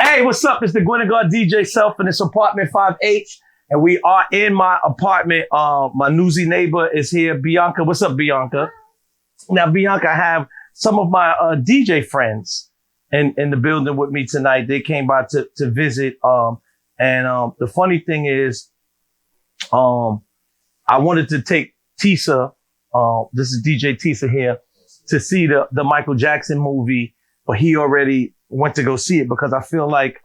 Hey, what's up? It's the Gwenagard DJ Self in this apartment 5H. And we are in my apartment. My newsy neighbor is here, Bianca. What's up, Bianca? Now, Bianca, I have some of my DJ friends in the building with me tonight. They came by to visit. The funny thing is, I wanted to take Tisa, this is DJ Tisa here, to see the Michael Jackson movie, but he already went to go see it because I feel like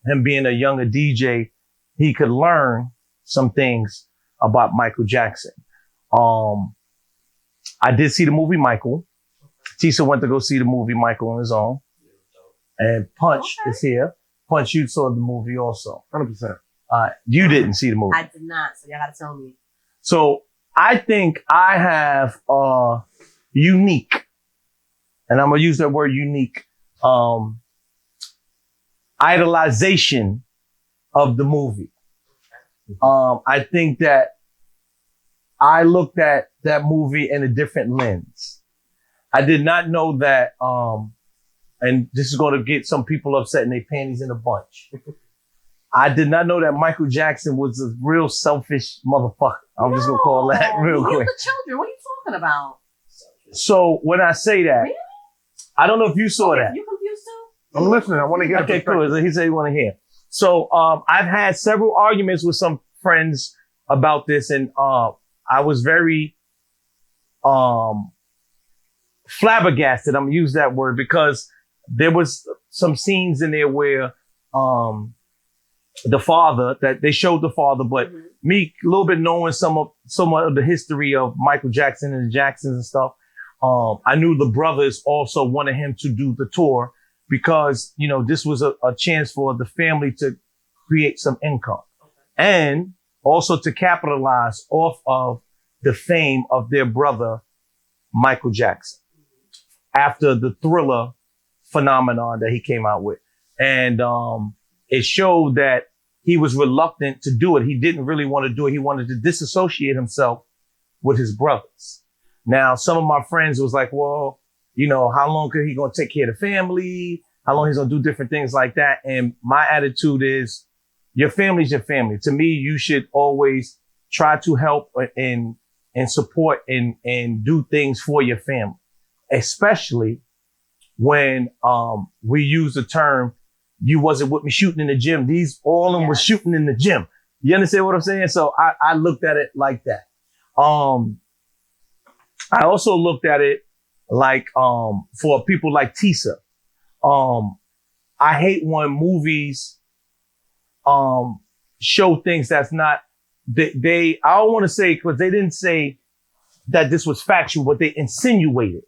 him being a younger DJ, he could learn some things about Michael Jackson. I did see the movie Michael. Tisa went to go see the movie Michael on his own. And Punch is here. Punch, you saw the movie also. 100%. You didn't see the movie. I did not, so y'all gotta tell me. So I think I have unique, and I'm gonna use that word unique, idolization of the movie. I think that I looked at that movie in a different lens. I did not know that, and this is going to get some people upset and their panties in a bunch. I did not know that Michael Jackson was a real selfish motherfucker. I'm just going to call that real quick. The children, what are you talking about? So when I say that, Really? I don't know if you saw that. You confused too? I'm listening. I want to get Okay, cool. He said he want to hear. So, I've had several arguments with some friends about this, and, I was very, flabbergasted. I'm gonna use that word because there was some scenes in there where, the father, that they showed the father, but me a little bit knowing somewhat of the history of Michael Jackson and the Jacksons and stuff. I knew the brothers also wanted him to do the tour, because, you know, this was a chance for the family to create some income and also to capitalize off of the fame of their brother, Michael Jackson, after the Thriller phenomenon that he came out with. And it showed that he was reluctant to do it. He didn't really want to do it. He wanted to disassociate himself with his brothers. Now, some of my friends was like, well, you know, how long could he gonna take care of the family? How long he's gonna do different things like that? And my attitude is, your family's your family. To me, you should always try to help and support and do things for your family, especially when we use the term, you wasn't with me shooting in the gym. All of them was shooting in the gym. You understand what I'm saying? So I looked at it like that. I also looked at it like, for people like Tisa, I hate when movies, show things that's not, I don't want to say, because they didn't say that this was factual, but they insinuated.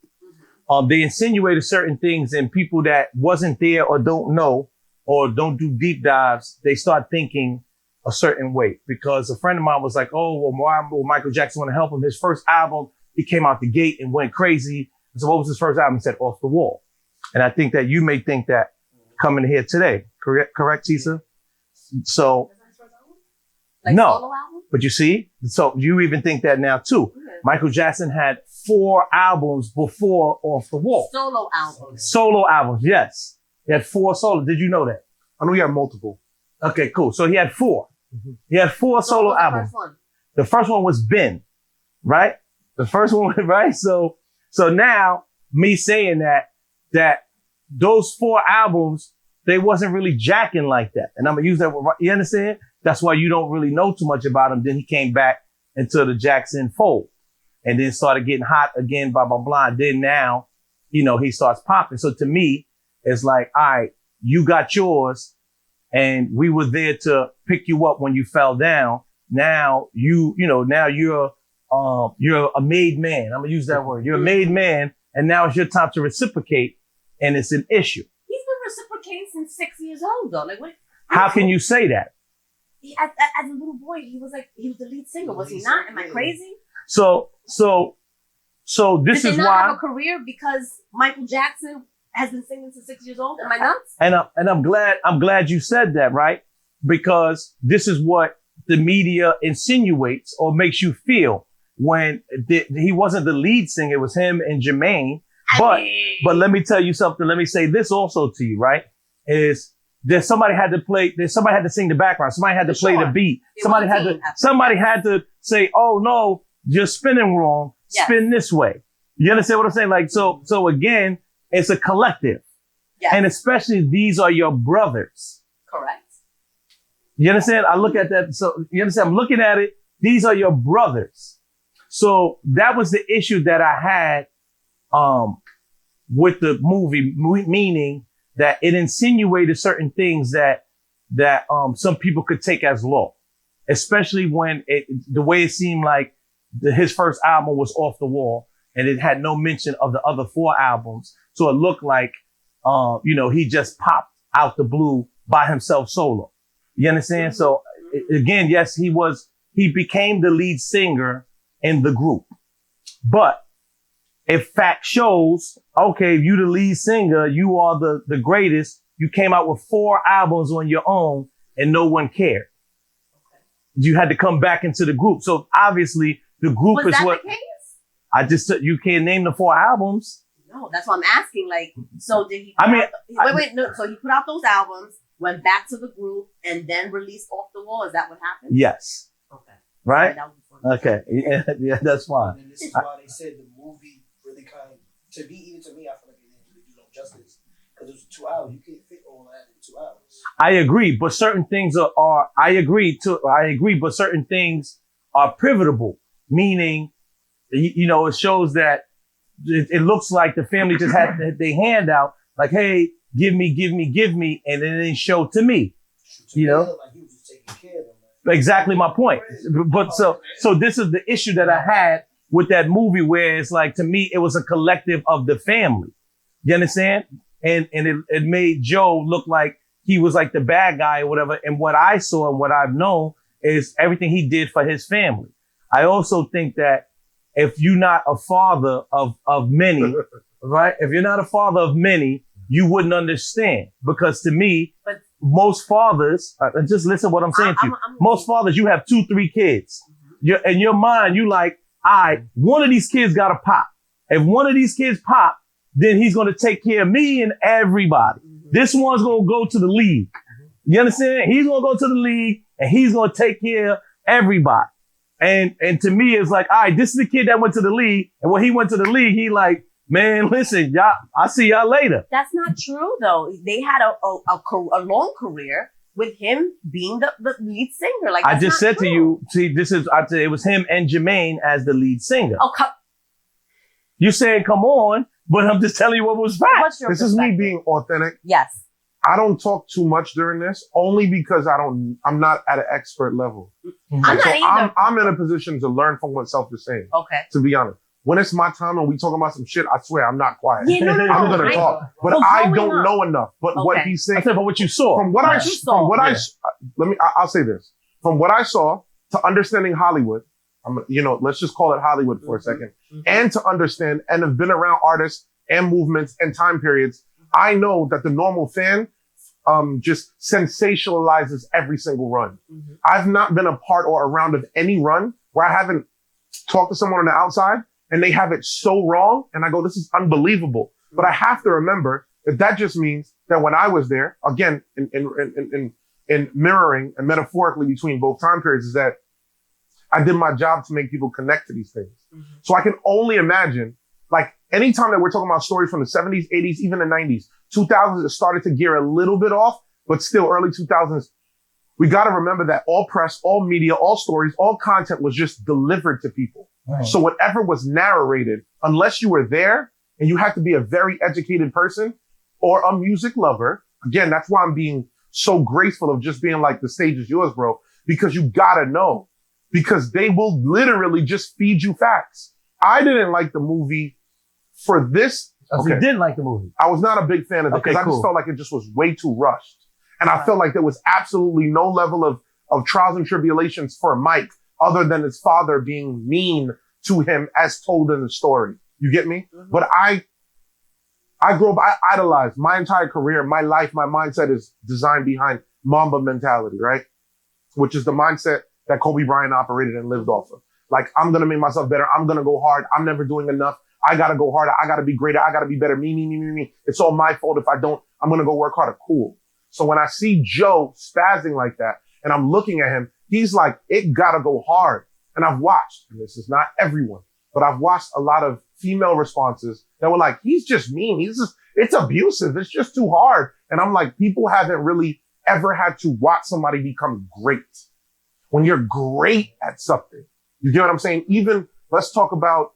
They insinuated certain things, and people that wasn't there or don't know or don't do deep dives, they start thinking a certain way. Because a friend of mine was like, oh, well, why would Michael Jackson want to help him? His first album, he came out the gate and went crazy. So what was his first album? He said, Off the Wall. And I think that you may think that coming here today. Correct, Tisa? So, Like no, solo album? but you see, so you even think that now too. Yeah. Michael Jackson had 4 albums before Off the Wall. Solo album. Solo albums, yes. He had 4 solo. Did you know that? I know he had multiple. Okay, cool. So he had 4. He had 4 solo albums. The first one was Ben, right? The first one, right? So now me saying that those 4 albums, they wasn't really jacking like that. And I'm gonna use that word, you understand? That's why you don't really know too much about him. Then he came back into the Jackson fold and then started getting hot again, blah, blah, blah. And then now, you know, he starts popping. So to me, it's like, all right, you got yours and we were there to pick you up when you fell down. Now now you're a made man. I'm gonna use that word. You're a made man, and now it's your time to reciprocate, and it's an issue. He's been reciprocating since 6 years old, though. Like, what? How can you say that? As a little boy, he was the lead singer, was he not? Am I crazy? So this Did is they not why. have a career because Michael Jackson has been singing since 6 years old? Am I nuts? And I'm glad you said that, right? Because this is what the media insinuates or makes you feel when he wasn't the lead singer. It was him and Jermaine. But let me tell you something. Let me say this also to you, right? Is somebody had to sing the background. Somebody had to play the beat. Somebody had to say, oh no, you're spinning wrong. Yes. Spin this way. You understand what I'm saying? Like, so again, it's a collective. Yes. And especially these are your brothers. Correct. You understand? I look at that. So you understand? I'm looking at it. These are your brothers. So that was the issue that I had, with the movie, meaning that it insinuated certain things that some people could take as law, especially when the way it seemed like his first album was off the wall and it had no mention of the other 4 albums. So it looked like, he just popped out the blue by himself solo. You understand? So again, yes, he became the lead singer in the group. But if fact shows, okay, if you the lead singer, you are the greatest. You came out with 4 albums on your own and no one cared. Okay. You had to come back into the group. So obviously the group was is that what the case? I just said. You can't name the 4 albums. No, that's what I'm asking. Like, so did he? So he put out those albums, went back to the group, and then released Off the Wall. Is that what happened? Yes. Okay. Right? Okay. Yeah, that's fine. And this is why they said the movie really kind of, to me, I feel like it didn't really do no justice. Because it was 2 hours. You can't fit all that in 2 hours. I agree, but certain things I agree, but certain things are pivotal, meaning, it shows that it looks like the family just had their hand out, like, hey, give me, and it didn't show to me, Like he was just taking care of them. Exactly my point. But so this is the issue that I had with that movie, where it's like, to me, it was a collective of the family. You understand? And it made Joe look like he was like the bad guy or whatever. And what I saw and what I've known is everything he did for his family. I also think that if you're not a father of many, right? If you're not a father of many, you wouldn't understand. Because to me, most fathers, just listen to what I'm saying to you. Most fathers, you have 2-3 kids. Mm-hmm. In your mind, you like, one of these kids got to pop. If one of these kids pop, then he's going to take care of me and everybody. Mm-hmm. This one's going to go to the league. Mm-hmm. You understand? He's going to go to the league and he's going to take care of everybody. And to me, it's like, this is the kid that went to the league. And when he went to the league, he like, man, listen, y'all, I'll see y'all later. That's not true, though. They had a long career with him being the lead singer. Like, I just said true. To you, see, it was him and Jermaine as the lead singer. Oh, you saying, come on, but I'm just telling you what was fact. This is me being authentic. Yes. I don't talk too much during this, only because I'm not at an expert level. Mm-hmm. I'm not either. I'm in a position to learn from what Self is saying. Okay. To be honest. When it's my time and we talking about some shit, I swear I'm not quiet. Yeah, no, I'm gonna talk, but I don't know enough. But what he's saying, I said, but what you saw, I'll say this: from what I saw to understanding Hollywood, let's just call it Hollywood for a second, and to understand and have been around artists and movements and time periods, I know that the normal fan just sensationalizes every single run. Mm-hmm. I've not been a part or around of any run where I haven't talked to someone on the outside and they have it so wrong. And I go, this is unbelievable. Mm-hmm. But I have to remember that just means that when I was there, again, in mirroring and metaphorically between both time periods, is that I did my job to make people connect to these things. Mm-hmm. So I can only imagine, like, anytime that we're talking about stories from the 70s, 80s, even the 90s, 2000s, it started to gear a little bit off, but still early 2000s, we got to remember that all press, all media, all stories, all content was just delivered to people. Right. So whatever was narrated, unless you were there and you had to be a very educated person or a music lover, again, that's why I'm being so graceful of just being like, the stage is yours, bro, because you got to know, because they will literally just feed you facts. I didn't like the movie for this. Okay. You didn't like the movie. I was not a big fan of it because I just felt like it just was way too rushed. And I felt like there was absolutely no level of trials and tribulations for Mike other than his father being mean to him as told in the story. You get me? Mm-hmm. But I grew up, I idolized my entire career, my life, my mindset is designed behind Mamba mentality, right? Which is the mindset that Kobe Bryant operated and lived off of. Like, I'm going to make myself better. I'm going to go hard. I'm never doing enough. I got to go harder. I got to be greater. I got to be better. Me. It's all my fault if I don't. I'm going to go work harder. Cool. So when I see Joe spazzing like that and I'm looking at him, he's like, it gotta go hard. And I've watched, and this is not everyone, but I've watched a lot of female responses that were like, he's just mean. It's abusive. It's just too hard. And I'm like, people haven't really ever had to watch somebody become great. When you're great at something, you get what I'm saying? Even let's talk about,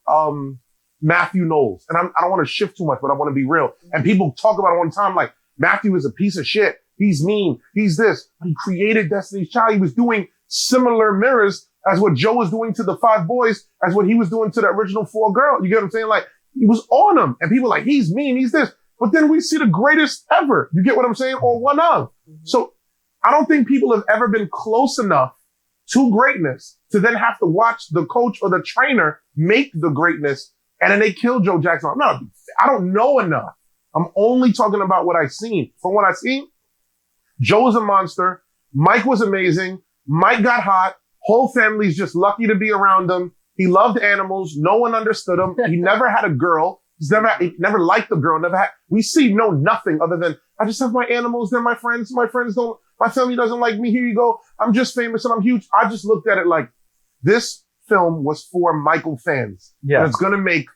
Matthew Knowles. And I don't want to shift too much, but I want to be real. And people talk about it all the time, like, Matthew is a piece of shit. He's mean. He's this. He created Destiny's Child. He was doing similar mirrors as what Joe was doing to the 5 boys, as what he was doing to the original 4 girls. You get what I'm saying? Like, he was on them. And people are like, he's mean. He's this. But then we see the greatest ever. You get what I'm saying? Or one of. So I don't think people have ever been close enough to greatness to then have to watch the coach or the trainer make the greatness. And then they kill Joe Jackson. No, I don't know enough. I'm only talking about what I've seen. From what I've seen, Joe was a monster. Mike was amazing. Mike got hot. Whole family's just lucky to be around him. He loved animals. No one understood him. He never had a girl. He never liked a girl. We know nothing other than, I just have my animals. They're my friends. My family doesn't like me. Here you go. I'm just famous and I'm huge. I just looked at it like, this film was for Michael fans. Yeah. And it's going to make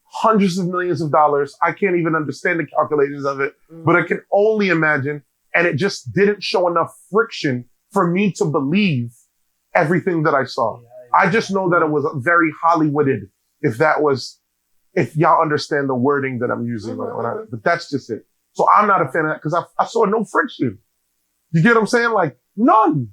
hundreds of millions of dollars. I can't even understand the calculations of it, but I can only imagine. And it just didn't show enough friction for me to believe everything that I saw. I just know that it was very Hollywooded. If y'all understand the wording that I'm using, but that's just it. So I'm not a fan of that because I saw no friction. You get what I'm saying? Like, none.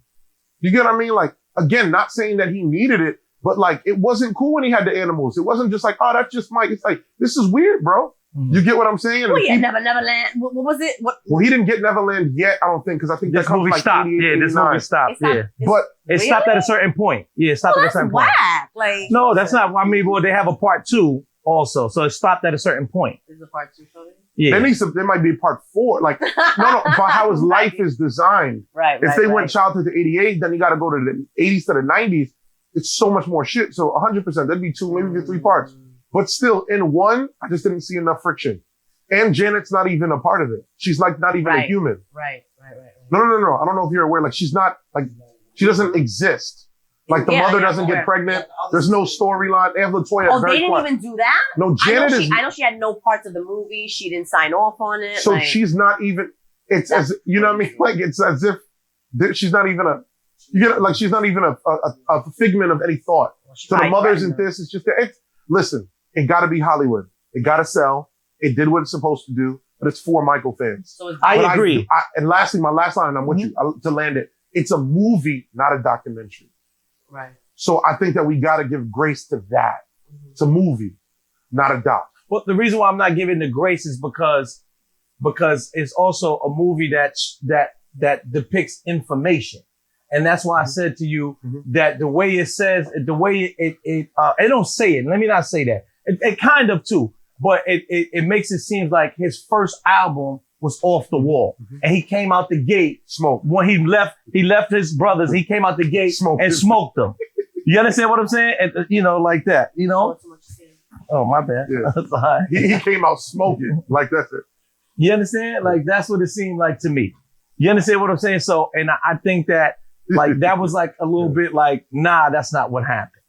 You get what I mean? Like, again, not saying that he needed it, but like, it wasn't cool when he had the animals. It wasn't just like, oh, that's just Mike. It's like, this is weird, bro. You get what I'm saying? Oh, yeah, Neverland. What was it? Well, he didn't get Neverland yet, I don't think, because I think this that comes movie like stopped. 88, Yeah, this 89. movie stopped. But it stopped at a certain point. Yeah, it stopped at a certain point. Whack. Like, no, that's not. I mean, well, they have a part 2 also, so it stopped at a certain point. There's a part 2 for it? Yeah. There might be part 4. Like, no, but how his life is designed. Right. If they went childhood to 88, then you got to go to the 80s to the 90s. It's so much more shit. So 100%, that'd be 2, maybe 3 parts. But still, in one, I just didn't see enough friction. And Janet's not even a part of it. She's like not even a human. Right. No. I don't know if you're aware. Like, she's not, like, she doesn't exist. Like, the mother doesn't get pregnant. There's no storyline. They have Latoya. Oh, they didn't even do that? No, Janet I know she had no parts of the movie. She didn't sign off on it. So she's not even, it's as, you know what I mean? Like, it's as if she's not even she's not even a figment of any thought. So the mother's in this. It's just, listen, it gotta be Hollywood. It gotta sell. It did what it's supposed to do, but it's for Michael fans. So I agree. And lastly, my last line, and I'm with you to land it. It's a movie, not a documentary. Right. So I think that we got to give grace to that. It's a movie, not a doc. Well, the reason why I'm not giving the grace is because it's also a movie that depicts information. And that's why I said to you that the way it says, the way it don't say it. Let me not say that. It kind of too. But it makes it seem like his first album was off the wall. And he came out the gate. Smoke. When he left his brothers, he came out the gate and smoked them. You understand what I'm saying? And, like that, Oh, my bad. Yeah. he came out smoking. Like, that's it. You understand? Like, that's what it seemed like to me. You understand what I'm saying? So, and I think that, like, that was like a little bit like, nah, that's not what happened.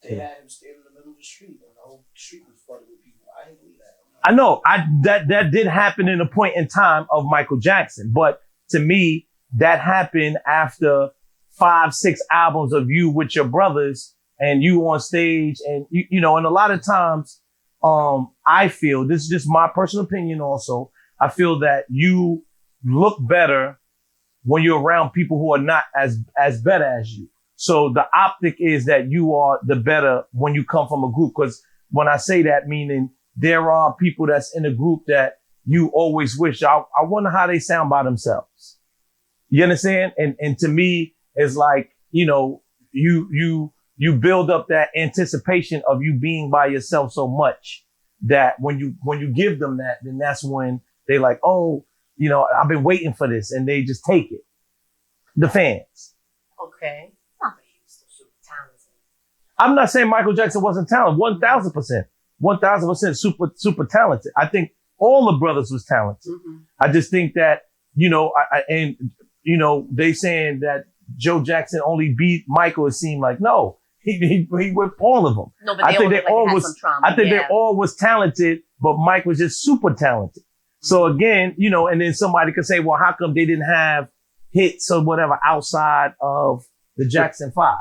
They had him standing in the middle of the street, and the whole street was flooded with people. I didn't believe that. I know. That did happen in a point in time of Michael Jackson, but to me, that happened after 5-6 albums of you with your brothers and you on stage, and and a lot of times, I feel, this is just my personal opinion also, I feel that you look better when you're around people who are not as better as you. So the optic is that you are the better when you come from a group. Because when I say that, meaning there are people that's in a group that you always wish, I wonder how they sound by themselves. You understand? And to me, it's like, you build up that anticipation of you being by yourself so much that when you give them that, then that's when they like, oh, I've been waiting for this, and they just take it. The fans. Okay. Not that he was so super talented. I'm not saying Michael Jackson wasn't talented. 1,000%. 1,000% super talented. I think all the brothers was talented. I just think that they saying that Joe Jackson only beat Michael. It seemed like no, he whipped all of them. No, but they all was talented, but Mike was just super talented. So again, and then somebody could say, well, how come they didn't have hits or whatever outside of the Jackson 5?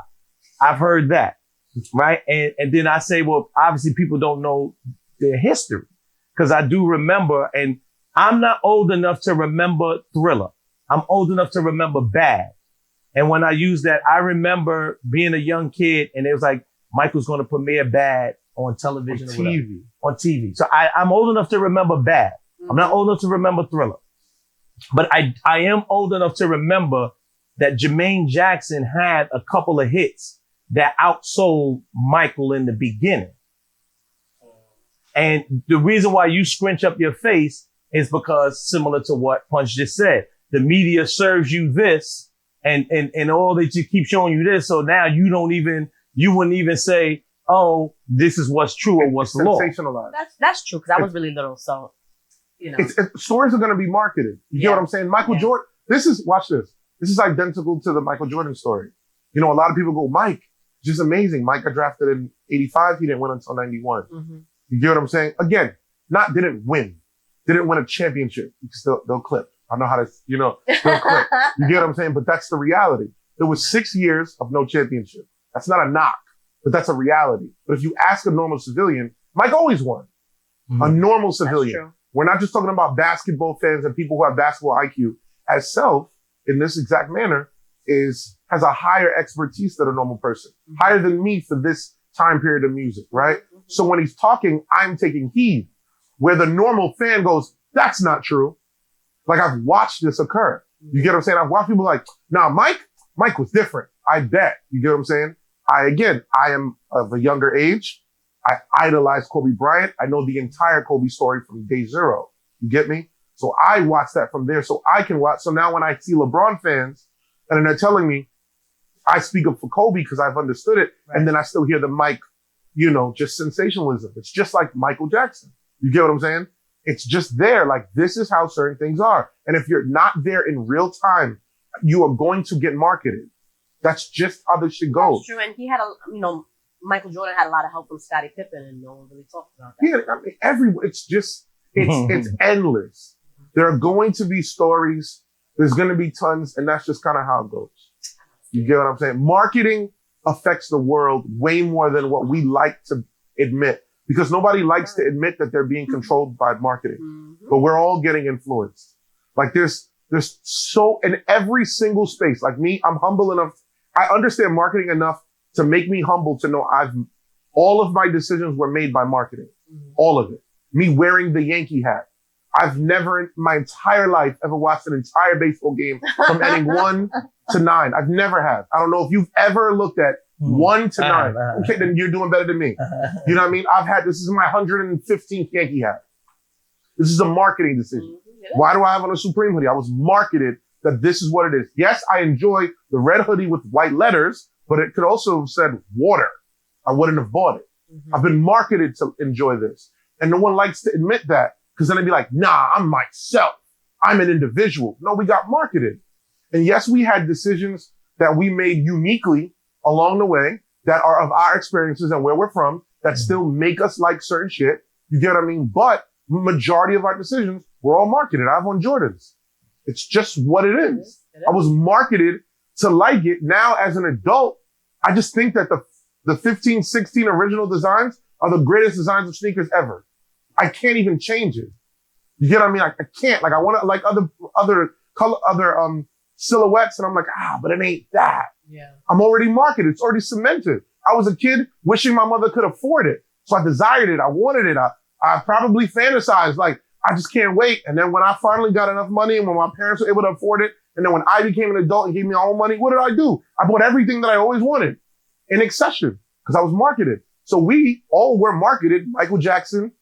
I've heard that, right? And then I say, well, obviously people don't know their history, because I do remember, and I'm not old enough to remember Thriller. I'm old enough to remember Bad. And when I use that, I remember being a young kid and it was like, Michael's going to premiere Bad on television on TV. So I'm old enough to remember Bad. Mm-hmm. I'm not old enough to remember Thriller. But I am old enough to remember that Jermaine Jackson had a couple of hits that outsold Michael in the beginning. And the reason why you scrunch up your face is because, similar to what Punch just said, the media serves you this and all that you keep showing you this. So now you wouldn't even say, oh, this is what's true or what's law. Sensationalized. That's true, because I was really little, so, stories are going to be marketed. You get what I'm saying? Michael Jordan, watch this. This is identical to the Michael Jordan story. A lot of people go, Mike, just amazing. Mike got drafted in 85. He didn't win until 91. Mm-hmm. You get what I'm saying? Again, didn't win a championship. They'll clip. I know how to, they'll clip. You get what I'm saying? But that's the reality. There was 6 years of no championship. That's not a knock, but that's a reality. But if you ask a normal civilian, Mike always won. Mm-hmm. A normal civilian. We're not just talking about basketball fans and people who have basketball IQ. As Self, in this exact manner, has a higher expertise than a normal person. Mm-hmm. Higher than me for this time period of music, right? Mm-hmm. So when he's talking, I'm taking heed. Where the normal fan goes, that's not true. Like, I've watched this occur. You get what I'm saying? I've watched people like, nah, Mike was different. I bet. You get what I'm saying? I am of a younger age. I idolize Kobe Bryant. I know the entire Kobe story from day zero. You get me? So I watch that from there so I can watch. So now when I see LeBron fans and they're telling me, I speak up for Kobe because I've understood it. Right. And then I still hear the Mike, just sensationalism. It's just like Michael Jackson. You get what I'm saying? It's just there. Like, this is how certain things are. And if you're not there in real time, you are going to get marketed. That's just how this shit goes. That's true. And he had Michael Jordan had a lot of help from Scottie Pippen, and no one really talked about that. Yeah, it's endless. There are going to be stories. There's going to be tons, and that's just kind of how it goes. You get what I'm saying? Marketing affects the world way more than what we like to admit, because nobody likes to admit that they're being controlled by marketing. Mm-hmm. But we're all getting influenced. Like, there's so in every single space. Like me, I'm humble enough. I understand marketing enough to make me humble to know all of my decisions were made by marketing. Mm-hmm. All of it. Me wearing the Yankee hat. I've never in my entire life ever watched an entire baseball game from inning 1 to 9. I've never have. I don't know if you've ever looked at 1 to 9. Okay, then you're doing better than me. You know what I mean? This is my 115th Yankee hat. This is a marketing decision. Mm-hmm. Why do I have on a Supreme hoodie? I was marketed that this is what it is. Yes, I enjoy the red hoodie with white letters, but it could also have said water. I wouldn't have bought it. Mm-hmm. I've been marketed to enjoy this. And no one likes to admit that, because then they'd be like, nah, I'm myself. I'm an individual. No, we got marketed. And yes, we had decisions that we made uniquely along the way that are of our experiences and where we're from that still make us like certain shit. You get what I mean? But majority of our decisions were all marketed. I have on Jordans. It's just what it is. I was marketed to like it. Now, as an adult, I just think that the 15, 16 original designs are the greatest designs of sneakers ever. I can't even change it. You get what I mean? Like, I can't. Like, I want to like other silhouettes, and I'm like, but it ain't that. Yeah. I'm already marketed. It's already cemented. I was a kid wishing my mother could afford it. So I desired it. I wanted it. I probably fantasized, like, I just can't wait. And then when I finally got enough money and when my parents were able to afford it, and then when I became an adult and gave me my own money, what did I do? I bought everything that I always wanted in accession because I was marketed. So we all were marketed, Michael Jackson,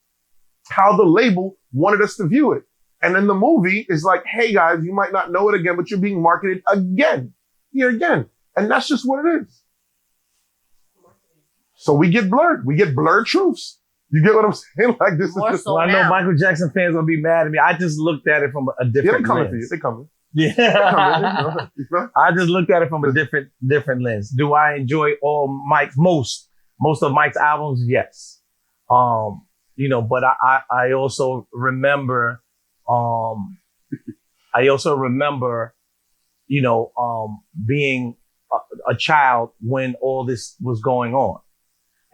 how the label wanted us to view it. And then the movie is like, hey guys, you might not know it again, but you're being marketed again, here again. And that's just what it is. So we get blurred. We get blurred truths. You get what I'm saying? Like this More is just. so Well, I know now. Michael Jackson fans gonna be mad at me. I just looked at it from a Yeah, they different coming for you. lens. They coming. Yeah. You know? I just looked at it from a different lens. Do I enjoy all Mike's most of Mike's albums? Yes. You know, but I also remember you know, being a child when all this was going on.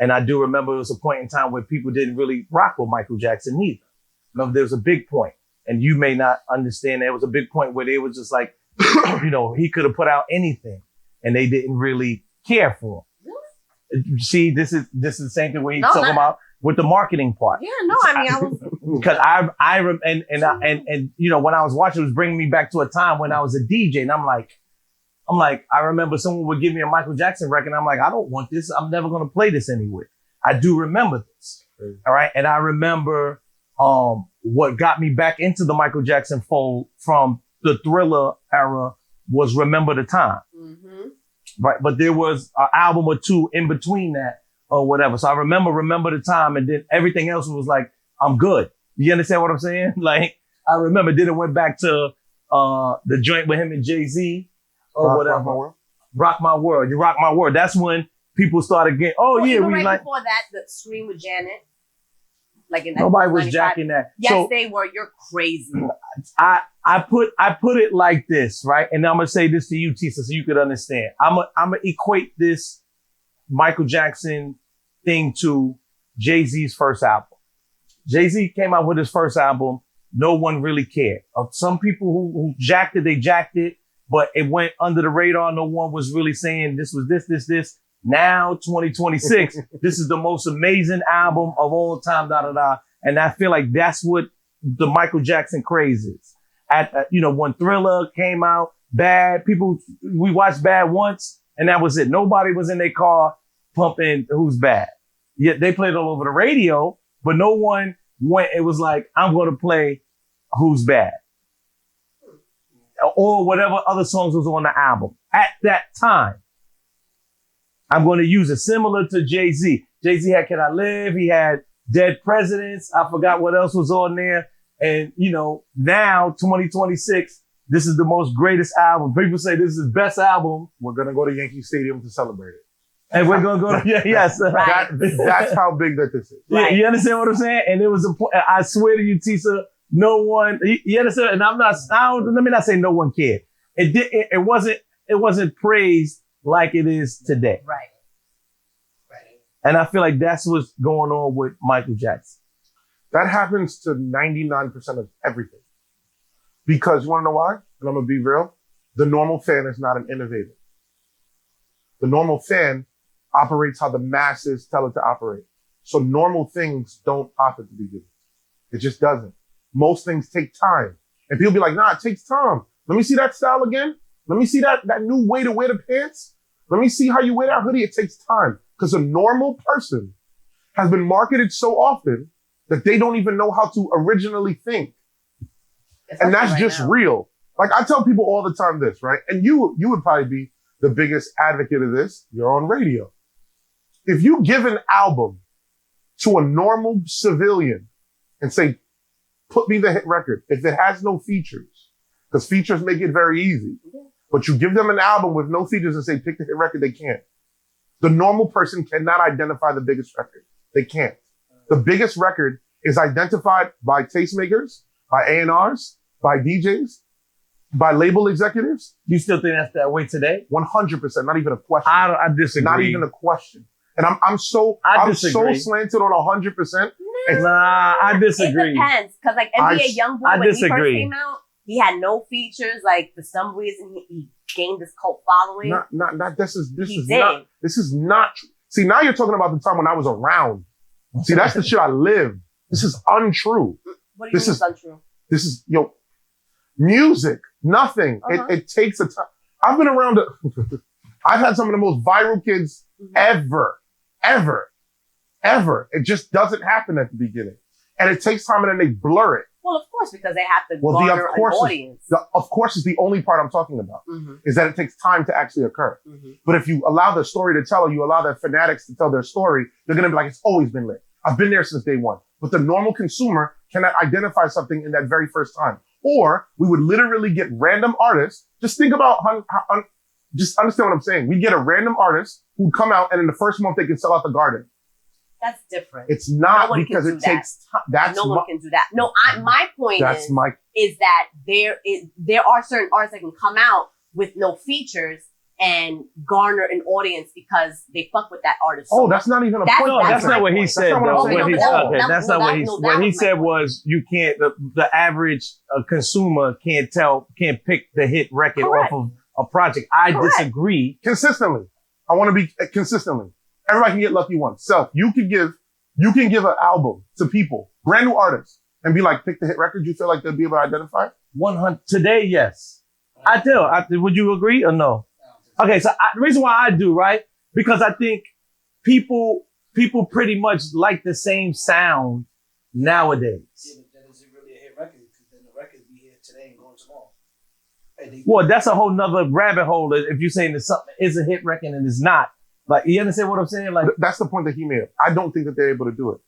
And I do remember there was a point in time where people didn't really rock with Michael Jackson neither. Remember, there was a big point, and you may not understand. There was a big point where they was just like, you know, he could have put out anything, and they didn't really care for him. See, this is the same thing when he's talking about with the marketing part. Yeah, no, I mean, I was Because and you know, when I was watching, it was bringing me back to a time when I was a DJ, and I'm like, I remember someone would give me a Michael Jackson record, and I'm like, I don't want this. I'm never going to play this anywhere. I do remember this. All right. And I remember, what got me back into the Michael Jackson fold from the Thriller era was Remember the Time. Mm-hmm. Right. But there was an album or two in between that or whatever. So I Remember the Time, and then everything else was like, I'm good. You understand what I'm saying? Like, I remember then it went back to, the joint with him and Jay-Z. Or whatever. Rock My World. You Rock My World. That's when people started getting, Well, yeah, even we right like. before that, the Scream with Janet. Like in Nobody was 1995. jacking that. Yes, So they were. You're crazy. I put it like this, right? And I'm gonna say this to you, Tisa, so you could understand. I'm gonna equate this Michael Jackson thing to Jay-Z's first album. Jay-Z came out with his first album. No one really cared. Some people who jacked it, they jacked it. But it went under the radar. No one was really saying this was this. Now, 2026, this is the most amazing album of all time, And I feel like that's what the Michael Jackson craze is. You know, when Thriller came out, Bad, we watched Bad once, and that was it. Nobody was in their car pumping Who's Bad. Yet they played all over the radio, but no one went, it was like, I'm going to play Who's Bad. Or whatever other songs was on the album at that time. I'm going to use it similar to Jay-Z. Jay-Z had Can I Live? He had Dead Presidents. I forgot what else was on there. And, you know, now 2026, this is the most greatest album. People say this is his best album. We're gonna go to Yankee Stadium to celebrate it. And we're going to go to, yes. Right. That's how big that this is. Yeah, you understand what I'm saying? And it was I swear to you, Tisa, no one, you understand? And let me not say no one cared. It wasn't praised like it is today. Right. And I feel like that's what's going on with Michael Jackson. That happens to 99% of everything. Because you want to know why? And I'm going to be real. The normal fan is not an innovator. The normal fan operates how the masses tell it to operate. So normal things don't pop at the beginning. It just doesn't. Most things take time. And people be like, nah, it takes time. Let me see that style again. Let me see that new way to wear the pants. Let me see how you wear that hoodie. It takes time. Because a normal person has been marketed so often that they don't even know how to originally think. And that's right just now. Real. Like I tell people all the time this, right? And you would probably be the biggest advocate of this. You're on radio. If you give an album to a normal civilian and say, put me the hit record, if it has no features, because features make it very easy, but you give them an album with no features and say, pick the hit record, they can't. The normal person cannot identify the biggest record. They can't. The biggest record is identified by tastemakers, by A&Rs, by DJs, by label executives. You still think that's that way today? 100%, not even a question. I disagree. Not even a question. And I'm so slanted on 100%. Nah, I disagree. It depends, because like NBA Youngboy, when he first came out, he had no features. Like for some reason, he gained this cult following. This is not. See, now you're talking about the time when I was around. See, that's the shit I lived. This is untrue. What do you mean it's untrue? This is music. Nothing. It takes a time. I've been around. I've had some of the most viral kids ever. It just doesn't happen at the beginning. And it takes time and then they blur it. Well, of course, because they have to garner an audience. Of course is the only part I'm talking about, is that it takes time to actually occur. But if you allow the story to tell, or you allow the fanatics to tell their story, they're going to be like, it's always been lit. I've been there since day one. But the normal consumer cannot identify something in that very first time. Or we would literally get random artists. Just think about just understand what I'm saying. We get a random artist who'd come out and in the first month they can sell out the garden. That's different. It's not No one because can it do that. takes time. That's No one can do that. No, my point that's my is that there are certain artists that can come out with no features and garner an audience because they fuck with that artist. Oh, that's not even a That's- point. No, that's my not what he point. said, That's not though. what I'm What saying. he No, said, that- okay, that- that's no, not what that- he. no, that What he was my said point. was you can't. The average consumer can't pick the hit record Correct. off of a project. I Correct. disagree. Consistently. I want to be consistently. Everybody can get lucky once. Self, you can give an album to people, brand new artists, and be like, pick the hit record you feel like they'll be able to identify. 100 today, yes. Would you agree or no? Okay, so the reason why I do, right? Because I think people pretty much like the same sound nowadays. Yeah, but then is it really a hit record? Because then the record be here today and going tomorrow. And they- Well, that's a whole nother rabbit hole if you're saying that something is a hit record and it's not. Like, you understand what I'm saying? Like, That's the point that he made. I don't think that they're able to do it.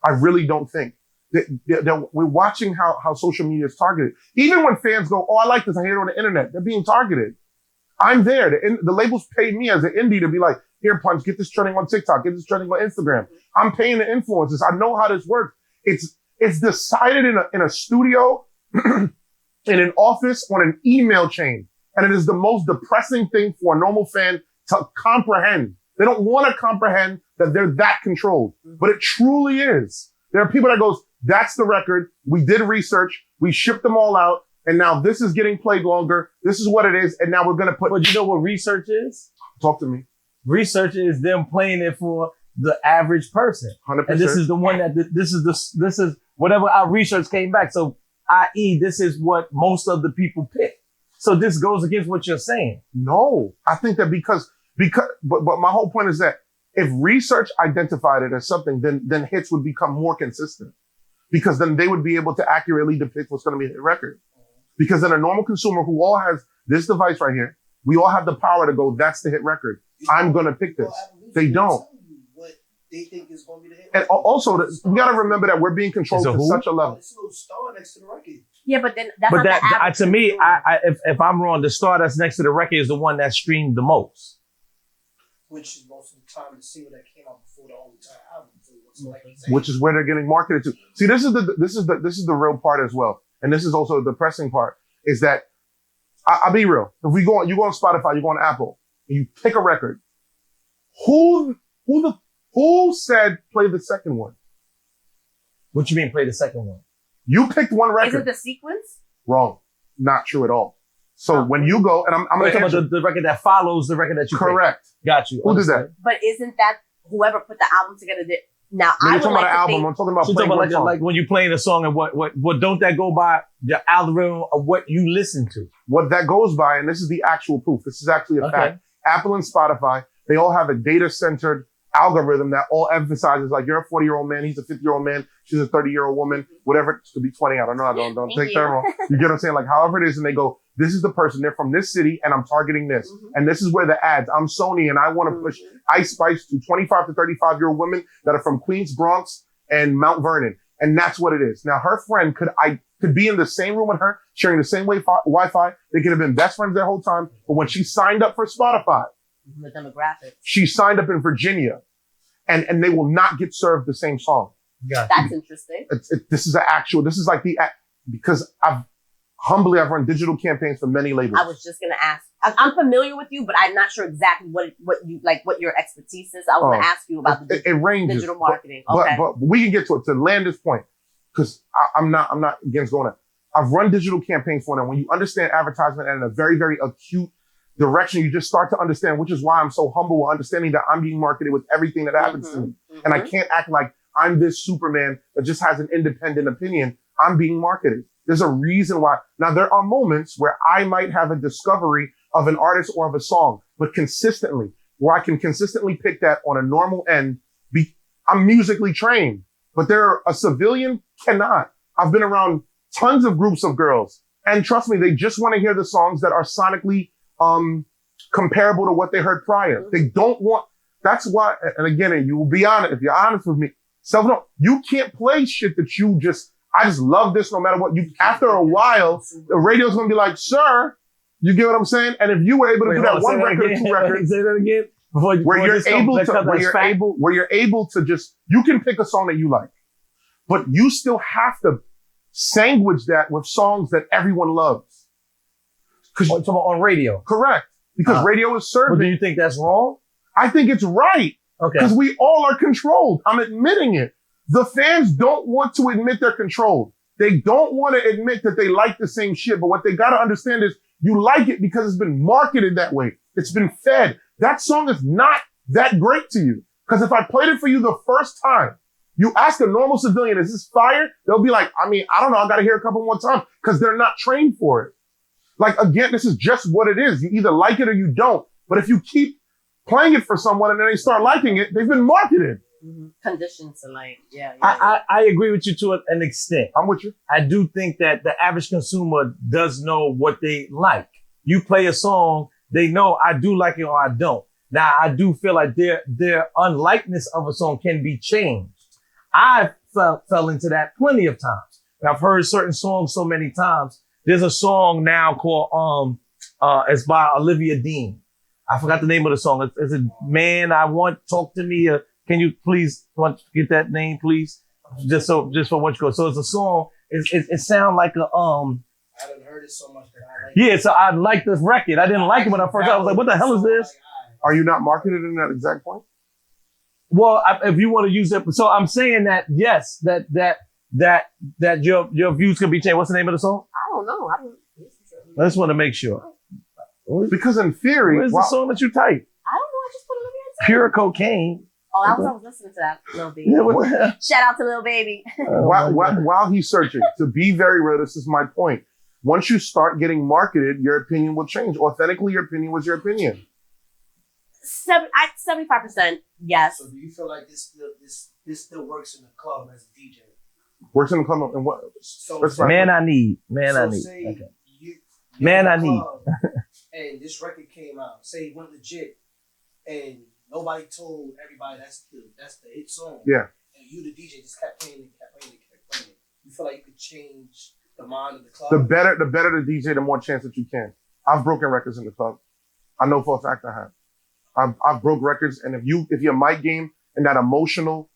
I really don't think. We're watching how social media is targeted. Even when fans go, oh, I like this, I hear it on the internet, they're being targeted. I'm there. The labels pay me as an indie to be like, here, Punch, get this trending on TikTok, get this trending on Instagram. I'm paying the influencers. I know how this works. It's decided in a studio, in an office, on an email chain. And it is the most depressing thing for a normal fan to comprehend. They don't want to comprehend that they're that controlled, but it truly is. There are people that goes, that's the record. We did research. We shipped them all out. And now this is getting played longer. This is what it is. And now we're going to put, but you know what research is? talk to me. Research is them playing it for the average person. 100%. And this is the one that, this is whatever our research came back. So, i.e., this is what most of the people pick. So this goes against what you're saying. No, I think that but my whole point is that if research identified it as something, then hits would become more consistent because then they would be able to accurately depict what's going to be a hit record. Because then a normal consumer who all has this device right here, we all have the power to go, that's the hit record. I'm going to pick this. They don't. What they think is going to be the hit And record. also, we got to remember that we're being controlled It's a to who? such a level. It's a little star next to the record. Yeah, but then that's But not the average to me, consumer. if I'm wrong, the star that's next to the record is the one that streamed the most. Which is most of the time the single that came out before the whole entire album. So it's like Which is where they're getting marketed to. See, this is the real part as well. And this is also the depressing part is that I'll be real. If you go on Spotify, you go on Apple, and you pick a record. Who said play the second one? What you mean play the second one? You picked one Is record. it the sequence? Wrong. Not true at all. So when you go, and I'm I'm going to talking answer. about the record that follows the record that you picked. Correct. Got you. Who did that? But isn't that whoever put the album together did? Now, When I you're would talking like about to an album, think, I'm talking about She's playing talking one about song. like when you playing a song and what don't that go by the algorithm of what you listen to? What that goes by, and this is the actual proof. This is actually a Okay. fact. Apple and Spotify, they all have a data-centered algorithm that all emphasizes like you're a 40-year-old man, he's a 50-year-old man, she's a 30-year-old woman, whatever. It could be 20. I don't know. Don't Thank take you. that wrong. You get what I'm saying? Like however it is, and they go, this is the person. They're from this city, and I'm targeting this. And this is where the ads. I'm Sony, and I want to push Ice Spice to 25 to 35-year-old women that are from Queens, Bronx, and Mount Vernon. And that's what it is. Now, her friend could be in the same room with her, sharing the same Wi-Fi. They could have been best friends that whole time. But when she signed up for Spotify, the demographics. she signed up in Virginia, and they will not get served the same song. Got That's interesting. This is like because I've run digital campaigns for many labels. I was just gonna ask. I'm familiar with you, but I'm not sure exactly what your expertise is. I was gonna ask you about the it ranges. digital marketing. Okay. But we can get to it to land this point because I'm not against going on. I've run digital campaigns for them. When you understand advertisement and in a very, very acute direction, you just start to understand, which is why I'm so humble with understanding that I'm being marketed with everything that happens to me. And I can't act like I'm this Superman that just has an independent opinion. I'm being marketed. There's a reason why. Now, there are moments where I might have a discovery of an artist or of a song, but consistently, where I can consistently pick that on a normal end. I'm musically trained, but a civilian cannot. I've been around tons of groups of girls, and trust me, they just want to hear the songs that are sonically comparable to what they heard prior. They don't want. That's why. And again, you will be honest. If you're honest with me, Self-know. You can't play shit that I just love this no matter what. After a while, the radio's gonna be like, sir, you get what I'm saying? And if you were able to do that one record or two records, say that again. Where you're able to just, you can pick a song that you like, but you still have to sandwich that with songs that everyone loves. On radio. Correct. Because radio is serving. But do you think that's wrong? I think it's right. Okay. Because we all are controlled. I'm admitting it. The fans don't want to admit they're controlled. They don't want to admit that they like the same shit. But what they got to understand is you like it because it's been marketed that way. It's been fed. That song is not that great to you. Because if I played it for you the first time, you ask a normal civilian, is this fire? They'll be like, I don't know. I got to hear a couple more times because they're not trained for it. Like, again, this is just what it is. You either like it or you don't. But if you keep playing it for someone and then they start liking it, they've been marketed. Mm-hmm. Conditions to like, yeah. I agree with you to an extent. I'm with you. I do think that the average consumer does know what they like. You play a song, they know I do like it or I don't. Now, I do feel like their unlikeness of a song can be changed. I fell into that plenty of times. And I've heard certain songs so many times. There's a song now called, it's by Olivia Dean. I forgot the name of the song. It's a Man I Want, Talk to Me. Can you please get that name, please? Just for what you go. So it's a song. It sounds like a, I haven't heard it so much that I like it. Yeah, so I like this record. I didn't like it when I first. I was like, what the hell is this? Are you not marketed in that exact point? Well, if you want to use it, so I'm saying that yes, that your views can be changed. What's the name of the song? I don't know. I just want to make sure. Because in theory, where's the song that you typed? I don't know. I just put it in. Pure Cocaine. Oh, I was listening to that, Lil Baby. Shout out to Lil Baby. While he's searching, to be very real, this is my point. Once you start getting marketed, your opinion will change. Authentically, your opinion was your opinion. 75% yes. So do you feel like this still works in the club as a DJ? Works in the club and what? Man, I need. Say okay. you Man, I need. And this record came out. Say it went legit, and nobody told everybody that's the hit song. Yeah. And you, the DJ, just kept playing it. You feel like you could change the mind of the club. The better the DJ, the more chance that you can. I've broken records in the club. I know for a fact I have. I've broke records, and if your mic game and that emotional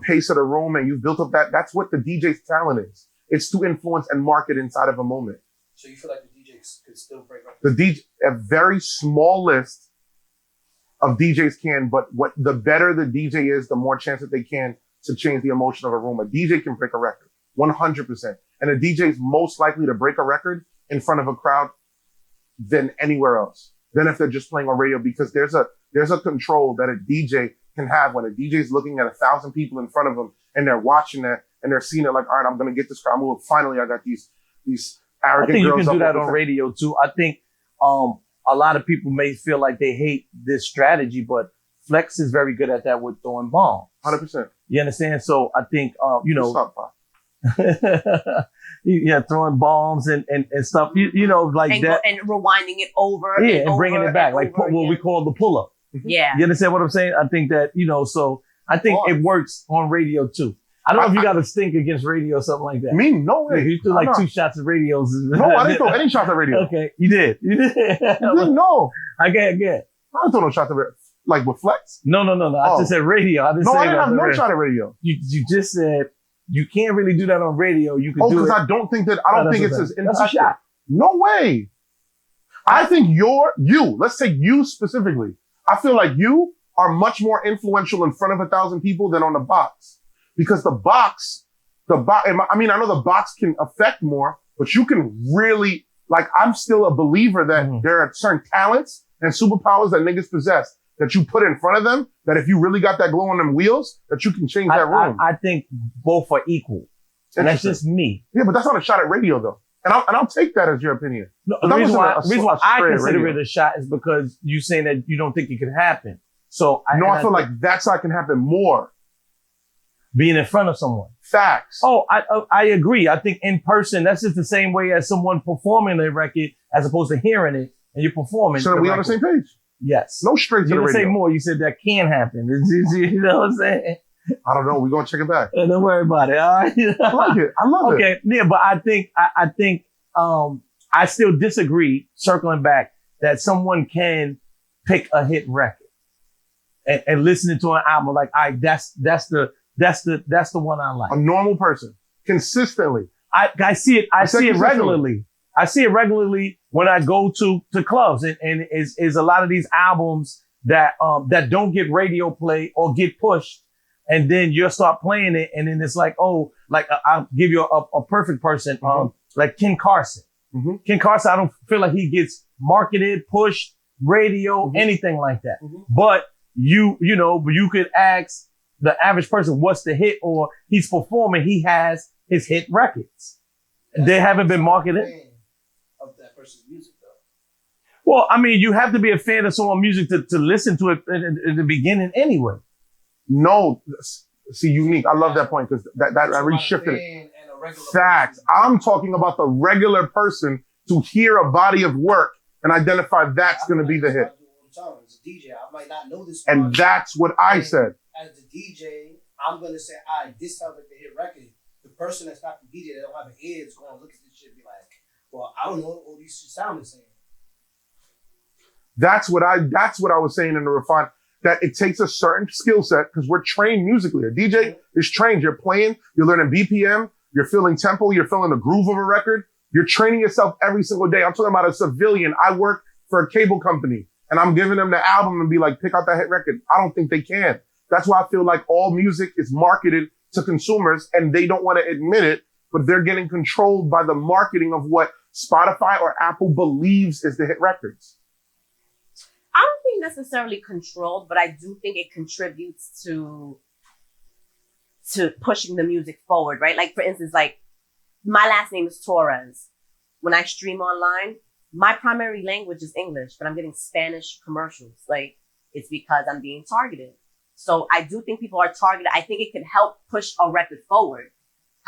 pace of the room, and you've built up that's what the DJ's talent is. It's to influence and market inside of a moment. So you feel like the DJs could still break records? A very small list of DJs can, but the better the DJ is, the more chance that they can to change the emotion of a room. A DJ can break a record, 100%. And a DJ is most likely to break a record in front of a crowd than anywhere else. Than if they're just playing on radio, because there's a control that a DJ can have when a DJ is looking at 1,000 people in front of them and they're watching that and they're seeing it like, all right, I'm going to get this crowd moving. Finally, I got these arrogant girls. I think you can do that on radio too. I think, a lot of people may feel like they hate this strategy, but Flex is very good at that with throwing bombs. 100%. You understand? So I think, yeah, throwing bombs and stuff, like and that. And rewinding it over. Yeah, and bringing it back, like what we call the pull up. Yeah. You understand what I'm saying? I think that, so I think it works on radio too. I don't know if you got a stink against radio or something like that. Me? No way. Yeah, you threw like 2 shots at radios. No, I didn't throw any shots at radio. Okay, you did. No. I get. I didn't throw no shots at radio. Like with Flex? No. I just said radio. I didn't have no shot at radio. You just said you can't really do that on radio. You can do it. Because I don't think it's as That's a shot. No way. I think let's take you specifically. I feel like you are much more influential in front of 1,000 people than on the box. Because the box, I know the box can affect more, but you can really, I'm still a believer that there are certain talents and superpowers that niggas possess that you put in front of them, that if you really got that glow on them wheels, that you can change that room. I think both are equal. And that's just me. Yeah, but that's not a shot at radio though. And I'll take that as your opinion. No, the reason why I consider it a shot is because you saying that you don't think it could happen. So I feel like that's how it can happen more. Being in front of someone. Facts. Oh, I agree. I think in person, that's just the same way as someone performing a record as opposed to hearing it and you're performing. So we on the same page? Yes. No straight to the radio. You didn't say more. You said that can happen. You know what I'm saying? I don't know. We're gonna check it back. Don't worry about it. All right. I like it. I love it. Okay, yeah, but I think I still disagree. Circling back, that someone can pick a hit record and listening to an album like, all right, that's the one I like. A normal person, consistently. I see it. I see it regularly. I see it regularly when I go to clubs, and is a lot of these albums that don't get radio play or get pushed, and then you'll start playing it, and then it's like, oh, like I'll give you a perfect person, like Ken Carson. Mm-hmm. Ken Carson, I don't feel like he gets marketed, pushed, radio, anything like that. Mm-hmm. But you could ask the average person what's the hit, or he's performing, he has his hit records. They haven't been marketed. Of that person's music, though. Well, I mean, you have to be a fan of someone's music to listen to it in the beginning anyway. No, see, unique. I love that point because that reshifted it. Facts. I'm talking about the regular person to hear a body of work and identify that's going to be the hit. As a DJ, I might not know this. And that's what I said. As the DJ, I'm going to say, all right, this sounds like the hit record. The person that's not the DJ, that don't have an ear, is going to look at this shit and be like, well, I don't know what all these shit sound the same. That's what I was saying in the refine, that it takes a certain skill set because we're trained musically. A DJ is trained. You're playing, you're learning BPM, you're feeling tempo, you're feeling the groove of a record. You're training yourself every single day. I'm talking about a civilian. I work for a cable company and I'm giving them the album and be like, pick out that hit record. I don't think they can. That's why I feel like all music is marketed to consumers and they don't want to admit it, but they're getting controlled by the marketing of what Spotify or Apple believes is the hit records. I don't think necessarily controlled, but I do think it contributes to pushing the music forward, right? Like, for instance, like, my last name is Torres. When I stream online, my primary language is English, but I'm getting Spanish commercials. Like, it's because I'm being targeted. So I do think people are targeted. I think it can help push a record forward.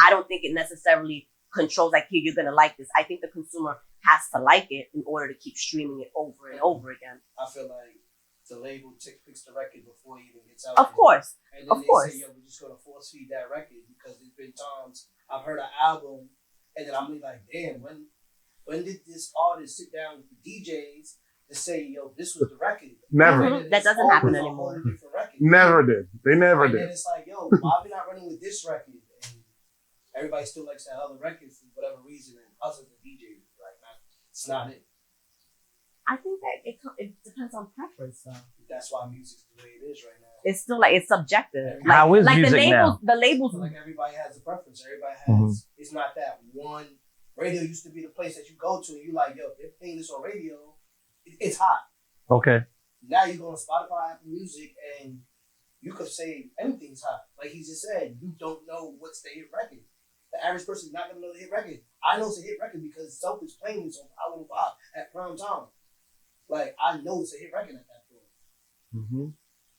I don't think it necessarily controls, like, here, you're going to like this. I think the consumer has to like it in order to keep streaming it over and over again. I feel like the label picks the record before it even gets out. Of course. And then they say, yo, we're just going to force feed that record, because there's been times I've heard an album and then I'm like, damn, when did this artist sit down with the DJs to say, yo, this was the record? Never. Mm-hmm. That doesn't happen anymore. Never did. They never did. And then it's like, yo, why are we not running with this record? And everybody still likes that other record for whatever reason. And us as the DJs, like, it's not it. I think that it depends on preference, though. That's why music's the way it is right now. It's still like, it's subjective. How is like music now? The labels. Like, everybody has a preference. Everybody has. It's not that one. Radio used to be the place that you go to and you like, yo, if they're playing this on radio, it's hot. Okay. Now you go on Spotify, Apple Music, and you could say anything's hot. Like he just said, you don't know what's the hit record. The average person is not going to know the hit record. I know it's a hit record because Self is playing this on Power 5 at prime time. Like, I know it's a hit record at that point. Mm-hmm.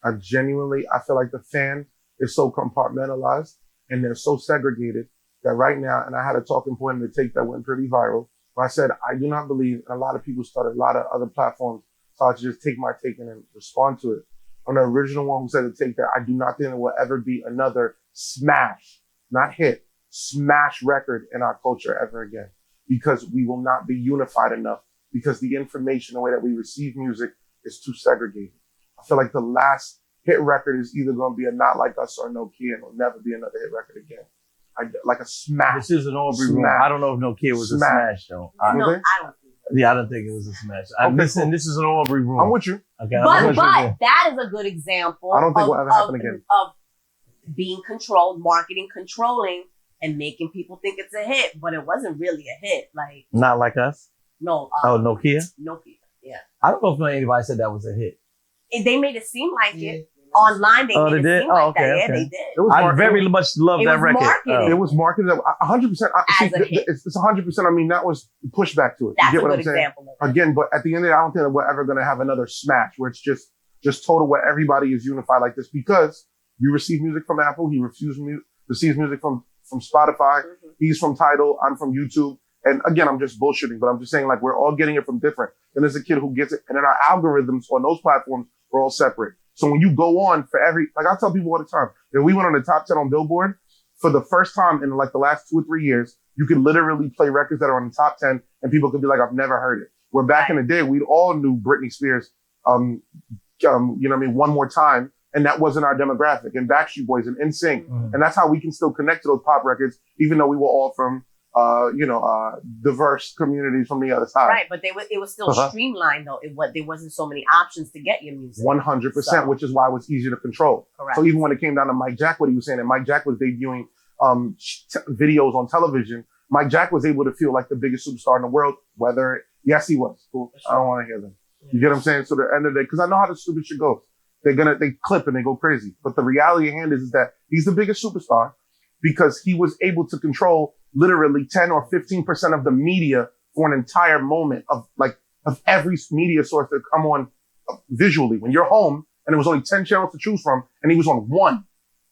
I feel like the fan is so compartmentalized and they're so segregated that right now, and I had a talking point in the tape that went pretty viral, where I said, I do not believe, and a lot of people started, a lot of other platforms started to just take my take and then respond to it. I'm the original one who said to take that. I do not think there will ever be another smash, not hit, smash record in our culture ever again, because we will not be unified enough, because the information, the way that we receive music is too segregated. I feel like the last hit record is either going to be a Not Like Us or No Kid, and it'll never be another hit record again. Like a smash. This is an Aubrey room. I don't know if No Kid was a smash, though. I don't think Yeah, I don't think it was a smash. This is an Aubrey room. I'm with you. Okay, but that is a good example. I don't think will ever happen again. Of being controlled, marketing, controlling, and making people think it's a hit, but it wasn't really a hit. Like, Not Like Us. No. Nokia. Nokia. Yeah. I don't know if anybody said that was a hit. They made it seem like it. Online, they made it seem like that. Okay. Yeah, they did. I very much love that record. It was marketed 100%. It's 100%. I mean, that was pushback to it. That's you get a what good I'm saying? example of it. Again, but at the end of the day, I don't think that we're ever going to have another smash where it's just total where everybody is unified like this, because you receive music from Apple, he receives music from Spotify, he's from Tidal, I'm from YouTube. And again, I'm just bullshitting, but I'm just saying, like, we're all getting it from different. Then there's a kid who gets it, and then our algorithms on those platforms are all separate. So when you go on for like I tell people all the time, if we went on the top 10 on Billboard, for the first time in like the last 2 or 3 years, you could literally play records that are on the top 10 and people could be like, I've never heard it. Where back in the day, we all knew Britney Spears, you know what I mean, One More Time, and that wasn't our demographic, and Backstreet Boys and NSYNC. And that's how we can still connect to those pop records, even though we were all from, diverse communities from the other side. Right, but it was still streamlined though. There wasn't so many options to get your music. 100%, which is why it was easier to control. Correct. So even when it came down to Mike Jack, what he was saying, and Mike Jack was debuting videos on television, Mike Jack was able to feel like the biggest superstar in the world, yes, he was. Cool. I don't want to hear them. You get what I'm saying? So the end of the day, because I know how the stupid shit goes. They clip and they go crazy. But the reality at hand is that he's the biggest superstar because he was able to control literally 10 or 15% of the media for an entire moment of every media source that come on visually. When you're home and there was only 10 channels to choose from and he was on one,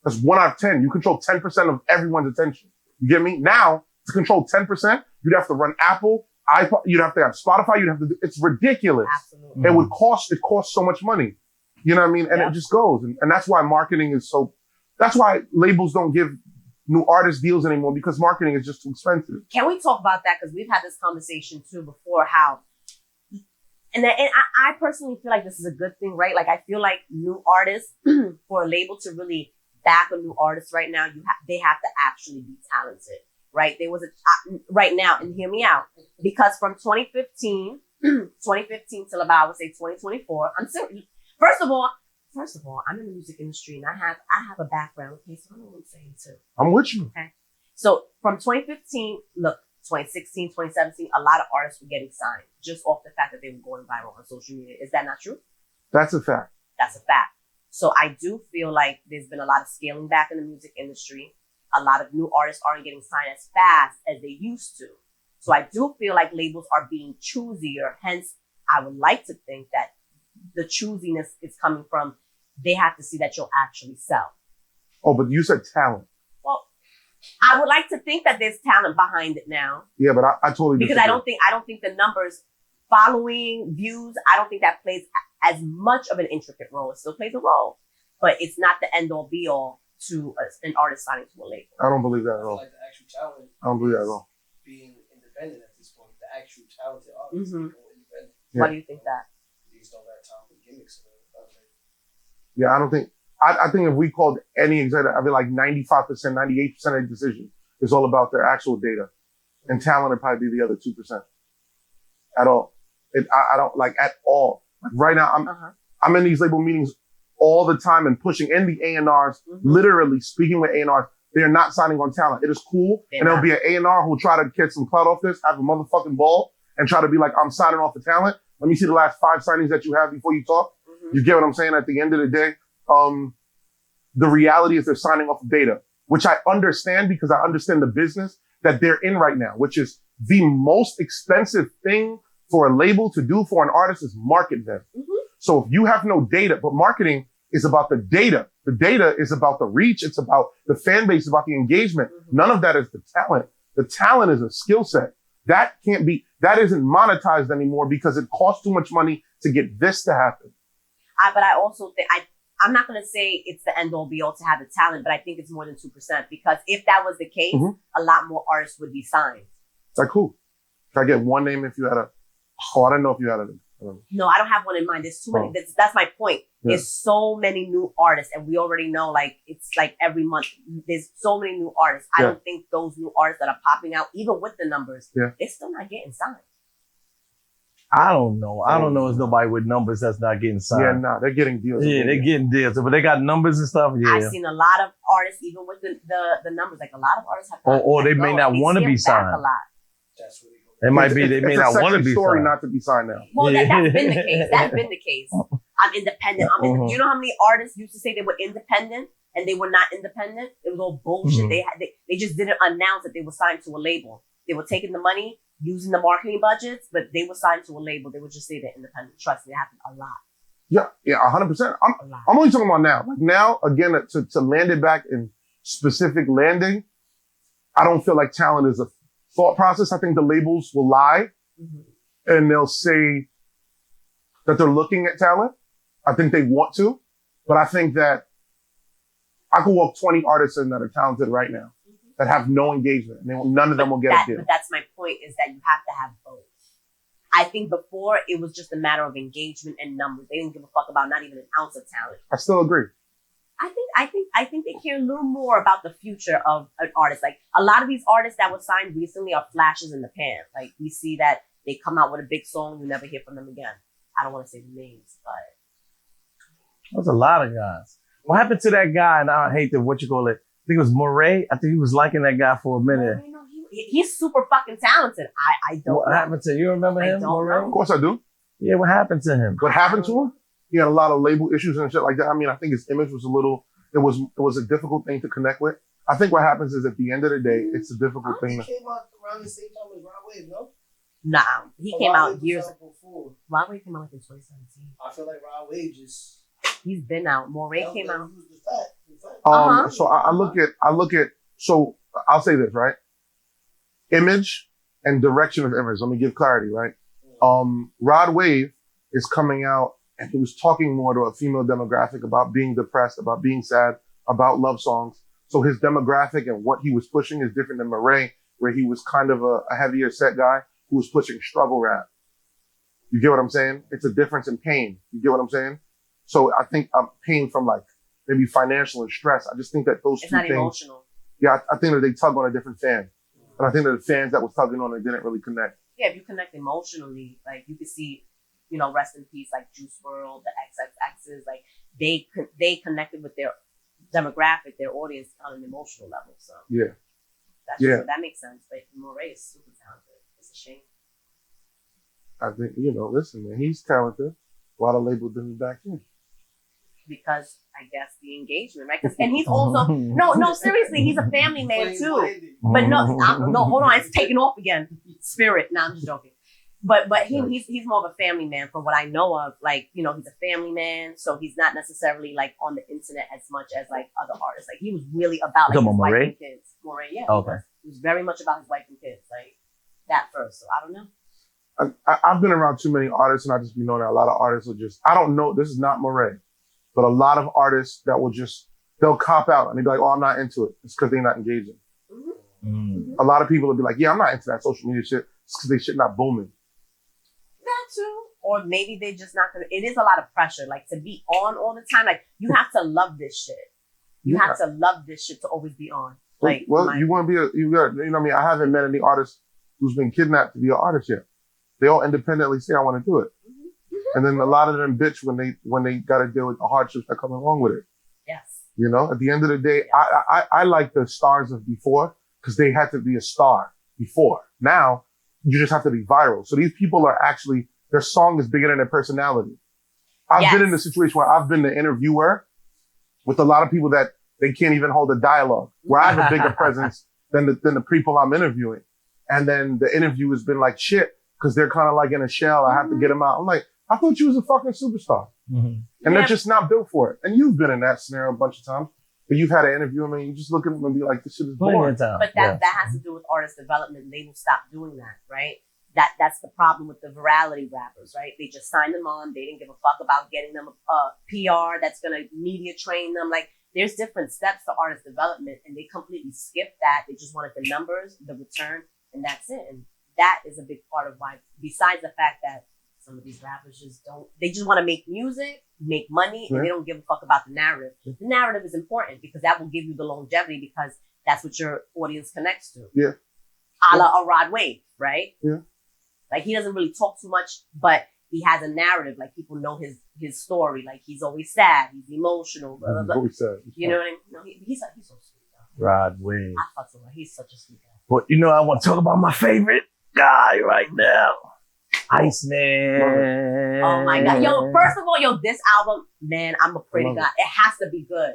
that's 1 out of 10. You control 10% of everyone's attention. You get me? Now, to control 10%, you'd have to run Apple, iPod, you'd have to have Spotify, it's ridiculous. Absolutely. It costs so much money. You know what I mean? And it just goes. And that's why marketing is that's why labels don't give new artist deals anymore, because marketing is just too expensive. Can we talk about that? Because we've had this conversation too before, how, and I personally feel like this is a good thing, right? Like I feel like new artists, for a label to really back a new artist right now, they have to actually be talented, right? There was right now, and hear me out, because from 2015 till about, I would say 2024, I'm serious. First of all, I'm in the music industry and I have a background, okay, so I know what I'm saying too. I'm with you. Okay. So from 2015, 2016, 2017, a lot of artists were getting signed just off the fact that they were going viral on social media. Is that not true? That's a fact. That's a fact. So I do feel like there's been a lot of scaling back in the music industry. A lot of new artists aren't getting signed as fast as they used to. So I do feel like labels are being choosier. Hence, I would like to think that the choosiness is coming from they have to see that you'll actually sell. Oh, but you said talent. Well, I would like to think that there's talent behind it now. Yeah, but I totally because disagree. I don't think the numbers, following, views, I don't think that plays as much of an intricate role. It still plays a role, but it's not the end all be all to an artist signing to a label. I don't believe that at all. Like the actual talent. I don't believe that at all. Being independent at this point, the actual talented artists being independent. Yeah. Why do you think that? These don't got time for gimmicks. Yeah, I don't think. I think if we called any executive, I mean like 95%, 98% of the decision is all about their actual data, and talent would probably be the other 2%. At all, I don't like at all. Like right now, I'm in these label meetings all the time and pushing in the A&Rs, literally speaking with A&Rs. They're not signing on talent. It is cool, and there'll be an A&R who'll try to get some clout off this, have a motherfucking ball, and try to be like, I'm signing off the talent. Let me see the last 5 signings that you have before you talk. You get what I'm saying? At the end of the day, the reality is they're signing off data, which I understand because I understand the business that they're in right now, which is the most expensive thing for a label to do for an artist is market them. So if you have no data, but marketing is about the data. The data is about the reach. It's about the fan base, about the engagement. None of that is the talent. The talent is a skill set. That isn't monetized anymore because it costs too much money to get this to happen. But I also think, I'm not going to say it's the end all be all to have the talent, but I think it's more than 2% because if that was the case, a lot more artists would be signed. That's cool. Can I get one name if you had I don't know if you had a. No, I don't have one in mind. There's too many. That's my point. Yeah. There's so many new artists and we already know it's like every month. There's so many new artists. I don't think those new artists that are popping out, even with the numbers, they're still not getting signed. I don't know. I don't know. There's nobody with numbers that's not getting signed. Yeah, nah, they're getting deals. Yeah, they're getting deals, but they got numbers and stuff. Yeah, I've seen a lot of artists, even with the numbers. Like a lot of artists have. Or they may not want to be signed. A lot. That's what it might be. They may not want to be story signed. Not to be signed now. Well, that's been the case. That's been the case. I'm independent. You know how many artists used to say they were independent and they were not independent? It was all bullshit. They just didn't announce that they were signed to a label. They were taking the money, using the marketing budgets, but they were signed to a label. They would just say they're independent. Trust me, it happened a lot. Yeah, 100%. I'm only talking about now. Like now, again, to land it back in specific landing, I don't feel like talent is a thought process. I think the labels will lie and they'll say that they're looking at talent. I think they want to. But I think that I could walk 20 artists in that are talented right now that have no engagement, and none of them will get a deal. But that's my point, is that you have to have both. I think before it was just a matter of engagement and numbers. They didn't give a fuck about not even an ounce of talent. I still agree. I think they care a little more about the future of an artist. Like a lot of these artists that were signed recently are flashes in the pan. Like we see that they come out with a big song, you never hear from them again. I don't want to say the names, but There's a lot of guys. What happened to that guy? And I hate what you call it. I think it was Moray. I think he was liking that guy for a minute. He's super fucking talented. I don't What know. happened to you? Remember him, Moray? Of course I do. Yeah, what happened to him? What happened to him? He had a lot of label issues and shit like that. I mean, I think his image was it was a difficult thing to connect with. I think what happens is at the end of the day, it's a difficult thing. He came out around the same time as Rod Wave, no? Nah, he came out years before. Rod Wave came out like in 2017. I feel like Rod Wave just. He's been out. Moray came out. So I look at, so I'll say this, right? Image and direction of image. Let me give clarity, right? Rod Wave is coming out and he was talking more to a female demographic about being depressed, about being sad, about love songs. So his demographic and what he was pushing is different than Moray, where he was kind of a heavier set guy who was pushing struggle rap. You get what I'm saying? It's a difference in pain. You get what I'm saying? So I think I'm pain from like maybe financial and stress. I just think that those two things. It's not emotional. Yeah, I think that they tug on a different fan. And I think that the fans that was tugging on it didn't really connect. Yeah, if you connect emotionally, like you could see, rest in peace, like Juice WRLD, the XXXs, like they connected with their demographic, their audience on an emotional level. So yeah, so that makes sense. But Moray is super talented. It's a shame. I think listen, man, he's talented. Why the label didn't back in? Because I guess the engagement, right? And he's also no, seriously, he's a family man too. But no, hold on, it's taking off again. Spirit. No, I'm just joking. But he's more of a family man from what I know of. Like, he's a family man, so he's not necessarily like on the internet as much as like other artists. Like he was really about like his wife and kids. Moray, yeah. Okay. He was very much about his wife and kids, like that first. So I don't know. I've been around too many artists, and I just know that a lot of artists will just, I don't know, this is not Moray, but a lot of artists that will just, they'll cop out and they'll be like, oh, I'm not into it. It's because they're not engaging. Mm-hmm. Mm-hmm. A lot of people will be like, yeah, I'm not into that social media shit. It's because they shit not booming. That too. Or maybe they just not gonna, it is a lot of pressure, like to be on all the time. Like you have to love this shit. You have to love this shit to always be on. Like, well, you want to be I haven't met any artist who's been kidnapped to be an artist yet. They all independently say, I want to do it. Mm-hmm. And then a lot of them bitch when they got to deal with the hardships that come along with it. Yes. At the end of the day, I like the stars of before because they had to be a star before. Now, you just have to be viral. So these people are actually, their song is bigger than their personality. I've been in a situation where I've been the interviewer with a lot of people that they can't even hold a dialogue, where I have a bigger presence than the people I'm interviewing. And then the interview has been like shit. Because they're kind of like in a shell. I have to get them out. I'm like, I thought you was a fucking superstar. Mm-hmm. And they're just not built for it. And you've been in that scenario a bunch of times. But you've had an interview. I mean, you just look at them and be like, this shit is boring. But that has to do with artist development. They will stop doing that, right? That's the problem with the virality rappers, right? They just signed them on. They didn't give a fuck about getting them a PR that's going to media train them. Like, there's different steps to artist development. And they completely skipped that. They just wanted the numbers, the return, and that's it. And that is a big part of why, besides the fact that some of these rappers they just want to make music, make money, and they don't give a fuck about the narrative. The narrative is important because that will give you the longevity because that's what your audience connects to. Yeah. A la a Rod Wave, right? Yeah. Like he doesn't really talk too much, but he has a narrative. Like people know his story. Like he's always sad. He's emotional. Blah, blah, blah. Always sad. You know what I mean? No, he's so sweet. Though. Rod Wave. I fuck with him. He's such a sweet guy. But I want to talk about my favorite guy right now, Iceman. Oh my God. Yo, first of all, this album, man, I'm a pretty guy. It has to be good.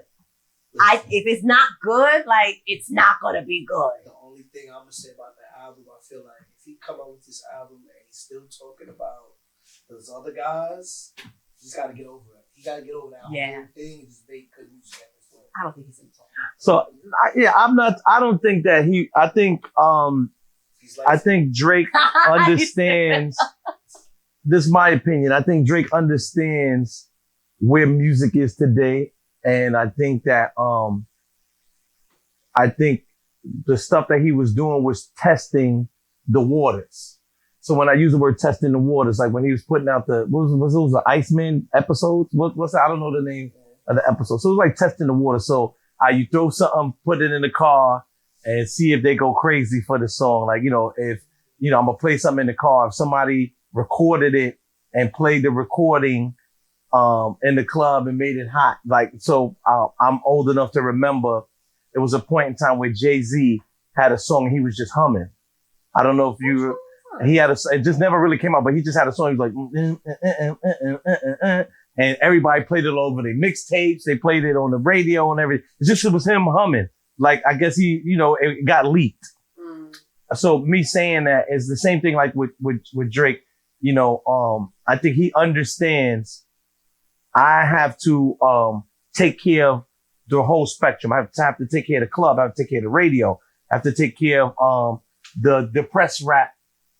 If it's not good, like, it's not going to be good. The only thing I'm going to say about that album, I feel like if he come out with this album and he's still talking about those other guys, he's got to get over it. He got to get over that whole thing and just make good music at this point. I don't think he's going to talk. So, I don't think that I think Drake understands, this is my opinion, I think Drake understands where music is today. And I think that, I think the stuff that he was doing was testing the waters. So when I use the word testing the waters, like when he was putting out what was those the Iceman episodes? What's that? I don't know the name of the episode. So it was like testing the water. So you throw something, put it in the car and see if they go crazy for the song. Like, if, I'm going to play something in the car. If somebody recorded it and played the recording, in the club and made it hot. Like, so, I'm old enough to remember there was a point in time where Jay-Z had a song and he was just humming. I don't know if he had it just never really came out, but he just had a song. He was like, and everybody played it all over their mixtapes. They played it on the radio and everything. It was him humming. Like, I guess he, it got leaked. So me saying that is the same thing like with Drake, I think he understands I have to, take care of the whole spectrum. I have to take care of the club. I have to take care of the radio. I have to take care of, the depressed rap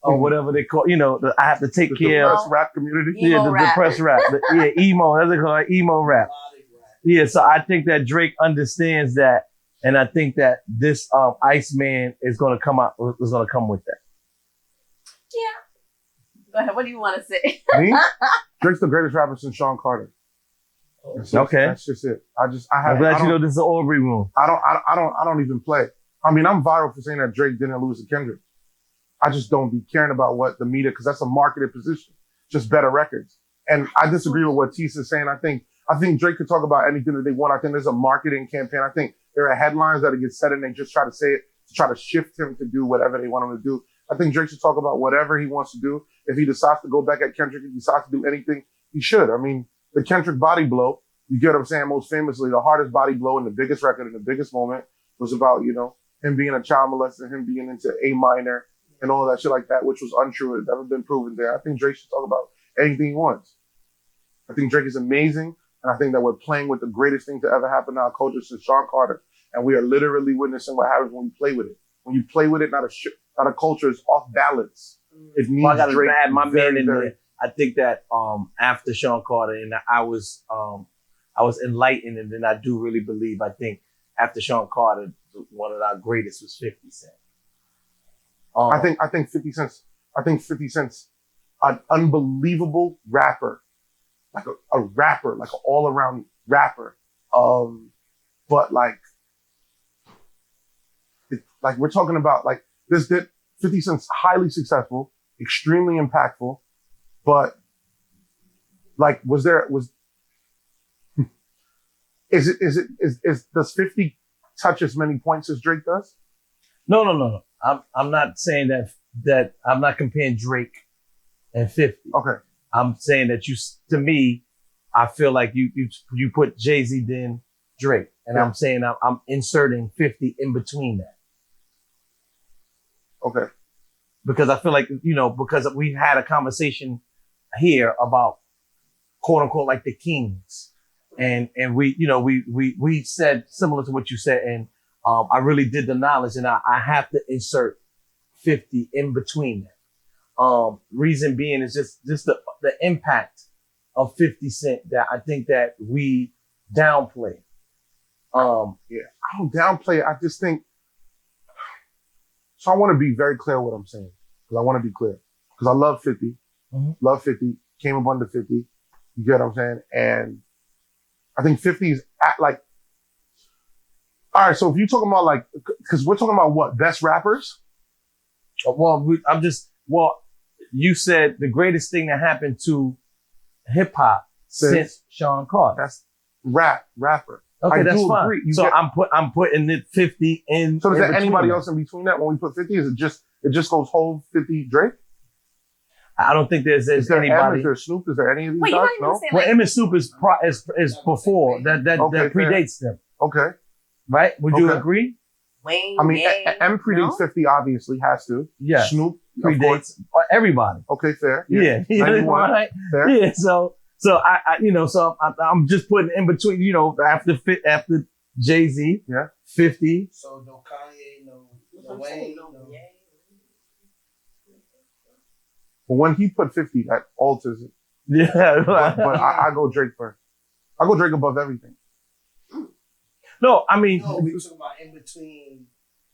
or whatever they call, I have to take care of depressed rap community. Emo rap. depressed rap. Emo, that's what they call it, emo rap. Yeah. So I think that Drake understands that. And I think that this, Iceman is going to come with that. Yeah. Go ahead. What do you want to say? Me? Drake's the greatest rapper since Sean Carter. Okay. That's just it. I'm glad you know this is an Aubrey room. I don't even play. I mean, I'm viral for saying that Drake didn't lose to Kendrick. I just don't be caring about what the media, because that's a marketed position. Just better records. And I disagree with what Tisa's saying. I think Drake could talk about anything that they want. I think there's a marketing campaign. I think there are headlines that get said and they just try to say it to try to shift him to do whatever they want him to do. I think Drake should talk about whatever he wants to do. If he decides to go back at Kendrick, if he decides to do anything, he should. I mean, the Kendrick body blow, you get what I'm saying? Most famously, the hardest body blow in the biggest record in the biggest moment was about, him being a child molester, him being into A minor and all that shit like that, which was untrue. It's never been proven there. I think Drake should talk about anything he wants. I think Drake is amazing. And I think that we're playing with the greatest thing to ever happen in our culture since Sean Carter. And we are literally witnessing what happens when we play with it. When you play with it, not a culture is off balance. It needs I gotta Drake. add my very, man in very, there. I think that after Sean Carter, and I was enlightened, and then I do really believe. I think after Sean Carter, one of our greatest was 50 Cent. I think 50 Cent's an unbelievable rapper, like a rapper, like an all around rapper. But like we're talking about like this. 50 Cent's highly successful, extremely impactful, but like does 50 touch as many points as Drake does? No. I'm not saying that I'm not comparing Drake and 50. Okay. I'm saying that to me, I feel like you put Jay-Z then Drake, and Yeah. I'm saying I'm inserting 50 in between that. Okay. Because I feel like, because we've had a conversation here about quote unquote like the kings. And we said similar to what you said. And, I really did the knowledge, and I have to insert 50 in between that. Reason being is just the impact of 50 Cent that I think that we downplay. Yeah, I don't downplay it. I just think, so I want to be very clear what I'm saying, because I want to be clear, because I love 50, love 50, came up under 50. You get what I'm saying? And I think 50 is all right. So if you're talking about because we're talking about what, best rappers? You said the greatest thing that happened to hip hop since Sean Carter. That's rapper. Okay, I that's do fine. agree. So I'm putting it 50 in. So is there between anybody that. else in between that when we put 50? Is it just goes whole 50 Drake? I don't think there's Is there anybody. M? Is there Snoop? Is there any of these Wait, you're guys? not even No? saying Well, M and Snoop is before that Okay, predates them, Okay. right? Would you Okay. agree? Wayne, I mean, Ye, M predates no? 50, obviously, has to. Yeah, Snoop, of course. predates everybody. Okay, fair. Yeah, 91, right. fair. Yeah, so I'm just putting in between, after Jay-Z, Yeah. 50. So no Kanye, no Wayne, no. But when he put 50, that alters it. Yeah, But I go Drake first. I go Drake above everything. No, I mean, No, we were talking about in between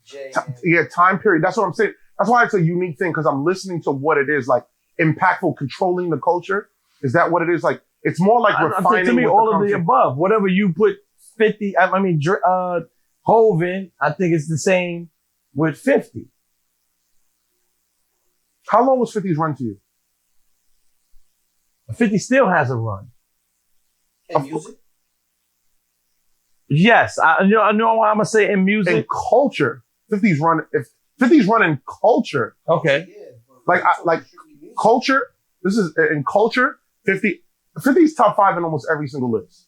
Jay and... Yeah, time period. That's what I'm saying. That's why it's a unique thing, because I'm listening to what it is, like impactful, controlling the culture. Is that what it is? Like, it's more like refining. To me, what all the of the above. Whatever you put 50, Hov in, I think it's the same with 50. How long was 50's run to you? 50 still has a run. And music? Yes, I know what I'm gonna say in In music. culture, 50's run. If 50's run in culture, Okay. Yeah, but like strictly music. culture. This is in culture. 50's top 5 in almost every single list,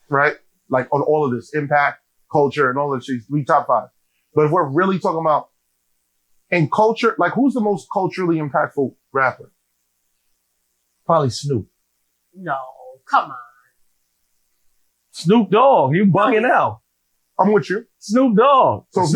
right? Like on all of this impact, culture, and all of this. We top 5. But if we're really talking about in culture, like who's the most culturally impactful rapper? Probably Snoop. No, come on. Snoop Dogg, you bugging out. I'm with you. Snoop Dogg. So if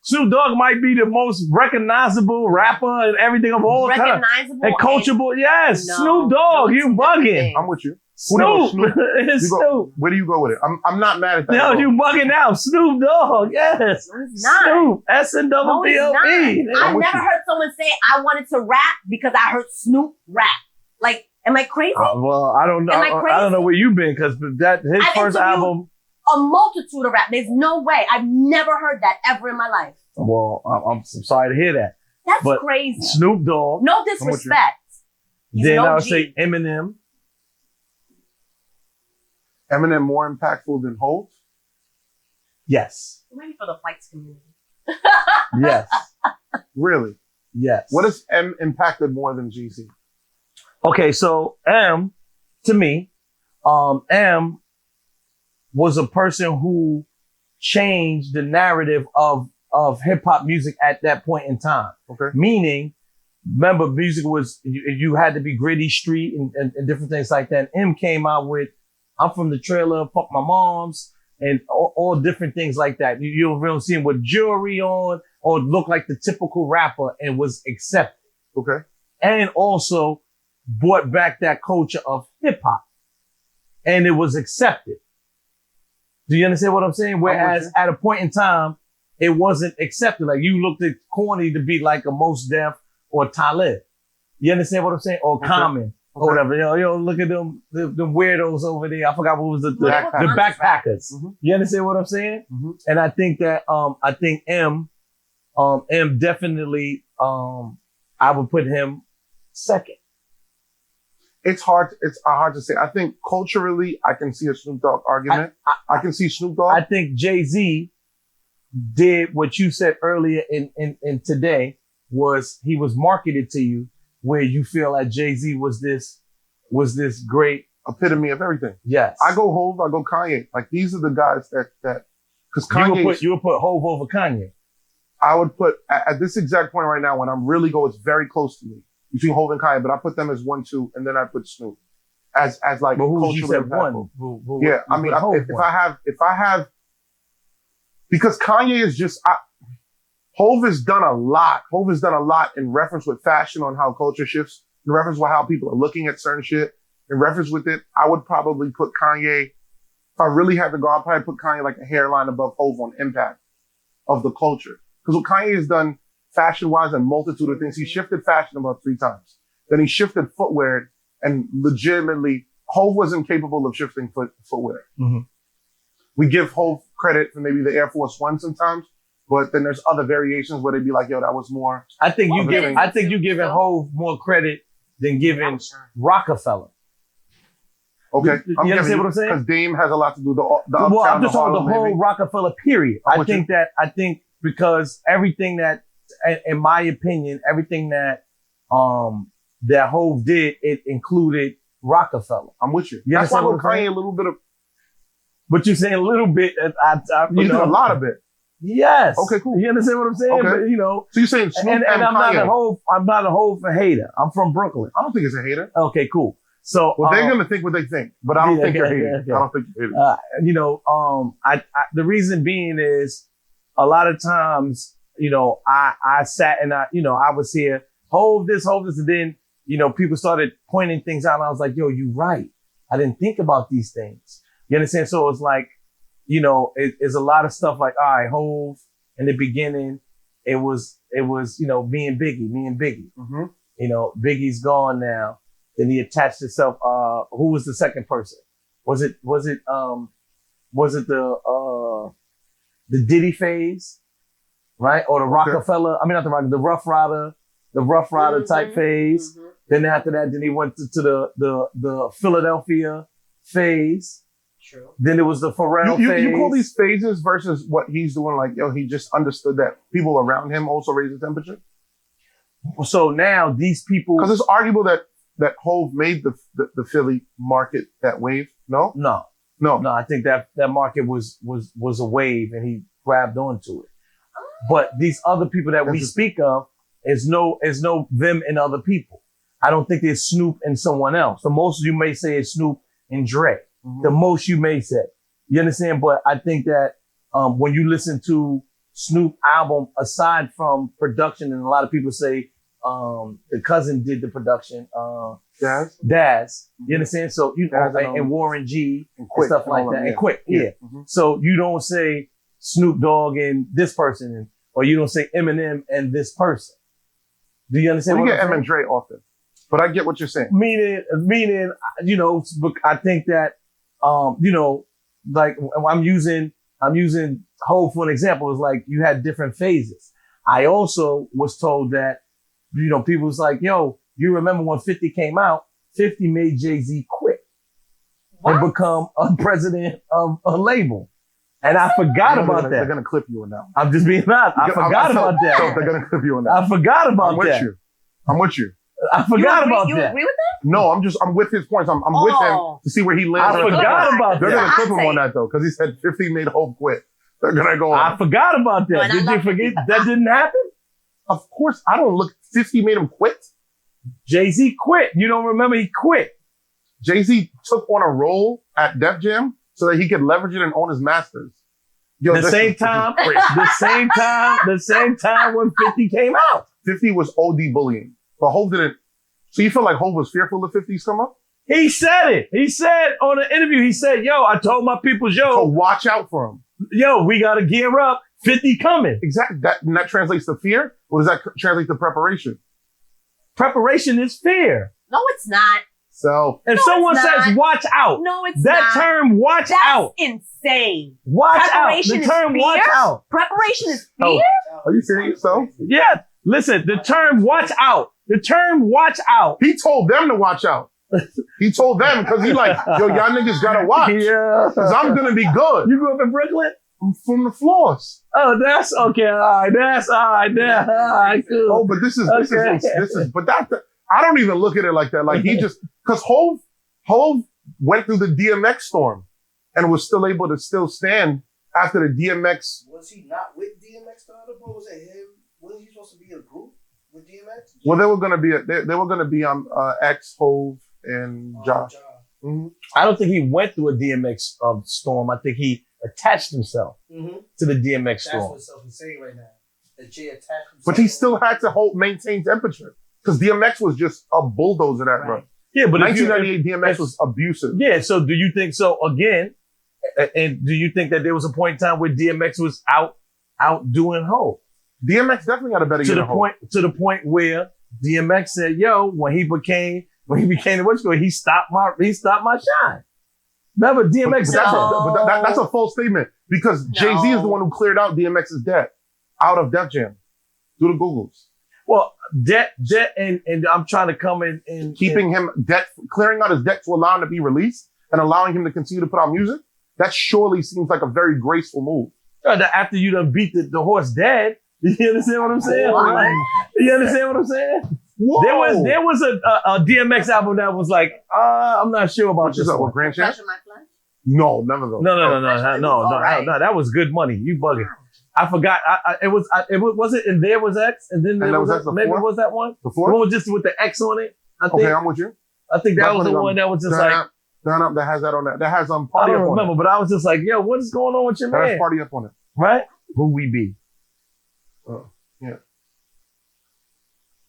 Snoop Dogg might be the most recognizable rapper and everything of all time. Recognizable And coachable. Yes, No, Snoop Dogg, those you two different bugging. things. I'm with you. Snoop. Snoop. It's You go- Snoop. Where do you go with it? I'm not mad at that. No, at all. you bugging out. Snoop Dogg, yes. No, he's not. Snoop, S-N-double-B-O-E. I've never heard someone say I wanted to rap because I heard Snoop rap. Like, am I crazy? Well, I don't know. Am I I don't crazy? know where you've been, because that his I've first interviewed- album. A multitude of rap. There's no way. I've never heard that ever in my life. Well, I'm sorry to hear that. That's But crazy. Snoop Dogg. No with you. disrespect. He's Then an I would OG. say Eminem. Eminem more impactful than Hov? Yes. Maybe for the fights community. Yes. Really? Yes. What has M impacted more than GC? Okay, so M, to me, M was a person who changed the narrative of hip hop music at that point in time. Okay. Meaning, remember, music was, you had to be gritty street and different things like that. And M came out with, I'm from the trailer, fuck my moms, and all different things like that. You don't see him with jewelry on or look like the typical rapper, and was accepted. Okay. And also brought back that culture of hip hop, and it was accepted. Do you understand what I'm saying? Whereas at a point in time, it wasn't accepted. Like, you looked at corny to be like a Mos Def or Talib. You understand what I'm saying? Or Common or whatever. Look at them weirdos over there. I forgot what was the backpackers. Mm-hmm. You understand what I'm saying? Mm-hmm. And I think that I think M definitely I would put him second. It's hard to say. I think culturally, I can see a Snoop Dogg argument. I can see Snoop Dogg. I think Jay-Z did what you said earlier in today, was he was marketed to you where you feel like Jay-Z was this great Epitome of everything. yes. I go Hov, I go Kanye. Like, these are the guys that because Kanye, you would put Hov over Kanye. I would put at this exact point right now when I'm really it's very close to me between Hov and Kanye, but I put them as 1, 2, and then I put Snoop as like But who you culturally said impactful. one? Yeah, I mean, if I have, because Kanye is just, Hov has done a lot. Hov has done a lot in reference with fashion on how culture shifts, in reference with how people are looking at certain shit, in reference with it. I would probably put Kanye, if I really had to go, I'd probably put Kanye like a hairline above Hov on impact of the culture. Because what Kanye has done fashion-wise and multitude of things, he shifted fashion about 3 times. Then he shifted footwear, and legitimately, Hov wasn't capable of shifting footwear. Mm-hmm. We give Hov credit for maybe the Air Force One sometimes, but then there's other variations where they'd be like, yo, that was more. I think you Okay. giving Hov more credit than giving Rockefeller. Okay. You understand what I'm saying? Because Dame has a lot to do with the Well, uptown, I'm just on the Harlem, whole maybe. Rockefeller period. I'm I with think because everything that, in my opinion, everything that that Hov did, it included Rockefeller. I'm with you. You That's why I understand go what I'm saying? Kanye a little bit of, But you're saying a little bit. you know, a lot of it. Yes. Okay, cool. You understand what I'm saying? Okay. But, you know, So you're saying Snoop and and I'm not Kanye. a Hov hater. I'm from Brooklyn. I don't think it's a hater. Okay, cool. So Well, they're gonna think what they think, but I don't yeah, think you're okay, hating. okay. I don't think you're hating. you know, I the reason being is a lot of times, you know, I sat and I was here, hold this, and then, you know, people started pointing things out and I was like, yo, you right. I didn't think about these things. You understand? So it's like, you know, it's a lot of stuff like, all right, Hove in the beginning, it was, you know, me and Biggie. Mm-hmm. You know, Biggie's gone now. Then he attached himself. Who was the second person? Was it the Diddy phase, right? Or the Rockefeller? I mean, not the Rock, the Rough Rider type phase. Mm-hmm. Then after that, then he went to the Philadelphia phase. True. Then it was the Pharrell phase. You call these phases versus what he's doing, like, yo, he just understood that people around him also raise the temperature? So now these people, Because it's arguable that Hove made the Philly market that wave. No? No, I think that market was a wave and he grabbed onto it. But these other people that we speak of is no them and other people. I don't think there's Snoop and someone else. The most you may say is Snoop and Dre. Mm-hmm. The most you may say. You understand? But I think that when you listen to Snoop album, aside from production, and a lot of people say the cousin did the production, Daz. You understand? So you know, and Warren G and stuff like that, and Quick, yeah. Mm-hmm. So you don't say Snoop Dogg and this person, or you don't say Eminem and this person. Do you understand? We what get I'm M and Dre often, but I get what you're saying. Meaning, you know, I think that, you know, like I'm using Hov for an example. It's like you had different phases. I also was told that, you know, people was like, yo, you remember when 50 came out, 50 made Jay-Z quit and become a president of a label. And I forgot about that. They're going to clip you on that. I'm just being honest. I forgot about that. So they're going to clip you on that. I forgot about that. I'm with you. I forgot about that. You agree with that? No, I'm with his points. I'm with him to see where he lands. I forgot about They're that. going to clip him on that though, because he said 50 made Hove quit. They're going to go on. I forgot about that. Did you forget that didn't happen? Of course, I don't look. 50 made him quit. Jay-Z quit. You don't remember he quit. Jay-Z took on a role at Def Jam so that he could leverage it and own his masters. Yo, the same time when 50 came out. 50 was OD bullying, but Hove didn't. So you feel like Hove was fearful of 50's come up? He said it. He said on an interview, he said, yo, I told my people, So watch out for him. Yo, we got to gear up. 50 coming. Exactly. That translates to fear? Or does that translate to preparation? Preparation is fear. No, it's not. So if someone says watch out, no, it's that not. Term watch out. Insane. Watch Preparation out. The term is watch fear? out. Preparation is fear? Oh, are you serious though? Yeah. Listen, the term watch out. The term watch out. He told them to watch out. He told them because he like, yo, y'all niggas gotta watch. Yeah. Because I'm gonna be good. You grew up in Brooklyn? I'm from the floors. Oh, that's okay. All right. That's all right. That's all right. Cool. Oh, but this is, but that, I don't even look at it like that. Like he just, cause Hove went through the DMX storm and was still able to still stand after the DMX. Was he not with DMX the other boy? Was it him? Wasn't he supposed to be a group with DMX? Well, they were going to be on X, Hove, and Ja. Mm-hmm. I don't think he went through a DMX storm. I think he attached himself to the DMX storm. That's what Selfie's saying right now. That Jay attached himself. But he still had to maintain temperature because DMX was just a bulldozer that run. Yeah, but 1998 DMX was abusive. Yeah, so do you think so again? And do you think that there was a point in time where DMX was outdoing Hov? DMX definitely had a better year to the point where DMX said, "Yo, when he became the what's going, he stopped my shine." Remember, DMX said that. That's a false statement because Jay-Z is the one who cleared out DMX's debt out of Def Jam. Do the Googles. Well, debt, and I'm trying to come in and keeping him clearing out his debt to allow him to be released and allowing him to continue to put out music. That surely seems like a very graceful move. After you done beat the horse dead, you understand what I'm saying? Like, you understand what I'm saying? Whoa. There was a DMX album that was like, I'm not sure about this. What, Grand Champ? My flesh? No, none of those. No. That was good money. You bugging. I forgot. It was it, and there was X, and then there was X. Maybe it was that one. Before? One was just with the X on it. I think. Okay, I'm with you. I think that was the one that was just like. That has that on that. That has I Party Up don't on remember, it. but I was just like, yo, what is going on with your That man? has Party Up on it. Right? Who we be? Yeah.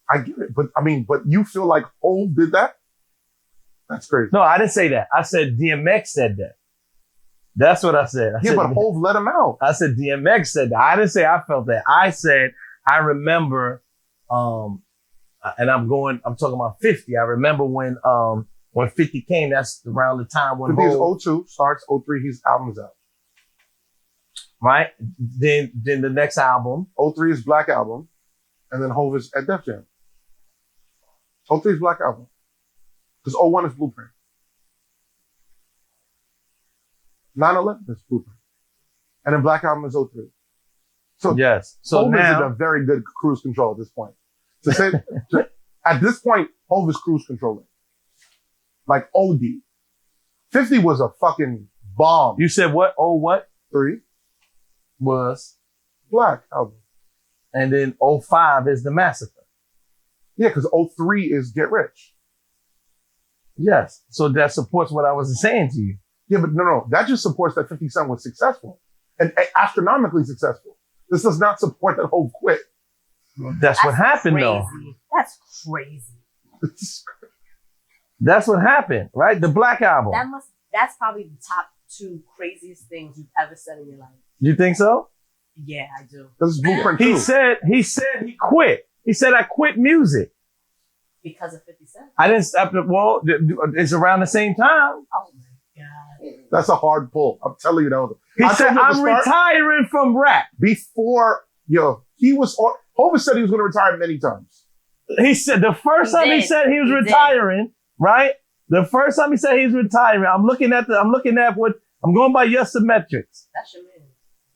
I get it, but you feel like Hov did that? That's crazy. No, I didn't say that. I said DMX said that. That's what I said. I Yeah, said, but Hov let him out. I said DMX said that. I didn't say I felt that. I said I remember, and I'm talking about 50. I remember when 50 came. That's around the time when 50 is Hov, 02, starts 03, his album's out. right? Then the next album. 03 is Black Album, and then Hov is at Def Jam. 03 is Black Album. Because 01 is Blueprint. 9/11 is Blueprint. And then Black Album is 03. So Yes. So Hov is in a now, very good cruise control at this point. To say, at this point, Hov is cruise controlling. Like OD. 50 was a fucking bomb. you said what? Oh, what 3, was? Black Album. And then 05 is the massacre. Yeah, because 03 is Get Rich. Yes. So that supports what I was saying to you. Yeah, but no. That just supports that 50 Cent was successful. And astronomically successful. This does not support that Hov quit. That's what happened, crazy. though. That's crazy. That's what happened, right? The Black Album. That's probably the top 2 craziest things you've ever said in your life. You think so? Yeah, I do. This is Blueprint He 2. said he quit. He said I quit music. Because of 50 Cent. I didn't stop. Well, it's around the same time. Oh my God. That's a hard pull. I'm telling you that was. He I said told you at the I'm start, retiring from rap. before, Hov said he was going to retire many times. He said the first time he did. said he was He did. retiring, right? The first time he said he was retiring, I'm looking at what I'm going by your symmetrics. That's your man.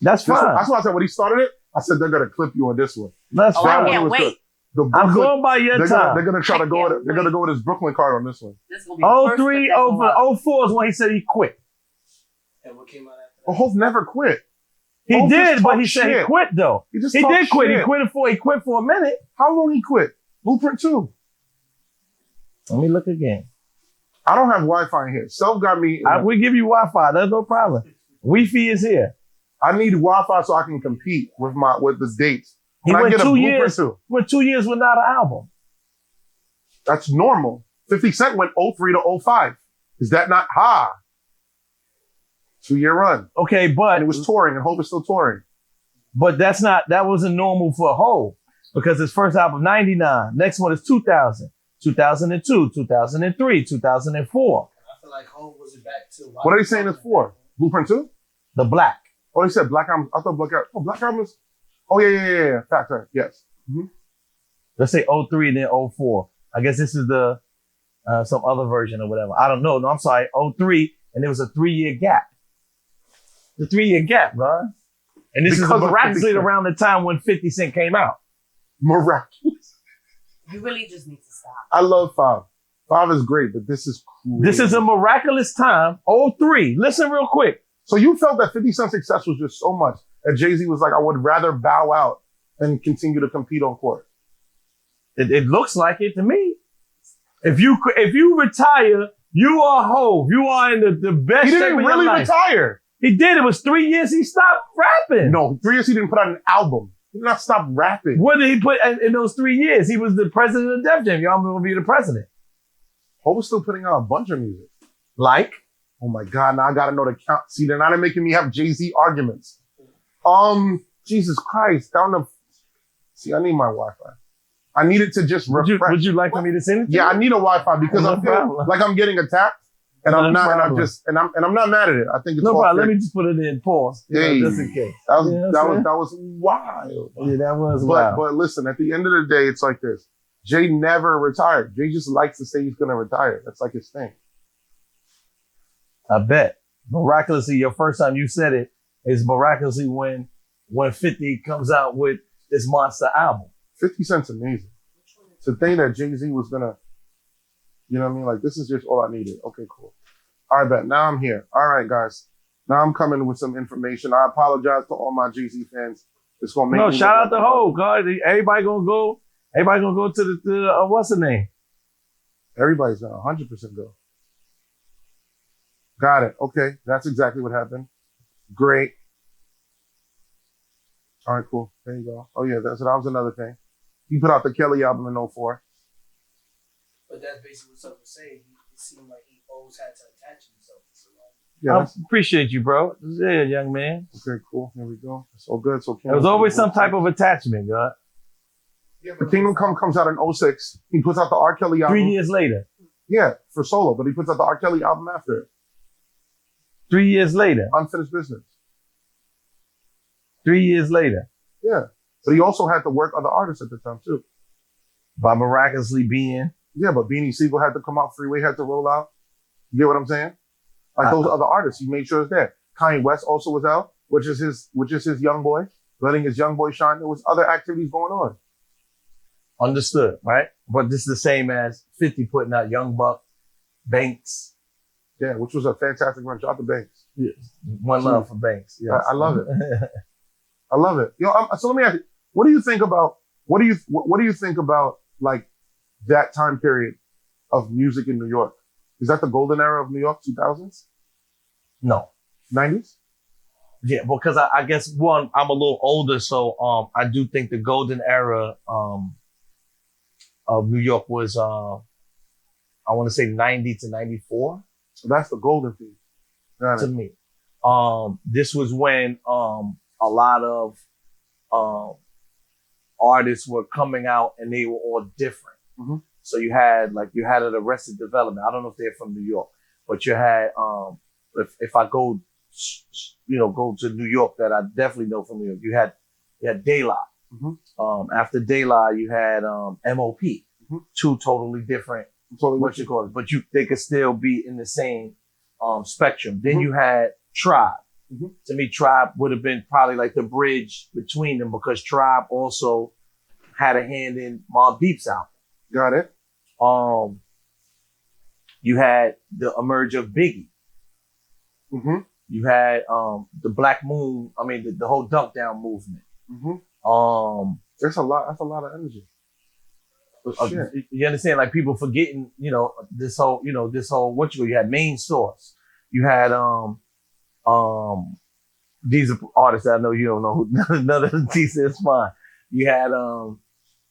That's fine. That's why I said when he started it, I said they're going to clip you on this one. That's Oh, fine. I can't was wait. The I'm Brooklyn- going by your time. They're gonna try to I go. can't They're gonna wait. go with his Brooklyn card on this one. This will be the first 03, that go up. 04 is when he said he quit. And what came out after Well, Hov never quit. He Hov did, just but talk he said he shit. quit though. He just He talk did quit. shit. He quit for a minute. How long he quit? Blueprint 2. Let me look again. I don't have Wi-Fi in here. Self got me. We give you Wi-Fi. That's no problem. Wi-Fi is here. I need Wi-Fi so I can compete with the dates. He Can I went get a 2 Blueprint years. 2? Went 2 years without an album. That's normal. 50 Cent went 03 to 05. Is that not high? 2-year run. Okay, And but it was touring, and Hov is still touring. that wasn't normal for Hov because his first album 99. Next one is 2000, 2002, 2003, 2004. I feel like Hov was it back to What are you saying it's for? Blueprint 2? The Black. Oh, he said Black Album. I thought Black Album. Oh, Black Album is. Oh, yeah. Fact, right. Yes. Let's say 03 and then 04. I guess this is the some other version or whatever. I don't know. No, I'm sorry. 03, and there was a 3-year gap. The 3-year gap, bro. And this Because is of 50 miraculously Cent. around the time when 50 Cent came out. Miraculous. You really just need to stop. I love 5. 5 is great, but this is crazy. This is a miraculous time. 03. Listen real quick. So you felt that 50 Cent's success was just so much that Jay-Z was like, I would rather bow out than continue to compete on court. It looks like it to me. If you retire, you are Hov. You are in the best He shape didn't of really your life. retire. He did. It was 3 years he stopped rapping. No, 3 years he didn't put out an album. He did not stop rapping. What did he put in those 3 years? He was the president of Def Jam. Y'all going to be the president. Hov was still putting out a bunch of music. Like? Oh my God, now I gotta know the count. See, they're not making me have Jay-Z arguments. Jesus Christ, see, I need my Wi-Fi. I need it to just refresh. Would you like for me to send it to you? Yeah, I need a Wi-Fi because No I feel problem. like I'm getting attacked, and No I'm not, and problem. I'm not mad at it. I think it's No all problem. fair. Let me just put it in pause. Hey. Just in case. That was You know what that I'm was saying? that was wild. Yeah, that was But wild. but listen, at the end of the day, it's like this. Jay never retired. Jay just likes to say he's gonna retire. That's like his thing. I bet. Miraculously, your first time you said it is miraculously when 50 comes out with this monster album. 50 Cent's amazing. To think that Jay-Z was gonna, you know what I mean? Like, this is just all I needed. Okay, cool. All right, bet. Now I'm here. All right, guys. Now I'm coming with some information. I apologize to all my Jay-Z fans. It's gonna make No, me shout out look to like- Hov, God. Everybody gonna go to the what's the name? Everybody's gonna 100% go. Got it. Okay, that's exactly what happened. Great. All right, cool. There you go. Oh yeah, that was another thing. He put out the Kelly album in 04. But that's basically what Sub was saying. It seemed like he always had to attach himself to somebody. Yeah. I appreciate you, bro. Yeah, young man. Okay, cool. Here we go. It's all good. So There was always some type of attachment, God. The Kingdom Come comes out in 06. He puts out the R. Kelly album. 3 years later. Yeah, for solo, but he puts out the R. Kelly album after it. 3 years later. Unfinished Business. 3 years later. Yeah. But he also had to work other artists at the time too. By miraculously being. Yeah, but Beanie Siegel had to come out, Freeway had to roll out. You get what I'm saying? Like those other artists, he made sure it's there. Kanye West also was out, which is his young boy, letting his young boy shine. There was other activities going on. Understood, right? But this is the same as 50 putting out Young Buck, Banks. Yeah, which was a fantastic run. Shout out to Banks. Yes. One love for Banks. Yes. I love it. I love it. So let me ask you, what do you think about like that time period of music in New York? Is that the golden era of New York, 2000s? No. 90s? Yeah, because I guess one, I'm a little older, so I do think the golden era of New York was I want to say 90 to 94. So that's the golden thing. To me. This was when a lot of artists were coming out and they were all different. Mm-hmm. So you had an Arrested Development. I don't know if they're from New York, but you had if I go to New York, that I definitely know from New York. You had De La. Mm-hmm. After De La, you had MOP. Mm-hmm. Two totally different what you call it, but they could still be in the same spectrum. Then Mm-hmm. you had Tribe. Mm-hmm. To me, Tribe would have been probably like the bridge between them, because Tribe also had a hand in Mobb Deep's album. Got it. You had the emerge of Biggie. Mm-hmm. You had the Black Moon. I mean, the whole Duck Down movement. Mm-hmm. That's a lot of energy. You understand? Like, people forgetting, this whole you had Main Source. You had these are artists that I know you don't know who none of these is fine. You had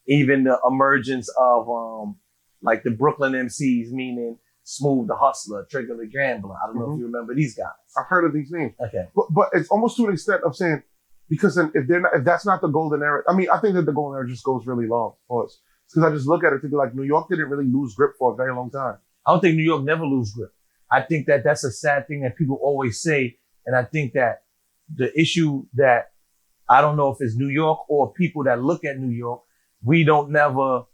even the emergence of like the Brooklyn MCs, meaning Smooth the Hustler, Trigger the Gambler. I don't know if you remember these guys. I've heard of these names. Okay. But it's almost to an extent of saying, because then if that's not the golden era, I mean, I think that the golden era just goes really long for us. Because I just look at it to be like, New York didn't really lose grip for a very long time. I don't think New York never lose grip. I think that that's a sad thing that people always say. And I think that the issue that I don't know if it's New York or people that look at New York, we don't never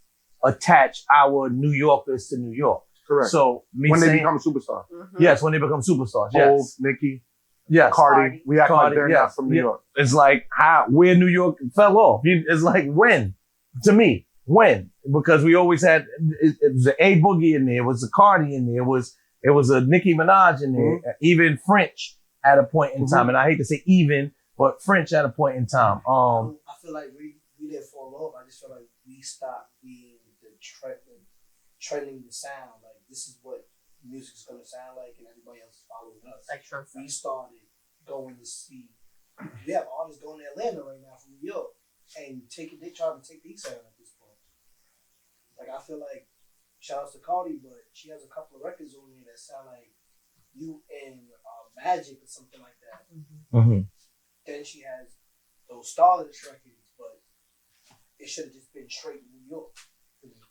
attach our New Yorkers to New York. Correct. So when they become a superstar. Mhm. Yes, when they become superstars. Yes. Hov, Nicki, Yes. Cardi. We act Cardi, like they're yes. not from New York. It's like where New York fell off. It's like when, to me, when, because we always had, it was an A Boogie in there, it was a Cardi in there, it was a Nicki Minaj in there, even French at a point in time. And I hate to say even, but French at a point in time. I feel like we didn't fall off. I just feel like we stopped being the trending the sound. Like, this is what music's gonna sound like, and everybody else is following us. Like Trump. We started going to see. We have artists going to Atlanta right now from New York and they trying to take the sound at this point. Like, I feel like, shout out to Cardi, but she has a couple of records on there that sound like You and Magic or something like that. Mm-hmm. Then she has those Starless records, but it should have just been straight New York.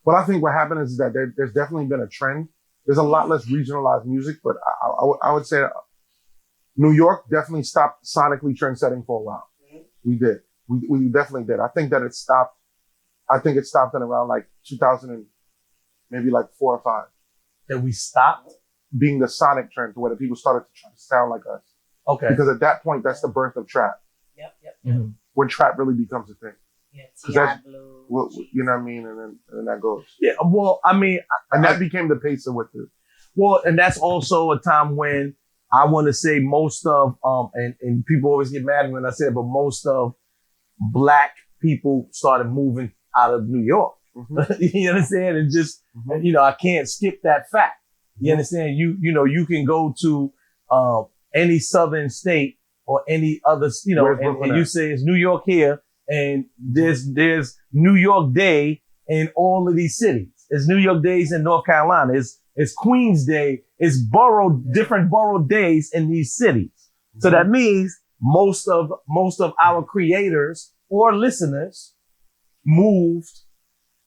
But I think what happened is that there's definitely been a trend. There's a lot less regionalized music, but I would say New York definitely stopped sonically trend setting for a while. Mm-hmm. We did. We definitely did. I think that it stopped. I think it stopped in around like 2000 and maybe like 4 or 5. That we stopped being the sonic trend to where the people started to try to sound like us. Okay. Because at that point, that's the birth of trap. Yep. Mm-hmm. When trap really becomes a thing. Yeah, That's, Blue. you know what I mean? And then that goes. Yeah, well, I mean. And that became the pace of what the. Well, and that's also a time when I want to say most of, and people always get mad when I say it, but most of Black people started moving out of New York. Mm-hmm. You understand? And just, I can't skip that fact. You understand? You can go to any southern state or any other, and you say it's New York here, and there's New York Day in all of these cities. It's New York Days in North Carolina. It's Queens Day It's different borough days in these cities. So that means most of our creators or listeners moved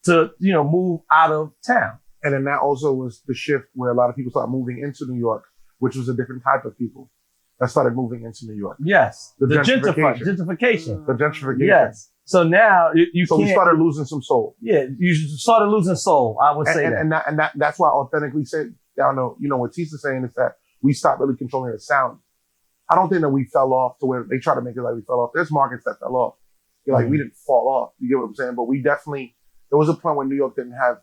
to, move out of town. And then that also was the shift where a lot of people started moving into New York, which was a different type of people that started moving into New York. Yes. The gentrification. gentrification. The gentrification. Yes. So now you So can't, we started losing some soul. Yeah, you started losing soul. I would say that. And that's why I authentically say, down know, what Tisa's saying is that we stopped really controlling the sound. I don't think that we fell off to where they try to make it like we fell off. There's markets that fell off. Like we didn't fall off. You get what I'm saying? But we definitely, there was a point when New York didn't have,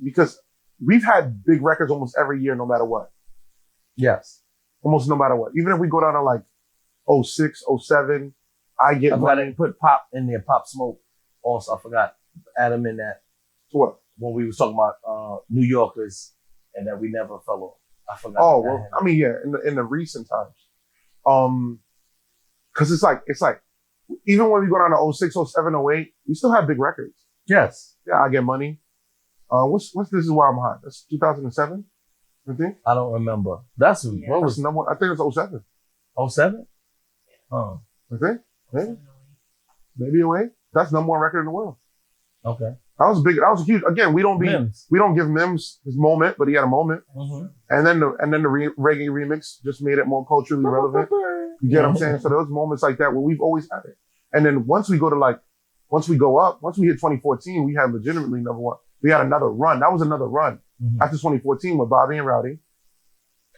because we've had big records almost every year, no matter what. Yes. Almost no matter what. Even if we go down to like 06, 07, I get I money. put Pop in there, Pop Smoke. Also, I forgot add him in that What? when we was talking about New Yorkers and that we never fell off. I forgot. Oh, well, I mean, yeah, in the recent times. Cause it's like, even when we go down to 06, 07, 08, we still have big records. Yes. Yeah, I get money. What's This Is Why I'm Hot? That's 2007, I think. I don't remember. That's what That's was the number one. I think it's 07. 07? Oh, I think. Maybe 08. That's the number one record in the world. okay. That was big. That was huge. Again, we don't Mims. give Mims his moment, but he had a moment. Mm-hmm. And then the reggae remix just made it more culturally relevant. You get what I'm saying? So there was moments like that where we've always had it. And then once we go up, once we hit 2014, we had legitimately number one. We had another run. That was another run after 2014 with Bobby and Rowdy.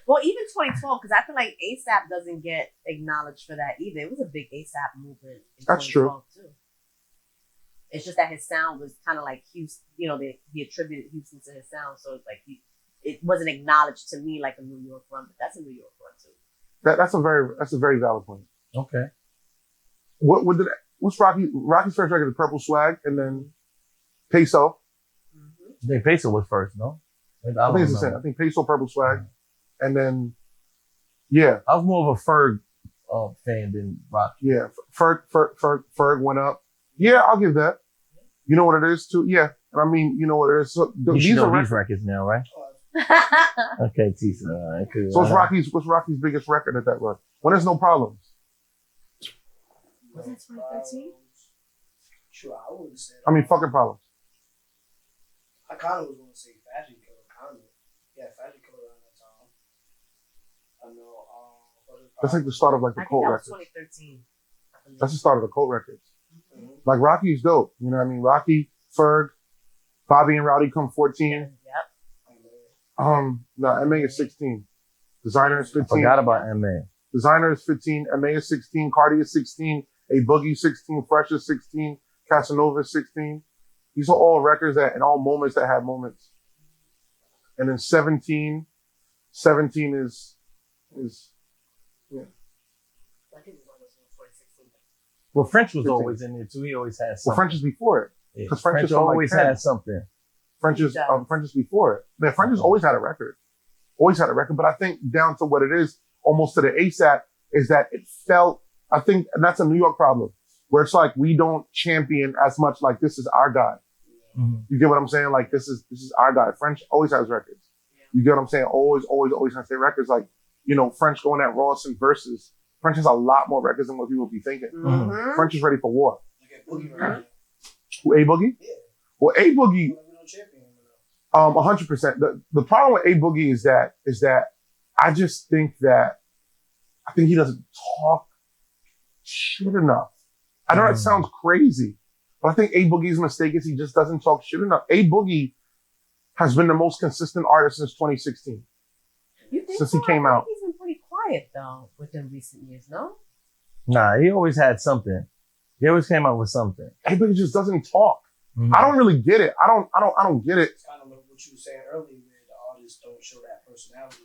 Well, even 2012, because I feel like ASAP doesn't get acknowledged for that either. It was a big ASAP movement in That's 2012 too. It's just that his sound was kind of like Houston, he attributed Houston to his sound. So it's like it wasn't acknowledged to me like a New York run, but that's a New York run too. That's a very valid point. Okay. What's Rocky's first record? Is Purple Swag, and then Peso. I think Peso was first, no? I think it's the same. I think Peso, Purple Swag, and then yeah. I was more of a Ferg fan than Rocky. Yeah, Ferg went up. Yeah, I'll give that. You know what it is too? Yeah. And I mean, you know what it is. So You should these know are these records now, right? Okay, Tisa. All right, cool. So what's Rocky's biggest record at that run? When there's no problems. Was that 2013? Sure, I would have said. I mean, fucking problems. I kind of was going to say Fashion Killer, kind of. Yeah, Fashion Killer around that time. I know. That's like the start of like the I think cult that was records. 2013. That's the start of the cult records. Like Rocky's dope. You know what I mean? Rocky, Ferg, Bobby and Rowdy come 14. Yep. No, MA is 16. Designer is 15. Forgot about MA. Designer is 15. MA is 16. Cardi is 16. A Boogie 16. Fresh is 16. Casanova is 16. These are all records and all moments that had moments. And then 17 is yeah. I think it was 2016. Well, French was 15. always in there too. He always had Well, something. French is before it. Yeah. Because French is from, like, always 10. had something. French is before it. Man, French has always had a record. Always had a record. But I think down to what it is, almost to the ASAP, is that it felt, I think, and that's a New York problem, where it's like we don't champion as much like this is our guy. Mm-hmm. You get what I'm saying? Like this is our guy. French always has records. You get what I'm saying? Always has their records. Like, French going at Ross and Versus. French has a lot more records than what people be thinking. Mm-hmm. French is ready for war. Look at Boogie right now. Who, A Boogie? Yeah. Well, A Boogie, We don't champion him enough. 100%. The problem with A Boogie is that I just think he doesn't talk shit enough. I know that sounds crazy, but I think A Boogie's mistake is he just doesn't talk shit enough. A Boogie has been the most consistent artist since 2016. You think Since so? he came I think out. he's been pretty quiet though within recent years, no? Nah, he always had something. He always came out with something. A Boogie just doesn't talk. Mm-hmm. I don't really get it. I don't get it. It's kind of like what you were saying earlier, where the artists don't show that personality.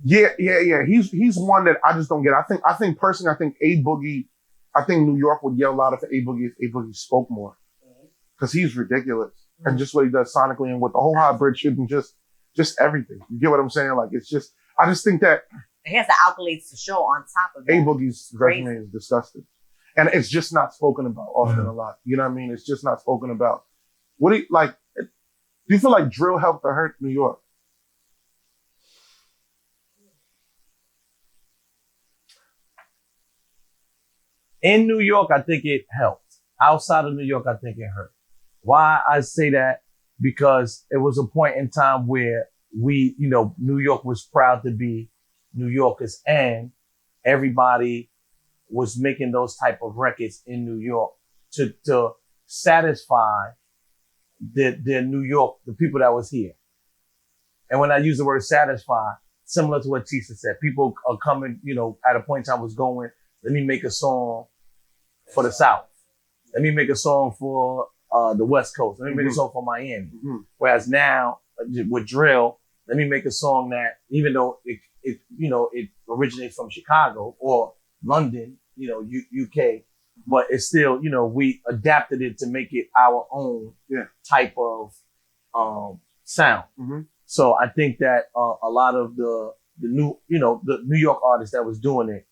Yeah. He's one that I just don't get. I think personally, A Boogie, I think New York would yell louder for A Boogie if A Boogie spoke more. Cause he's ridiculous. And just what he does sonically and with the whole hybrid shit and just everything. You get what I'm saying? Like I just think that And he has the accolades to show on top of that. A Boogie's resume is disgusting. And it's just not spoken about often a lot. You know what I mean? It's just not spoken about. Do you feel like drill helped or hurt New York? In New York, I think it helped. Outside of New York, I think it hurt. Why I say that? Because it was a point in time where we, New York was proud to be New Yorkers, and everybody was making those type of records in New York to satisfy the New York, the people that was here. And when I use the word satisfy, similar to what Tisa said, people are coming, at a point in time was going, let me make a song for the South. Let me make a song for the West Coast. Let me make a song for Miami. Mm-hmm. Whereas now with drill, let me make a song that, even though it originates from Chicago or London, UK, but it's still, we adapted it to make it our own type of sound. Mm-hmm. So I think that a lot of the new York artists that was doing it,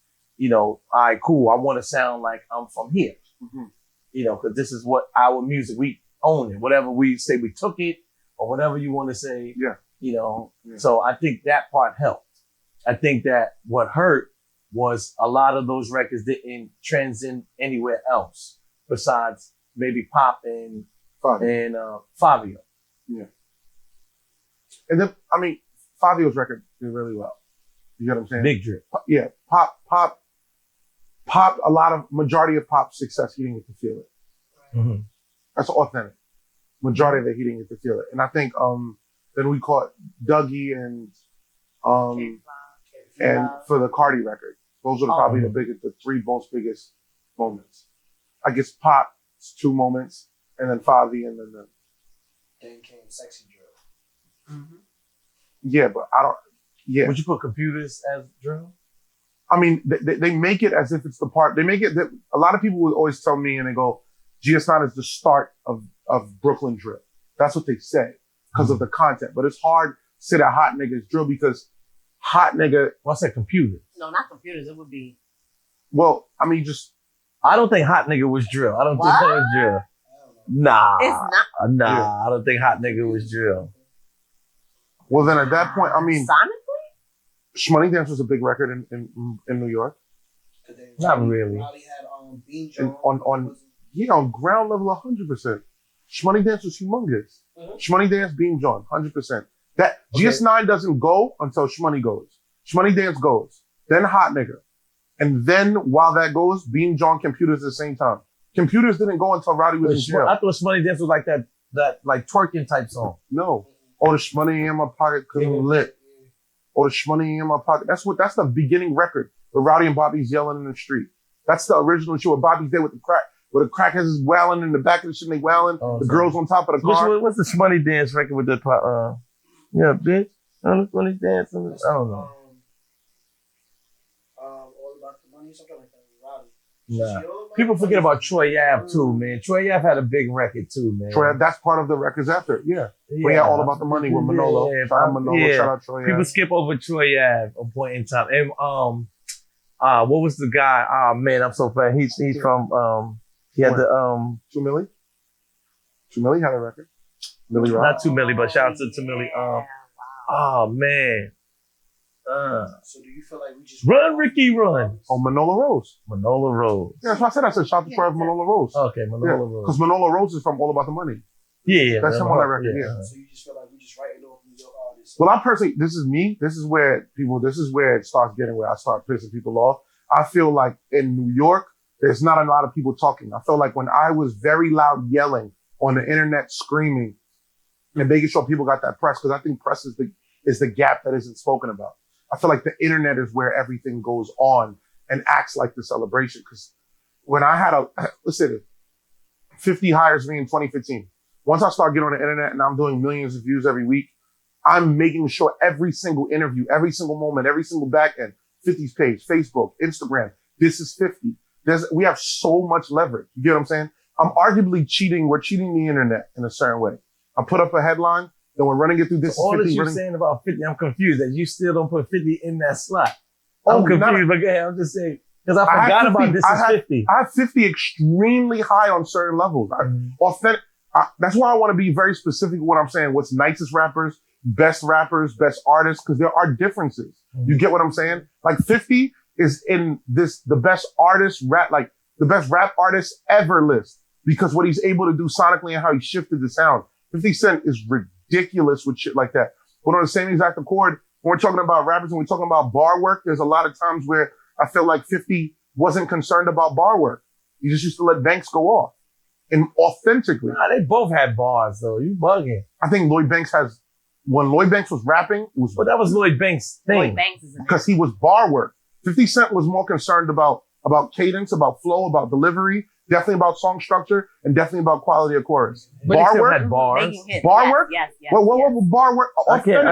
all right, cool. I want to sound like I'm from here, because this is what our music, we own it. Whatever we say, we took it, or whatever you want to say. So I think that part helped. I think that what hurt was a lot of those records didn't transcend anywhere else besides maybe Pop and Fabio. Yeah. And then, Fabio's record did really well. You get what I'm saying? Big Drip. Yeah. Pop, majority of Pop's success, he didn't get to feel it. Mm-hmm. That's authentic. Majority of it, he didn't get to feel it. And I think, then we caught Dougie and for the Cardi record. Those are probably the three most biggest moments. I guess Pop's 2 moments, and then Favi, and then Then came Sexy Drill. Mm-hmm. Yeah, but I don't. Yeah. Would you put Computers as drill? They make it as if it's the part. They make it that a lot of people would always tell me, and they go, GS9 is the start of Brooklyn drill. That's what they say because of the content. But it's hard to say that Hot Nigga is drill because Hot Nigga. What's that? Computers? No, not Computers. It would be. Well, I don't think Hot Nigga was drill. I don't think that was drill. Nah. It's not. Nah, Yeah. I don't think Hot Nigga was drill. Well, then at that point, Sonically? Shmoney Dance was a big record in New York. Not really. Raleigh had Bean And John. on ground level, 100%. Shmoney Dance was humongous. Mhm. Shmoney Dance, Bean John, 100%. That Okay. GS9 doesn't go until Shmoney goes. Shmoney Dance goes, then Hot Nigga, and then while that goes, Bean John, Computers at the same time. Computers didn't go until Rowdy was in jail. I thought Shmoney Dance was like that like twerking type song. No. Oh, the Shmoney in my pocket cause I'm lit. Or the Shmoney in my pocket. That's the beginning record where Rowdy and Bobby's yelling in the street. That's the original shit where Bobby's there with the crack, where the crackheads is wailing in the back of the shit and they wailing. Oh, the sorry. girls on top of the car. What's the Shmoney Dance record with the yeah, bitch? Shmoney Dance. I don't know. All About the Money, something like that. Rowdy. Nah. People forget about Troy Ave too, man. Troy Ave had a big record too, man. Troy, that's part of the records after. Yeah. We had All About the Money with Manolo. Yeah, Shout out Manolo. yeah. Shout out Troy. People skip over Troy Ave at a point in time. And what was the guy? Oh man, I'm so bad. He's from he had the 2 Milli? 2 Milli had a record. Milli Rock. not 2 Milli, but shout out to Milli. Oh man. So do you feel like we just Run Ricky Run. Oh, Manolo Rose. Manolo Rose. Yeah, that's what I said. I said shout out to Troy Manolo Rose. Okay, Manolo Rose. Because Manolo Rose is from All About the Money. Yeah, That's him on that record, yeah. So you just feel like we just writing off New York artists? Well, I personally, this is me. This is where it starts getting where I start pissing people off. I feel like in New York, there's not a lot of people talking. I feel like when I was very loud yelling on the internet, screaming and making sure people got that press, because I think press is the gap that isn't spoken about. I feel like the internet is where everything goes on and acts like the celebration. Because when I had 50 hires me in 2015. Once I start getting on the internet and I'm doing millions of views every week, I'm making sure every single interview, every single moment, every single back end, 50's page, Facebook, Instagram, this is 50. We have so much leverage. You get what I'm saying? I'm arguably cheating. We're cheating the internet in a certain way. I put up a headline, then we're running it through this. All 50, that you're running, saying about 50, I'm confused that you still don't put 50 in that slot. Oh, I'm confused, but yeah, I'm just saying, because I I forgot have 50, about this is 50. I have 50 extremely high on certain levels. Authentic. That's why I want to be very specific with what I'm saying. What's nicest rappers, best artists, because there are differences. You get what I'm saying? Like 50 is in the best artist rap. Like the best rap artist ever list because what he's able to do sonically and how he shifted the sound. 50 Cent is ridiculous with shit like that. But on the same exact accord, when we're talking about rappers and we're talking about bar work, there's a lot of times where I feel like 50 wasn't concerned about bar work. He just used to let Banks go off. And authentically. Nah, they both had bars though. You bugging. I think Lloyd Banks when Lloyd Banks was rapping, it was. But that was Lloyd Banks' thing. Lloyd Banks is because he was bar work. 50 Cent was more concerned about cadence, about flow, about delivery, definitely about song structure, and definitely about quality of chorus. But he bar still work, had bars. Bar work. Yes. What bar work? I can't.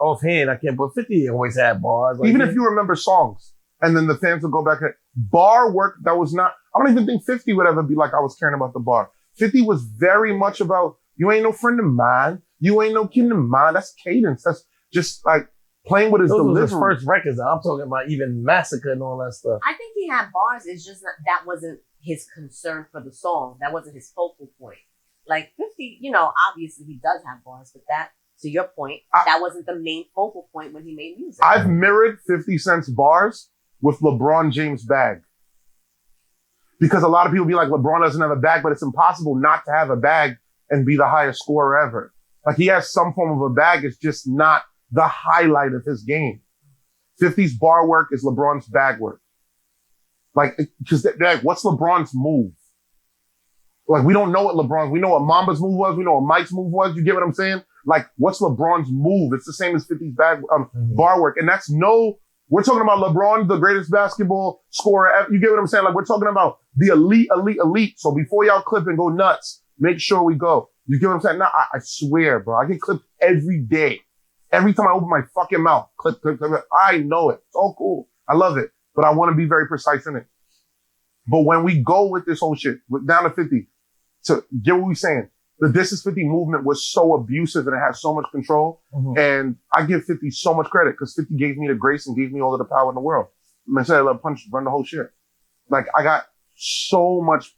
Offhand, I can't. But 50 always had bars. Like Even if you remember songs, and then the fans will go back and bar work. That was not. I don't even think 50 would ever be like I was caring about the bar. 50 was very much about you ain't no friend of mine. You ain't no kin of mine. That's cadence. That's just like playing with his those delivery. was his first records. I'm talking about even Massacre and all that stuff. I think he had bars. It's just that wasn't his concern for the song. That wasn't his focal point. Like 50, obviously he does have bars, but that, to your point, that wasn't the main focal point when he made music. I've mirrored 50 Cent's bars with LeBron James' bag. Because a lot of people be like, LeBron doesn't have a bag, but it's impossible not to have a bag and be the highest scorer ever. Like he has some form of a bag. It's just not the highlight of his game. 50's bar work is LeBron's bag work. Like, because like, what's LeBron's move? Like, we don't know what we know what Mamba's move was. We know what Mike's move was. You get what I'm saying? Like, what's LeBron's move? It's the same as 50's bar work. And we're talking about LeBron, the greatest basketball scorer ever. You get what I'm saying? Like, we're talking about the elite. So before y'all clip and go nuts, make sure we go. You get what I'm saying? Now, I swear, bro, I get clipped every day. Every time I open my fucking mouth, clip. I know it. It's all cool. I love it. But I want to be very precise in it. But when we go with this whole shit, down to 50, to get what we're saying, the This Is 50 movement was so abusive and it had so much control. Mm-hmm. And I give 50 so much credit because 50 gave me the grace and gave me all of the power in the world. I said, I love punch, run the whole shit. Like, I got so much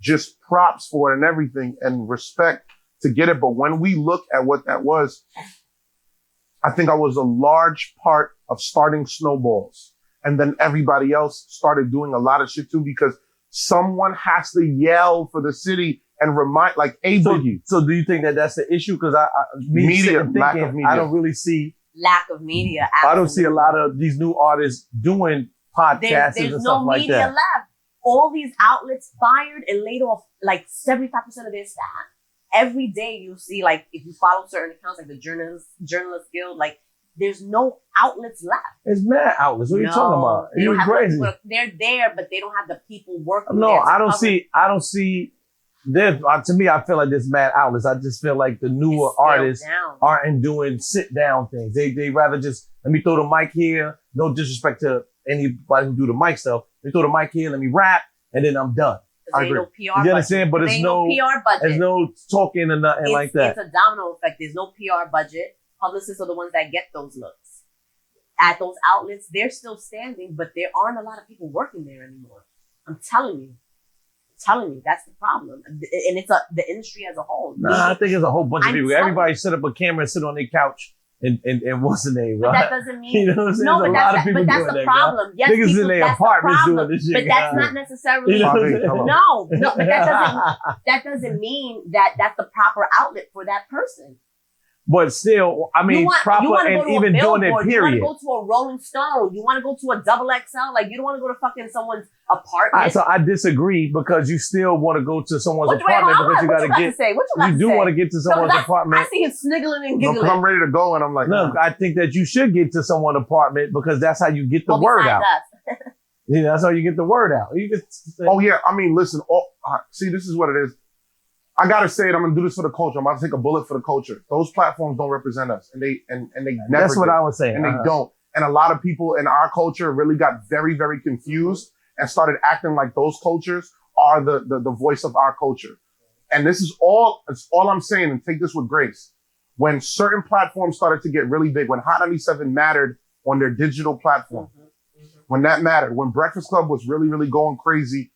just props for it and everything and respect to get it. But when we look at what that was, I think I was a large part of starting snowballs. And then everybody else started doing a lot of shit too, because someone has to yell for the city and remind, like Boogie. So do you think that that's the issue? Because Lack of media. I don't really see lack of media. Absolutely. I don't see a lot of these new artists doing podcasts and stuff like that. There's no media left. All these outlets fired and laid off like 75% of their staff. Every day you see, like, if you follow certain accounts, like the Journalist Guild, like, there's no outlets left. It's mad outlets. What are you talking about? You're crazy. They're there, but they don't have the people working. No, I don't see. There, to me, I feel like there's mad outlets. I just feel like the newer artists aren't doing sit down things. They rather just, let me throw the mic here. No disrespect to anybody who do the mic stuff. They throw the mic here, let me rap, and then I'm done. I agree. No PR you understand? But there's no PR budget. There's no talking and nothing like that. It's a domino effect. There's no PR budget. Publicists are the ones that get those looks. At those outlets, they're still standing, but there aren't a lot of people working there anymore. I'm telling you, that's the problem. And it's the industry as a whole. Nah, I think it's a whole bunch of people. Everybody set up a camera and sit on their couch and what's the name, right? But that doesn't mean, you know what I'm saying? No, but that's the problem. Yes, niggas in their apartments doing this shit. But that's not necessarily, no, but that doesn't mean that that's the proper outlet for that person. But still, I mean, proper and even doing it, period. You want to go to a Rolling Stone. You want to go to a double XL. Like, you don't want to go to fucking someone's apartment. So I disagree, because you still want to go to someone's apartment because you got to get. You do want to get to someone's apartment. I see him sniggling and giggling. I'm ready to go, and I'm like, look, I think that you should get to someone's apartment because that's how you get the word out. Yeah, that's how you get the word out. You just oh yeah, I mean, listen. See, this is what it is. I gotta say it. I'm gonna do this for the culture. I'm about to take a bullet for the culture. Those platforms don't represent us, and they never. That's what I was saying. And they don't. And a lot of people in our culture really got very, very confused and started acting like those cultures are the voice of our culture. And this is all. It's all I'm saying. And take this with grace. When certain platforms started to get really big, when Hot 97 mattered on their digital platform, when that mattered, when Breakfast Club was really, really going crazy.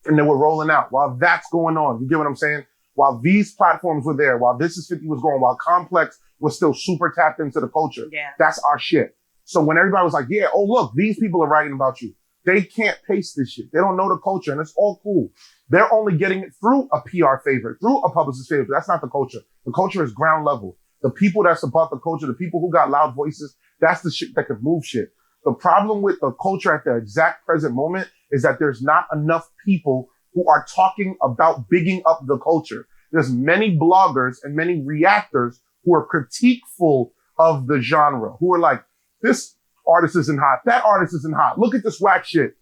And they were rolling out. While that's going on, you get what I'm saying? While these platforms were there, while This Is 50 was going, while Complex was still super tapped into the culture, that's our shit. So when everybody was like, yeah, oh look, these people are writing about you. they can't pace this shit. They don't know the culture, and it's all cool. They're only getting it through a PR favor, through a publicist favor. That's not the culture. The culture is ground level. The people that support the culture, the people who got loud voices, that's the shit that could move shit. The problem with the culture at the exact present moment is that there's not enough people who are talking about bigging up the culture. There's many bloggers and many reactors who are critiqueful of the genre, who are like, this artist isn't hot, that artist isn't hot, look at this whack shit.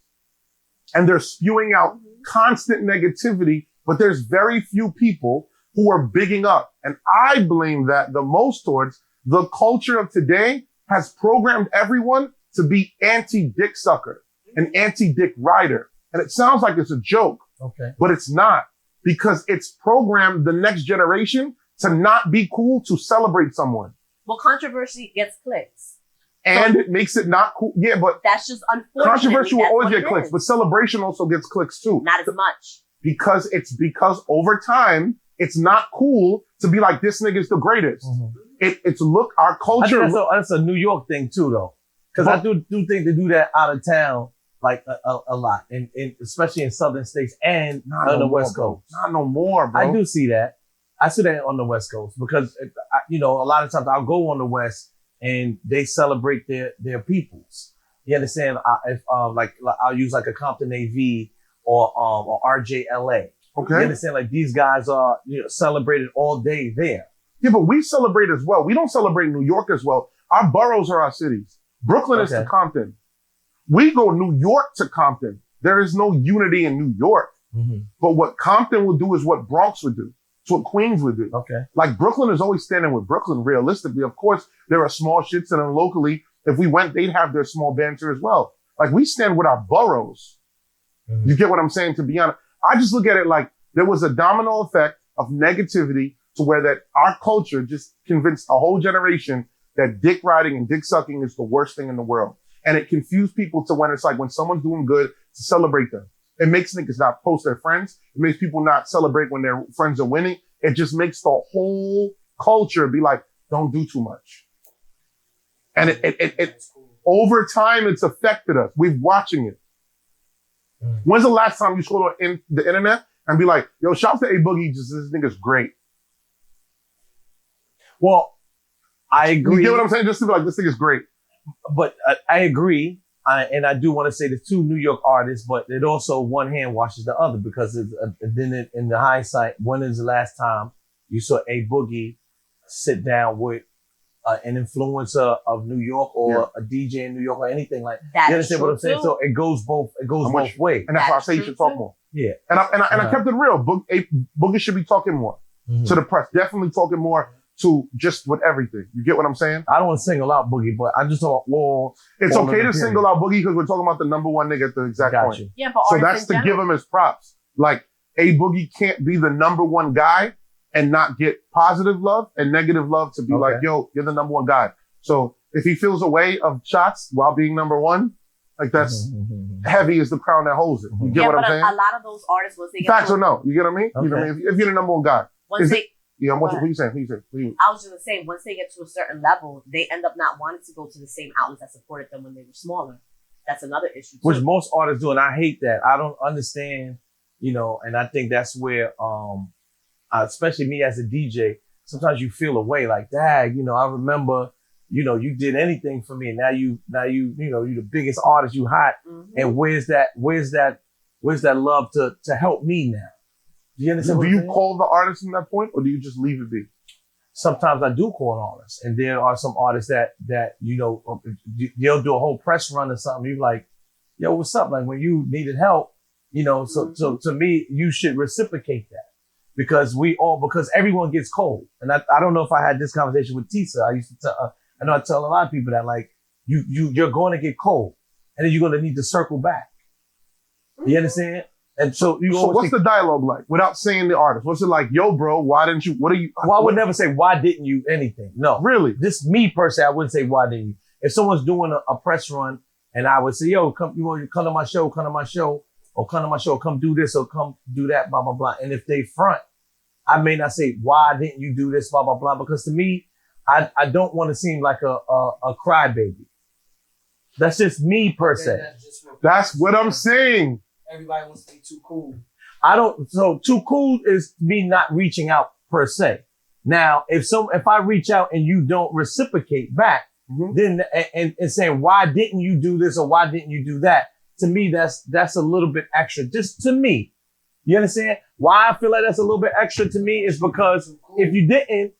And they're spewing out constant negativity, but there's very few people who are bigging up. And I blame that the most towards the culture of today has programmed everyone to be anti-dick sucker and anti-dick rider. And it sounds like it's a joke, but it's not, because it's programmed the next generation to not be cool to celebrate someone. Well, controversy gets clicks. And it makes it not cool. Yeah, but that's just unfortunate. Controversy will always get clicks, but celebration also gets clicks too. Not as much. Because over time, it's not cool to be like, this nigga's the greatest. It's look, our culture. I think that's a New York thing too, though. Because I do think they do that out of town, like a lot, and especially in southern states and on the West Coast. Not no more, bro. I do see that. I see that on the West Coast because, a lot of times I'll go on the West and they celebrate their peoples. You understand? I'll use like a Compton AV or RJLA. Okay. You understand? Like these guys are celebrated all day there. Yeah, but we celebrate as well. We don't celebrate New York as well. Our boroughs are our cities. Brooklyn is to Compton. We go New York to Compton. There is no unity in New York. But what Compton would do is what Bronx would do. It's what Queens would do. Okay. Like Brooklyn is always standing with Brooklyn, realistically. Of course, there are small shits and then locally, if we went, they'd have their small banter as well. Like we stand with our boroughs. You get what I'm saying? To be honest, I just look at it like there was a domino effect of negativity to where that our culture just convinced a whole generation that dick riding and dick sucking is the worst thing in the world. And it confused people to when it's like when someone's doing good to celebrate them. It makes niggas not post their friends. It makes people not celebrate when their friends are winning. It just makes the whole culture be like, don't do too much. And it over time, it's affected us. We're watching it. When's the last time you scroll on the internet and be like, yo, shout out to A Boogie, just this nigga's great. Well, I agree. You get what I'm saying? Just to be like, this nigga's great. But I agree. And I do want to say there's two New York artists, but it also one hand washes the other because then in the hindsight, when is the last time you saw A Boogie sit down with an influencer of New York or a DJ in New York or anything like that? You understand what I'm saying? So it goes both ways. And that's why I say you should talk more. Yeah. And I kept it real. Boogie should be talking more to the press. Definitely talking more to just with everything. You get what I'm saying? I don't want to single out Boogie, but I just thought, well, it's okay to single out Boogie because we're talking about the number one nigga at the exact point. You. Yeah, but so that's to give him his props. Like A Boogie can't be the number one guy and not get positive love and negative love to be like, yo, you're the number one guy. So if he feels a way of shots while being number one, like that's heavy as the crown that holds it. You get what I'm saying? A lot of those artists, once they get facts or no, you get what I mean? You know what I mean? If you're the number one guy, once they. Yeah, what are you saying? I was just gonna say, once they get to a certain level, they end up not wanting to go to the same outlets that supported them when they were smaller. That's another issue too. Which most artists do, and I hate that. I don't understand, and I think that's where, especially me as a DJ, sometimes you feel a way like, dag, I remember, you did anything for me, and now you're the biggest artist, you hot, and where's that love to help me now? Do you understand? Do you call the artist in that point, or do you just leave it be? Sometimes I do call artists, and there are some artists that they'll do a whole press run or something. You're like, yo, what's up? Like when you needed help, so to me, you should reciprocate that because everyone gets cold. And I don't know if I had this conversation with Tisa. I used to tell, I know I tell a lot of people that like you're going to get cold, and then you're going to need to circle back. You understand? And so what's the dialogue like without saying the artist? What's it like? Yo, bro, why didn't you? What are you? Well, I would never say, why didn't you anything? No. Really? Just me per se, I wouldn't say, why didn't you? If someone's doing a press run and I would say, yo, come to my show, or come to my show, come do this or come do that, blah, blah, blah. And if they front, I may not say, why didn't you do this, blah, blah, blah. Because to me, I don't want to seem like a crybaby. That's just me per se. That's what I'm saying. Everybody wants to be too cool. So too cool is me not reaching out per se. Now, if I reach out and you don't reciprocate back, then and saying, why didn't you do this or why didn't you do that? To me, that's a little bit extra. Just to me. You understand? Why I feel like that's a little bit extra to me is because if you didn't,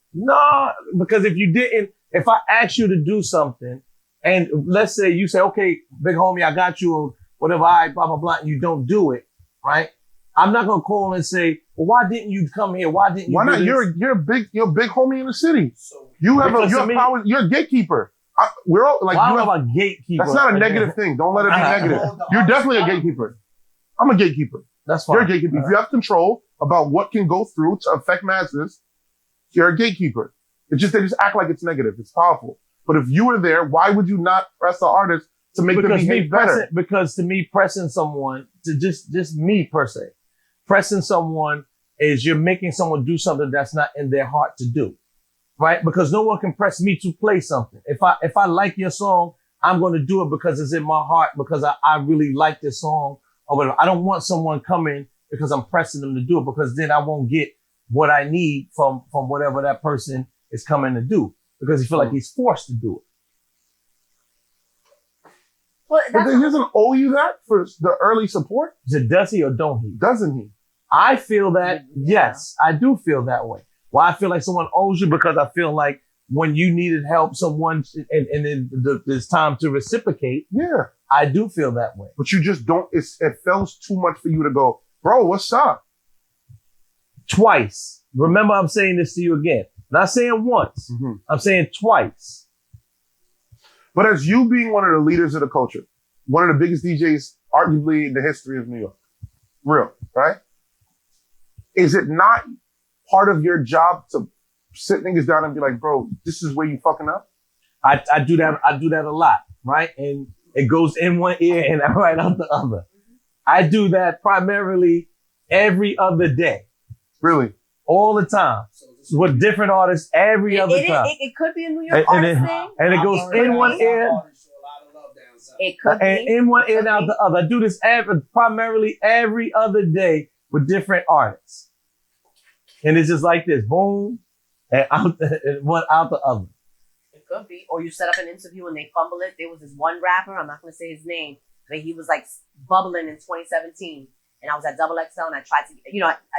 if I ask you to do something and let's say you say, okay, big homie, I got you or whatever, blah, blah, blah, and you don't do it, right? I'm not going to call and say, well, why didn't you come here? Why didn't you? Why not? This? You're a big homie in the city. You have power. You're a gatekeeper. We're all like, well, I don't know about gatekeeper. That's not a negative thing. Don't let it be negative. You're definitely a gatekeeper. I'm a gatekeeper. That's fine. You're a gatekeeper. If you have control about what can go through to affect masses, you're a gatekeeper. They just act like it's negative. It's powerful. But if you were there, why would you not press the artist to make them behave better? Because to me, pressing someone to just me per se, pressing someone is you're making someone do something that's not in their heart to do, right? Because no one can press me to play something. If I like your song, I'm going to do it because it's in my heart because I really like this song or whatever. I don't want someone coming because I'm pressing them to do it because then I won't get what I need from whatever that person is coming to do because he feel like he's forced to do it. Well, but then he doesn't owe you that for the early support? Does he or don't he? Doesn't he? I feel that, yes, I do feel that way. Why I feel like someone owes you because I feel like when you needed help, someone, and then there's time to reciprocate. Yeah. I do feel that way. But you just don't, it feels too much for you to go, bro, what's up? Twice. Remember, I'm saying this to you again. Not saying once. I'm saying twice. But as you being one of the leaders of the culture, one of the biggest DJs, arguably in the history of New York, real, right? Is it not part of your job to sit niggas down and be like, bro, this is where you fucking up? I do that. I do that a lot, right? And it goes in one ear and right out the other. I do that primarily every other day. Really? All the time. With different artists every other time. It could be a New York artist thing. And it goes in one ear. It could and be. in one ear and out the other. I do this primarily every other day with different artists. And it's just like this. Boom. And one out the other. It could be. Or you set up an interview and they fumble it. There was this one rapper, I'm not going to say his name, but he was like bubbling in 2017. And I was at Double XL and I tried to,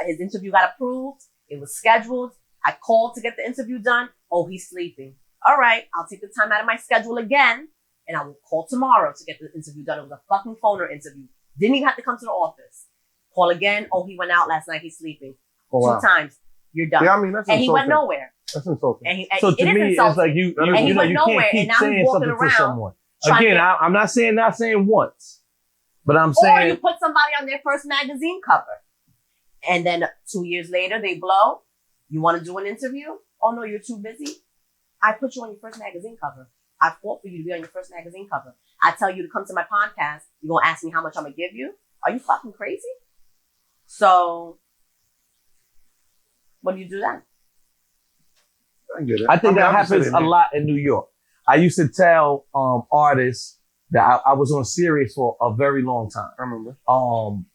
his interview got approved. It was scheduled. I called to get the interview done. Oh, he's sleeping. All right, I'll take the time out of my schedule again, and I will call tomorrow to get the interview done. It was a fucking phoner interview. Didn't even have to come to the office. Call again. Oh, he went out last night. He's sleeping. Oh, wow. 2 times. You're done. Yeah, I mean, that's and insulting. he went nowhere. That's insulting. So to me, it's like you can't keep saying something to someone. Again, I'm not saying once, but I'm saying. Or you put somebody on their first magazine cover, and then 2 years later they blow. You want to do an interview? Oh no, you're too busy. I put you on your first magazine cover. I fought for you to be on your first magazine cover. I tell you to come to my podcast. You're going to ask me how much I'm going to give you? Are you fucking crazy? So, what do you do then? I get it. I think that happens a lot in New York. I used to tell artists that I was on Sirius for a very long time. I remember.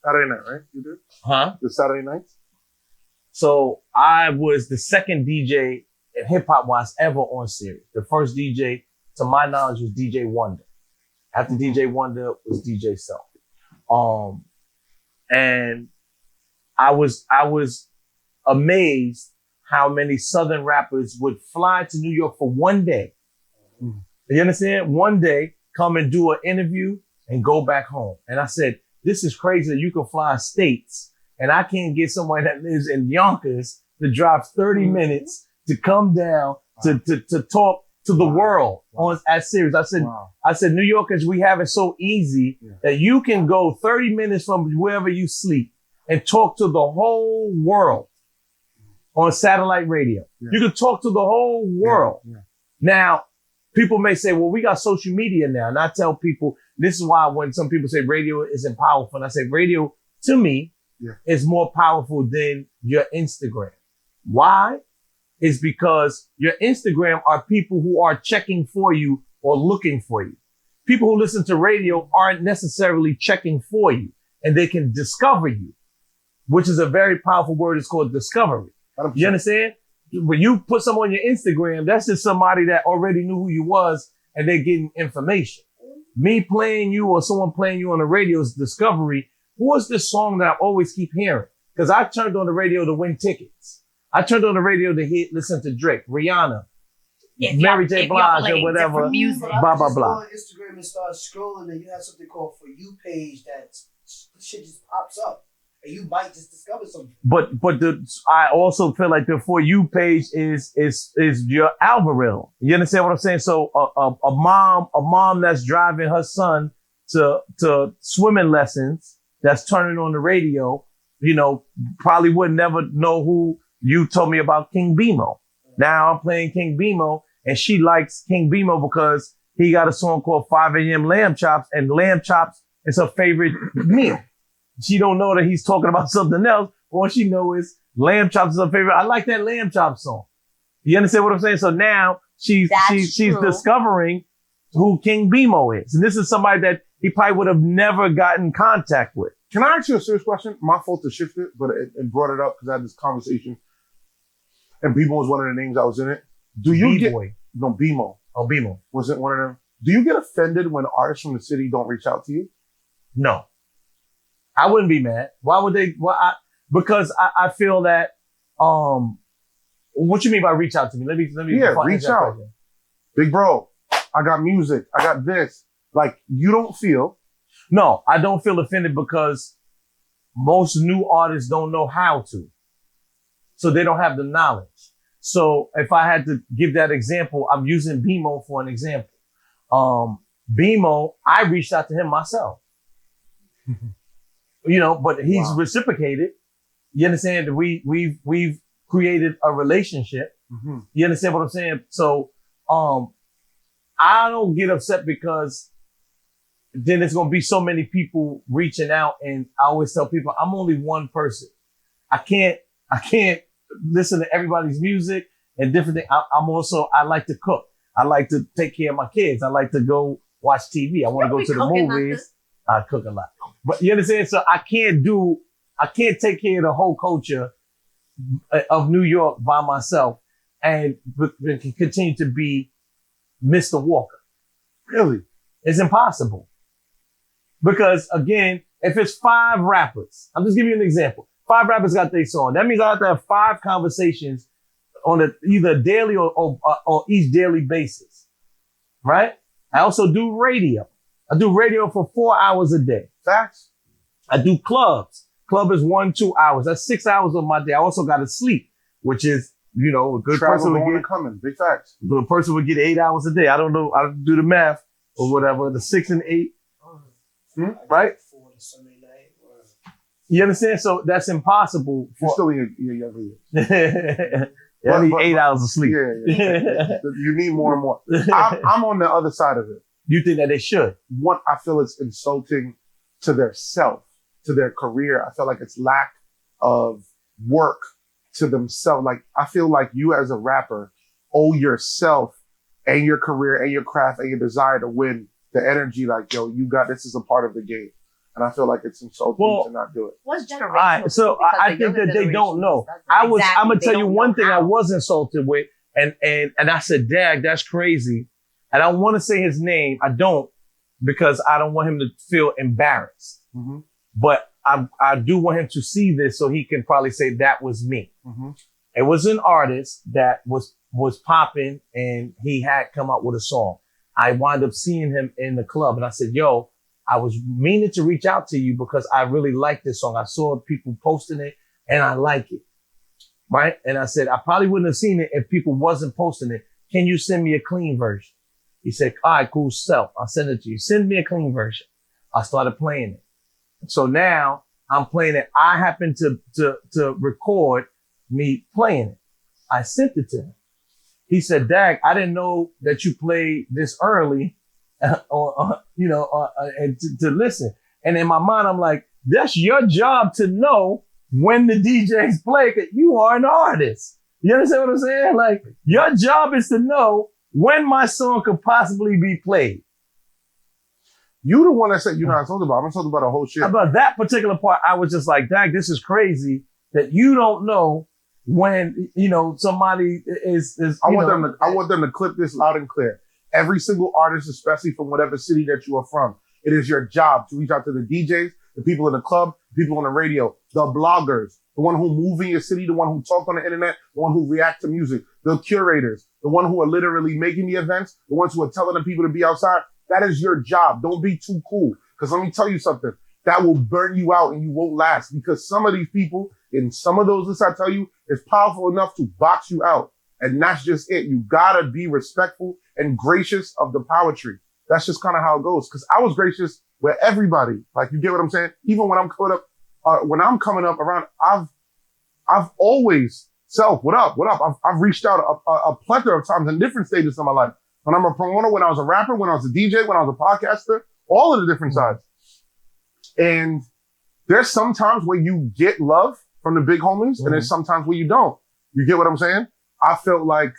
Saturday night, right? You did? Huh? The Saturday nights? So I was the second DJ hip hop wise ever on Sirius. The first DJ, to my knowledge, was DJ Wonder. After DJ Wonder was DJ Self. And I was amazed how many Southern rappers would fly to New York for one day. You understand? One day, come and do an interview and go back home. And I said, this is crazy that you can fly states and I can't get someone that lives in Yonkers to drive 30 minutes to come down to talk to the world at Sirius. I said, New Yorkers, we have it so easy that you can go 30 minutes from wherever you sleep and talk to the whole world on satellite radio. You can talk to the whole world. Now, people may say, well, we got social media now. And I tell people, this is why when some people say radio isn't powerful, and I say radio, to me, is more powerful than your Instagram. Why? It's because your Instagram are people who are checking for you or looking for you. people who listen to radio aren't necessarily checking for you, and they can discover you, which is a very powerful word. It's called discovery. 100%. You understand? When you put someone on your Instagram, that's just somebody that already knew who you was, and they're getting information. Me playing you or someone playing you on the radio is discovery. Who is this song that I always keep hearing? Because I turned on the radio to win tickets. I turned on the radio to listen to Drake, Rihanna, Mary J. Blige, or whatever. Music. Blah, blah, blah. On Instagram and start scrolling, and you have something called For You page that shit just pops up, and you might just discover something. But I also feel like the For You page is your algorithm. You understand what I'm saying? So a mom that's driving her son to swimming lessons, that's turning on the radio, probably would never know who you told me about King Bimo. Now I'm playing King Bimo, and she likes King Bimo because he got a song called 5 a.m. Lamb Chops, and lamb chops is her favorite meal. She don't know that he's talking about something else. All she knows is lamb chops is her favorite. I like that lamb chop song. You understand what I'm saying? So now she's discovering who King Bimo is. And this is somebody that he probably would have never gotten contact with. Can I ask you a serious question? My fault to shift it, but it brought it up because I had this conversation. And Bimo was one of the names I was in it. Do you B-boy. No, Bimo. Oh, Bimo. Was it one of them? Do you get offended when artists from the city don't reach out to you? No. I wouldn't be mad. Why would they? Because I feel that, what you mean by reach out to me? Let me reach out. Big bro, I got music. I got this. Like, you don't feel. No, I don't feel offended because most new artists don't know how to. So they don't have the knowledge. So if I had to give that example, I'm using Bimo for an example. Bimo, I reached out to him myself. But he's reciprocated. You understand? We've created a relationship. Mm-hmm. You understand what I'm saying? So, I don't get upset because then there's going to be so many people reaching out. And I always tell people, I'm only one person. I can't listen to everybody's music and different things. I like to cook. I like to take care of my kids. I like to go watch TV. I want to go to the movies. I cook a lot. But you understand? So I can't take care of the whole culture of New York by myself and continue to be Mr. Walker. Really? It's impossible. Because again, if it's 5 rappers, I'm just giving you an example. 5 rappers got their song. That means I have to have 5 conversations on either a daily or each daily basis. Right? I also do radio. I do radio for 4 hours a day. Facts. I do clubs. Club is 1-2 hours. That's 6 hours of my day. I also got to sleep, which is, a good person would get coming. Big facts. A person would get 8 hours a day. I don't know. I don't do the math or whatever. The 6 and 8. Right? You understand? So that's impossible. You're still in your younger years. I need 8 hours of sleep. Yeah. You need more and more. I'm on the other side of it. You think that they should? One, I feel it's insulting to their self, to their career. I feel like it's lack of work to themselves. Like, I feel like you as a rapper owe yourself and your career and your craft and your desire to win the energy. Like, yo, this is a part of the game. And I feel like it's insulting to not do it. What's generational? All right, so I think that they don't know. I'm gonna tell you one thing I was insulted with, and I said, "Dag, that's crazy." And I want to say his name. I don't, because I don't want him to feel embarrassed. Mm-hmm. But I do want him to see this so he can probably say that was me. Mm-hmm. It was an artist that was popping, and he had come out with a song. I wound up seeing him in the club, and I said, "Yo, I was meaning to reach out to you because I really like this song. I saw people posting it and I like it." Right? And I said, I probably wouldn't have seen it if people wasn't posting it. Can you send me a clean version? He said, all right, cool, self. I'll send it to you. Send me a clean version. I started playing it. So now I'm playing it. I happened to record me playing it. I sent it to him. He said, Dag, I didn't know that you played this early. And to listen. And in my mind, I'm like, that's your job to know when the DJs play, because you are an artist. You understand what I'm saying? Like, your job is to know when my song could possibly be played. You the one that said you're not talking about. I'm talking about a whole shit. About that particular part, I was just like, Dag, this is crazy that you don't know when, somebody is I want them to clip this loud and clear. Every single artist, especially from whatever city that you are from, it is your job to reach out to the DJs, the people in the club, the people on the radio, the bloggers, the one who move in your city, the one who talk on the internet, the one who react to music, the curators, the one who are literally making the events, the ones who are telling the people to be outside. That is your job. Don't be too cool. Because let me tell you something, that will burn you out and you won't last, because some of these people in some of those lists, I tell you, is powerful enough to box you out. And that's just it. You gotta be respectful and gracious of the poetry. That's just kind of how it goes. Because I was gracious with everybody. Like, you get what I'm saying? Even when I'm coming up around, I've always what up? I've reached out a plethora of times in different stages of my life. When I'm a promoter, when I was a rapper, when I was a DJ, when I was a podcaster, all of the different sides. And there's sometimes where you get love from the big homies, and there's sometimes where you don't. You get what I'm saying? I felt like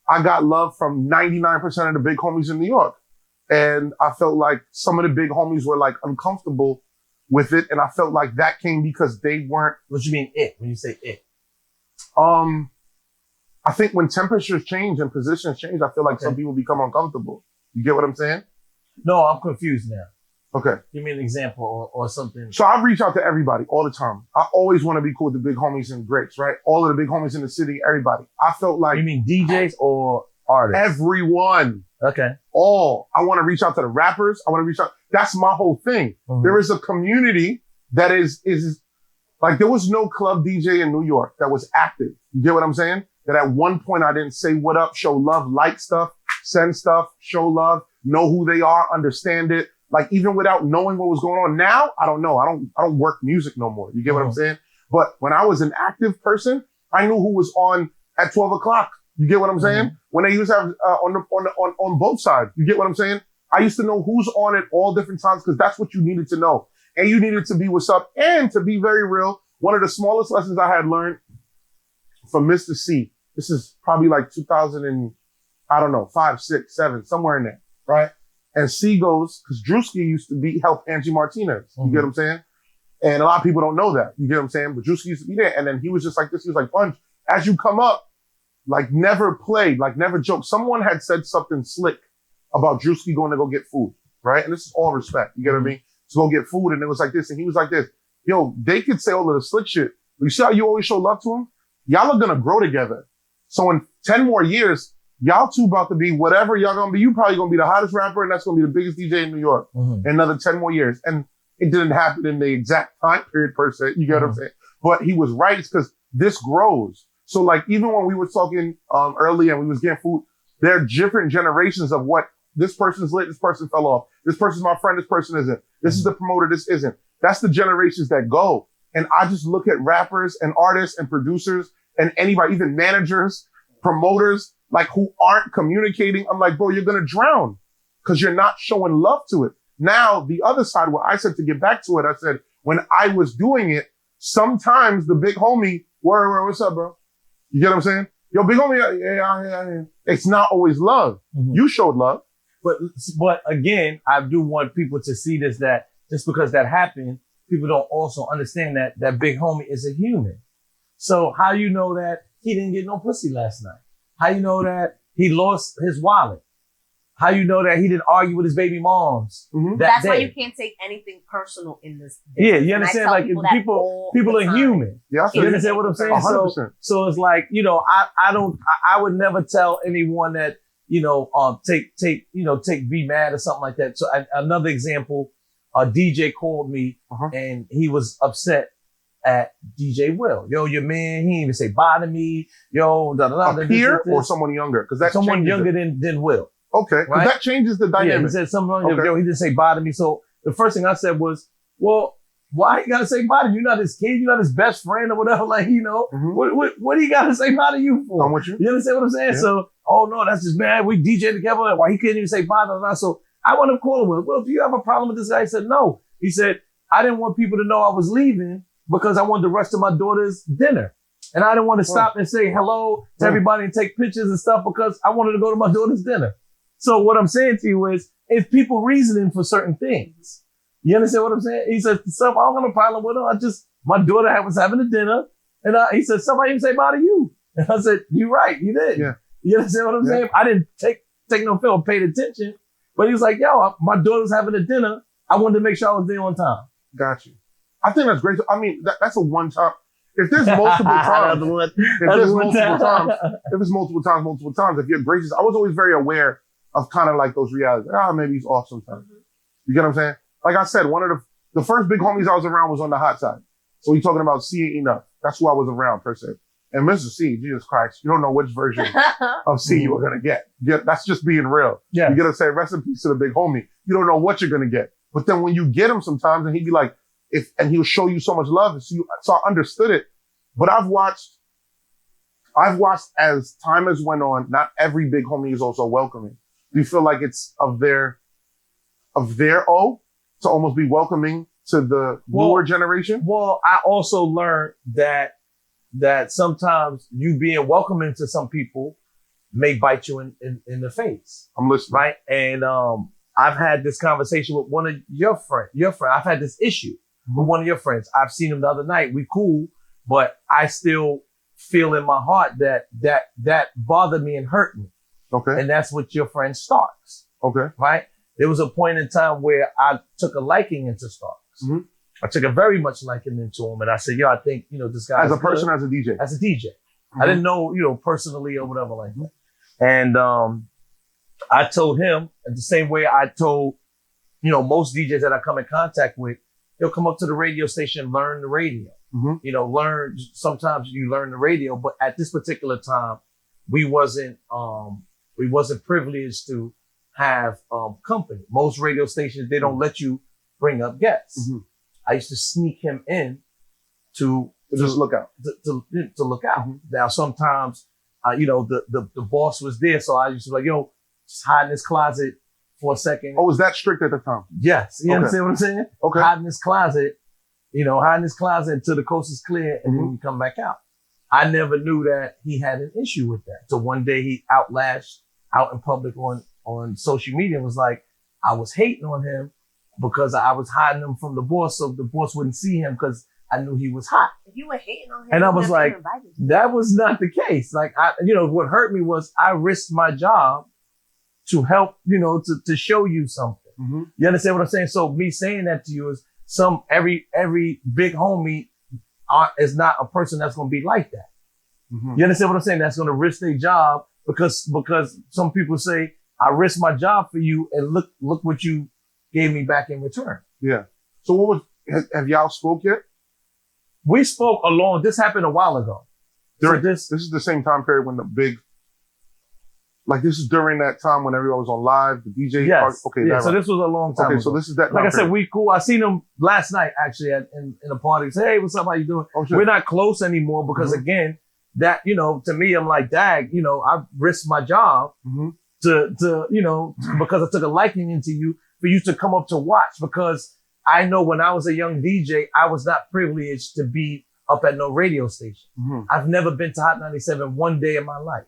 I got love from 99% of the big homies in New York. And I felt like some of the big homies were like uncomfortable with it. And I felt like that came because they weren't. What you mean it, when you say it? I think when temperatures change and positions change, I feel like some people become uncomfortable. You get what I'm saying? No, I'm confused now. Okay. Give me an example or something. So I reach out to everybody all the time. I always want to be cool with the big homies and greats, right? All of the big homies in the city, everybody. I felt like... You mean DJs or artists? Everyone. Okay. All. I want to reach out to the rappers. I want to reach out. That's my whole thing. There is a community that is like, there was no club DJ in New York that was active. You get what I'm saying? That at one point I didn't say what up, show love, like stuff, send stuff, show love, know who they are, understand it. Like, even without knowing what was going on. Now, I don't know. I don't work music no more. You get what I'm saying? But when I was an active person, I knew who was on at 12 o'clock. You get what I'm saying? When they used to have, on both sides. You get what I'm saying? I used to know who's on at all different times, because that's what you needed to know. And you needed to be what's up. And to be very real, one of the smallest lessons I had learned from Mr. C, this is probably like 2000 and, I don't know, 5, 6, 7, somewhere in there, right? And C goes, because Drewski used to help Angie Martinez. You get what I'm saying? And a lot of people don't know that. You get what I'm saying? But Drewski used to be there. And then he was just like this. He was like, Punch, as you come up, like, never played, like, never joked. Someone had said something slick about Drewski going to go get food, right? And this is all respect. You get what I mean? To go get food. And it was like this. And he was like this. Yo, they could say all of the slick shit, but you see how you always show love to them? Y'all are going to grow together. So in 10 more years, y'all two about to be whatever y'all gonna be. You probably gonna be the hottest rapper, and that's gonna be the biggest DJ in New York in another 10 more years. And it didn't happen in the exact time period per se. You get what I'm saying? But he was right, because this grows. So like, even when we were talking earlier and we was getting food, there are different generations of what this person's lit, this person fell off. This person's my friend, this person isn't. This is the promoter, this isn't. That's the generations that go. And I just look at rappers and artists and producers and anybody, even managers, promoters, like, who aren't communicating. I'm like, bro, you're going to drown because you're not showing love to it. Now, the other side, what I said, to get back to it, I said, when I was doing it, sometimes the big homie, what's up, bro? You get what I'm saying? Yo, big homie, yeah. It's not always love. You showed love. But again, I do want people to see this, that just because that happened, people don't also understand that that big homie is a human. So how you know that he didn't get no pussy last night? How you know that he lost his wallet? How you know that he didn't argue with his baby moms That's day? why you can't take anything personal in this. Yeah, you understand? Like, people are human. Yeah, You understand what I'm saying? 100%. So it's like, I would never tell anyone that, be mad or something like that. So another example, a DJ called me and he was upset at DJ Will. Yo, your man, he didn't even say bye to me. Yo, a peer or someone younger? Because that's someone younger than Will. Okay, right? That changes the dynamic. Yeah, he said something. Yo, he didn't say bye to me. So the first thing I said was, well, why you gotta say bye to you? You're not his kid. You're not his best friend or whatever. Like, what do you gotta say bye to you for? I'm with you. You understand what I'm saying? Yeah. So, no, that's just man. We DJ together. Why he couldn't even say bye to us? So I want to call him. Well, do you have a problem with this guy? He said, no. He said, I didn't want people to know I was leaving because I wanted to rush to my daughter's dinner. And I didn't want to stop and say hello to everybody and take pictures and stuff because I wanted to go to my daughter's dinner. So what I'm saying to you is, it's people reasoning for certain things. You understand what I'm saying? He said, I don't have a problem with her. My daughter was having a dinner, and he said, somebody even say bye to you. And I said, you're right, you did. Yeah. You understand what I'm saying? I didn't take no film, paid attention. But he was like, yo, my daughter's having a dinner. I wanted to make sure I was there on time. Got you. I think that's great. I mean, that's a one time. If there's multiple times, if you're gracious, I was always very aware of kind of like those realities. Maybe he's off sometimes. You get what I'm saying? Like I said, one of the first big homies I was around was on the hot side. So we talking about C ain't enough. That's who I was around per se. And Mr. C, Jesus Christ, you don't know which version of C you were going to get. That's just being real. Yeah. You got to say rest in peace to the big homie. You don't know what you're going to get. But then when you get him sometimes and he'd be like, and he'll show you so much love. So I understood it. But I've watched as time has went on, not every big homie is also welcoming. Do you feel like it's of their to almost be welcoming to the newer generation? Well, I also learned that sometimes you being welcoming to some people may bite you in the face. I'm listening. Right? And I've had this conversation with one of your friend. I've had this issue with one of your friends. I've seen him the other night. We cool, but I still feel in my heart that bothered me and hurt me. Okay. And that's what your friend Starks. Okay. Right? There was a point in time where I took a liking into Starks. Mm-hmm. I took a very much liking into him. And I said, yo, I think, this guy as a person, as a DJ. As a DJ. Mm-hmm. I didn't know, personally or whatever like that. And I told him in the same way I told, most DJs that I come in contact with, they'll come up to the radio station, learn the radio. Mm-hmm. Sometimes you learn the radio, but at this particular time, we wasn't privileged to have company. Most radio stations, they don't let you bring up guests. Mm-hmm. I used to sneak him in to just look out. To look out. Mm-hmm. Now sometimes the boss was there, so I used to be like, yo, just hide in this closet for a second. Oh, was that strict at the time? Yes. You understand what I'm saying? Okay. Hide in this closet, until the coast is clear and then you come back out. I never knew that he had an issue with that. So one day he outlashed out in public on social media and was like, I was hating on him because I was hiding him from the boss so the boss wouldn't see him because I knew he was hot. If you were hating on him, and I was like, that was not the case. Like, what hurt me was I risked my job to help, to show you something. Mm-hmm. You understand what I'm saying? So me saying that to you is every big homie is not a person that's going to be like that. Mm-hmm. You understand what I'm saying? That's going to risk their job because some people say, I risked my job for you and look what you gave me back in return. Yeah. So have y'all spoke yet? We spoke this happened a while ago. This is the same time period when this is during that time when everyone was on live, the DJ. Yes. Okay. Yeah, so this was a long time ago. So this is that. Like I said, we cool. I seen him last night actually in a party. Say, hey, what's up? How you doing? Oh, sure. We're not close anymore because again, that, to me, I'm like, dag, I risked my job to because I took a liking into you for you to come up to watch because I know when I was a young DJ, I was not privileged to be up at no radio station. Mm-hmm. I've never been to Hot 97 one day in my life.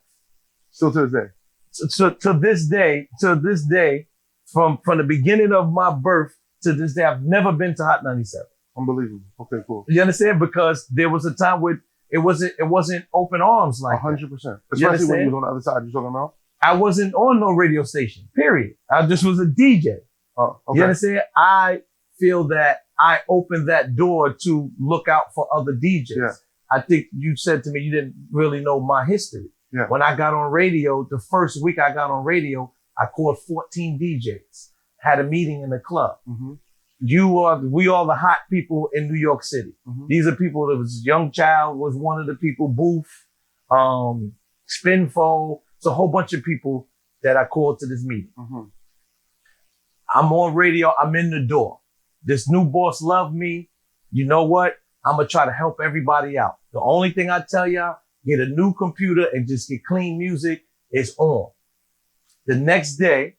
Still to this day. So to this day, from the beginning of my birth to this day, I've never been to Hot 97. Unbelievable. Okay, cool. You understand? Because there was a time where it wasn't open arms like 100%. Especially when you was on the other side. You talking about? I wasn't on no radio station. Period. I just was a DJ. Oh, okay. You understand? I feel that I opened that door to look out for other DJs. Yeah. I think you said to me you didn't really know my history. Yeah. When I got on radio, the first week I got on radio, I called 14 DJs, had a meeting in the club. Mm-hmm. We are the hot people in New York City. Mm-hmm. These are people that was Young Child was one of the people, Booth, Spinfo. It's a whole bunch of people that I called to this meeting. Mm-hmm. I'm on radio. I'm in the door. This new boss loved me. You know what? I'm going to try to help everybody out. The only thing I tell y'all, get a new computer and just get clean music. It's on. The next day,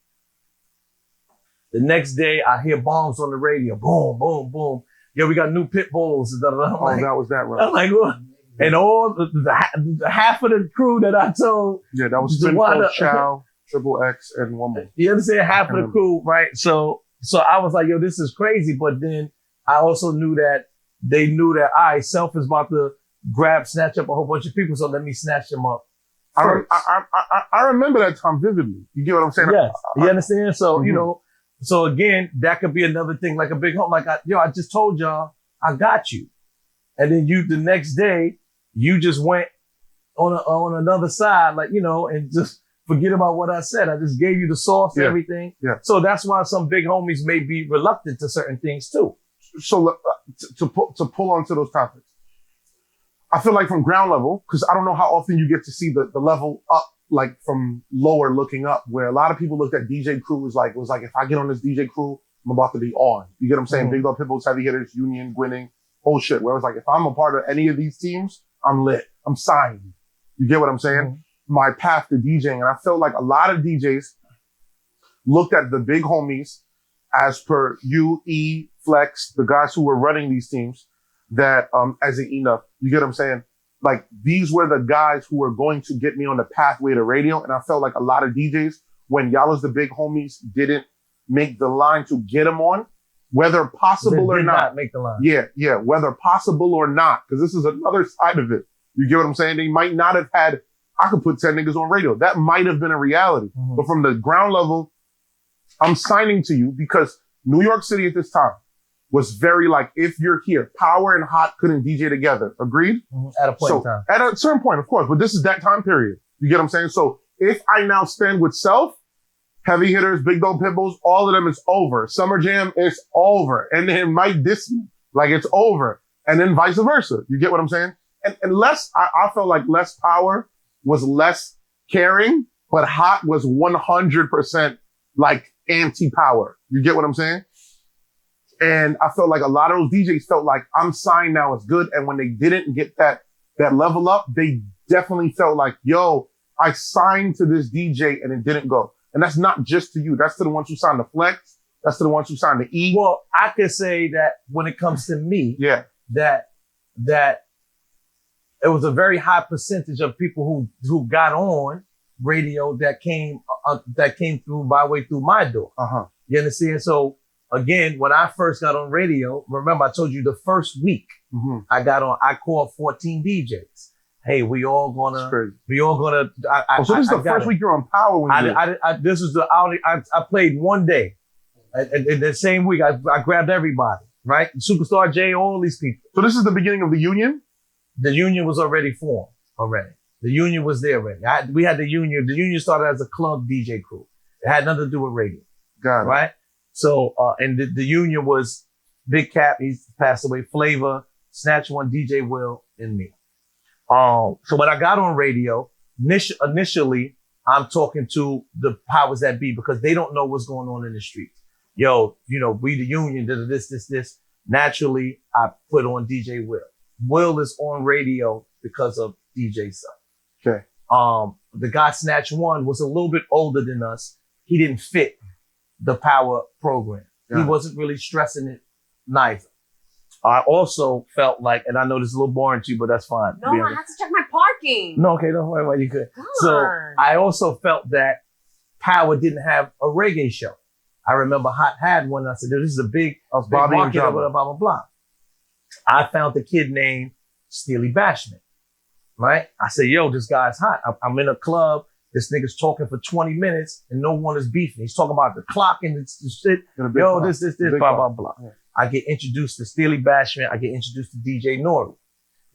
I hear bombs on the radio. Boom, boom, boom. Yeah, we got new pit bulls. That was that right. I'm like, what? And all the half of the crew that I told. Yeah, that was Spinfo, Chow, Triple X, and one more. You understand? Half of the crew, right? So I was like, yo, this is crazy. But then I also knew that they knew that, all right, Self is about to snatch up a whole bunch of people, so let me snatch them up. I remember that time vividly. You get what I'm saying? Yes. You understand? So, you know, so again, that could be another thing, like a big home. Like, I just told y'all, I got you. And then the next day, you just went on another side, like, you know, and just forget about what I said. I just gave you the sauce, everything. Yeah. So that's why some big homies may be reluctant to certain things too. So to pull onto those topics, I feel like from ground level, because I don't know how often you get to see the level up, like from lower looking up, where a lot of people looked at DJ crew was like, if I get on this DJ crew, I'm about to be on. You get what I'm saying? Big Dog Pitbulls, Heavy Hitters, Union, Gwinning, whole shit. Where it was like, if I'm a part of any of these teams, I'm lit. I'm signed. You get what I'm saying? My path to DJing. And I felt like a lot of DJs looked at the big homies as per you, E, Flex, the guys who were running these teams, that as an enough. You get what I'm saying? Like, these were the guys who were going to get me on the pathway to radio. And I felt like a lot of DJs, when y'all as the big homies didn't make the line to get them on, whether possible or not make the line. Yeah, whether possible or not, because this is another side of it. You get what I'm saying? They might not have had, I could put 10 niggas on radio. That might have been a reality. But from the ground level, I'm signing to you because New York City at this time was very like, if you're here, Power and Hot couldn't DJ together. Agreed? At a point in time. At a certain point, of course, but this is that time period. You get what I'm saying? So if I now stand with Self, Heavy Hitters, Big Dog Pitbulls, all of them is over. Summer Jam is over. And then Mike diss me, like it's over. And then vice versa. You get what I'm saying? And less, I felt like Less Power was less caring, but Hot was 100% like anti-power. You get what I'm saying? And I felt like a lot of those DJs felt like I'm signed now, it's good. And when they didn't get that level up, they definitely felt like, yo, I signed to this DJ and it didn't go. And that's not just to you. That's to the ones who signed the Flex. That's to the ones who signed the E. Well, I could say that when it comes to me, that it was a very high percentage of people who got on radio that came through my door. You understand? So again, when I first got on radio, remember I told you the first week I got on, I called 14 DJs. Hey, we all gonna. So this is the first week you're on Power. When I played one day. And the same week, I grabbed everybody, right? Superstar J, all these people. So this is the beginning of the union? The union was already formed already. The union was there already. We had the union. The union started as a club DJ crew. It had nothing to do with radio. Got it. Right? So, and the union was Big Cap, he's passed away, Flavor, Snatch One, DJ Will, and me. So when I got on radio, initially, I'm talking to the powers that be because they don't know what's going on in the streets. Yo, you know, we the union, this. Naturally, I put on DJ Will. Will is on radio because of DJ Son. Okay. The guy Snatch One was a little bit older than us. He didn't fit the power program. He wasn't really stressing it neither. I also felt like, and I know this is a little boring to you, but that's fine. No, I have to check my parking. No, okay, don't worry about it. You good. Come So on. I also felt that Power didn't have a reggae show. I remember Hot had one. I said, this is a big Bobby and market, Jabba. blah, blah, blah, blah. I found a kid named Steely Bashman, right? I said, yo, this guy's hot. I'm in a club. This nigga's talking for 20 minutes and no one is beefing. He's talking about the clock and this shit. Yo, this, blah, blah, blah. Yeah. I get introduced to Steely Bashman. I get introduced to DJ Nori.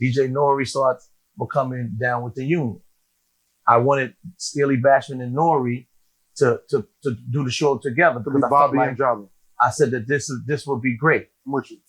DJ Nori starts becoming down with the union. I wanted Steely Bashman and Nori to do the show together because I felt like, I said that this would be great.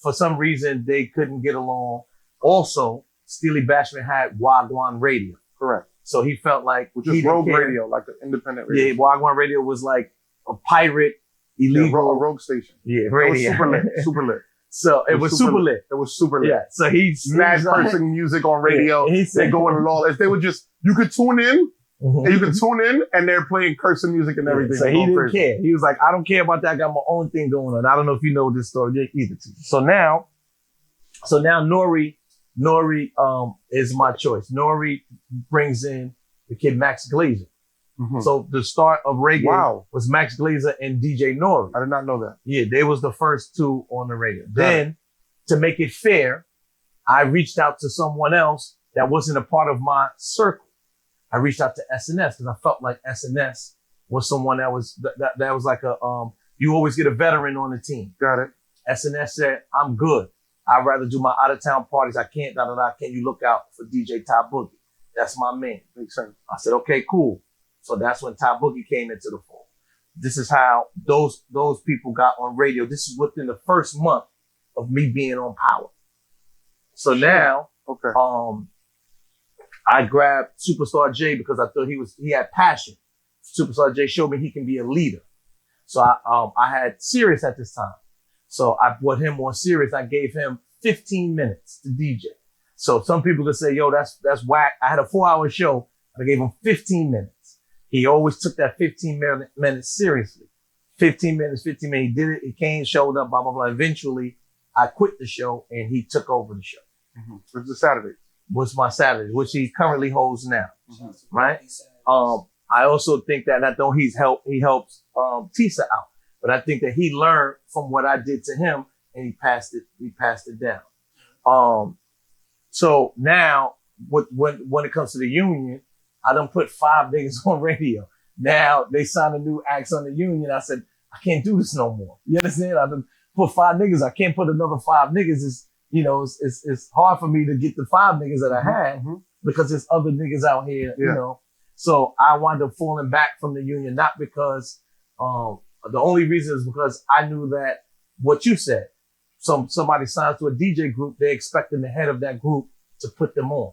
For some reason, they couldn't get along. Also, Steely Bashman had Wagwan Radio. Correct. So he felt like, which is rogue radio, like an independent radio. Yeah, Wagwan Radio was like a pirate, illegal. A rogue station. Yeah, radio. It was super lit. So it was super lit. It was super lit. Yeah. So he's mad cursing music on radio. Yeah, they go in law. If they would just, you could tune in. And you can tune in and they're playing cursing music and everything. So he didn't care. He was like, I don't care about that. I got my own thing going on. I don't know if you know this story either. So now Nori is my choice. Nori brings in the kid Max Glazer. Mhm. So the start of reggae Wow. was Max Glazer and DJ Nori. I did not know that. Yeah, they was the first two on the radio. Got Then, to make it fair, I reached out to someone else that wasn't a part of my circle. I reached out to SNS because I felt like SNS was someone that was that was like a you always get a veteran on the team. Got it. SNS said, I'm good. I'd rather do my out of town parties. I can't, Can you look out for DJ Ty Boogie? That's my man. Makes sense. I said, okay, cool. So that's when Ty Boogie came into the fold. This is how those people got on radio. This is within the first month of me being on Power. So now, Okay. I grabbed Superstar J because I thought he had passion. Superstar J showed me he can be a leader. So I had Sirius at this time. So I brought him on Sirius. I gave him 15 minutes to DJ. So some people could say, yo, that's whack. I had a 4-hour show. I gave him 15 minutes. He always took that 15 minutes seriously. 15 minutes. He did it. He came, showed up, blah, blah, blah. Eventually, I quit the show and he took over the show. Mm-hmm. It's a Saturday. Was my Saturday, which he currently holds now. Mm-hmm. Right? I also think that not only he helps Tisa out, but I think that he learned from what I did to him and he passed it down. So now when it comes to the union, I done put 5 niggas on radio. Now they signed a new acts on the union. I said, I can't do this no more. You understand? I done put 5 niggas. I can't put another 5 niggas. It's hard for me to get the 5 niggas that I had because there's other niggas out here, you know. So I wound up falling back from the union, not because, the only reason is because I knew that what you said, somebody signs to a DJ group, they're expecting the head of that group to put them on.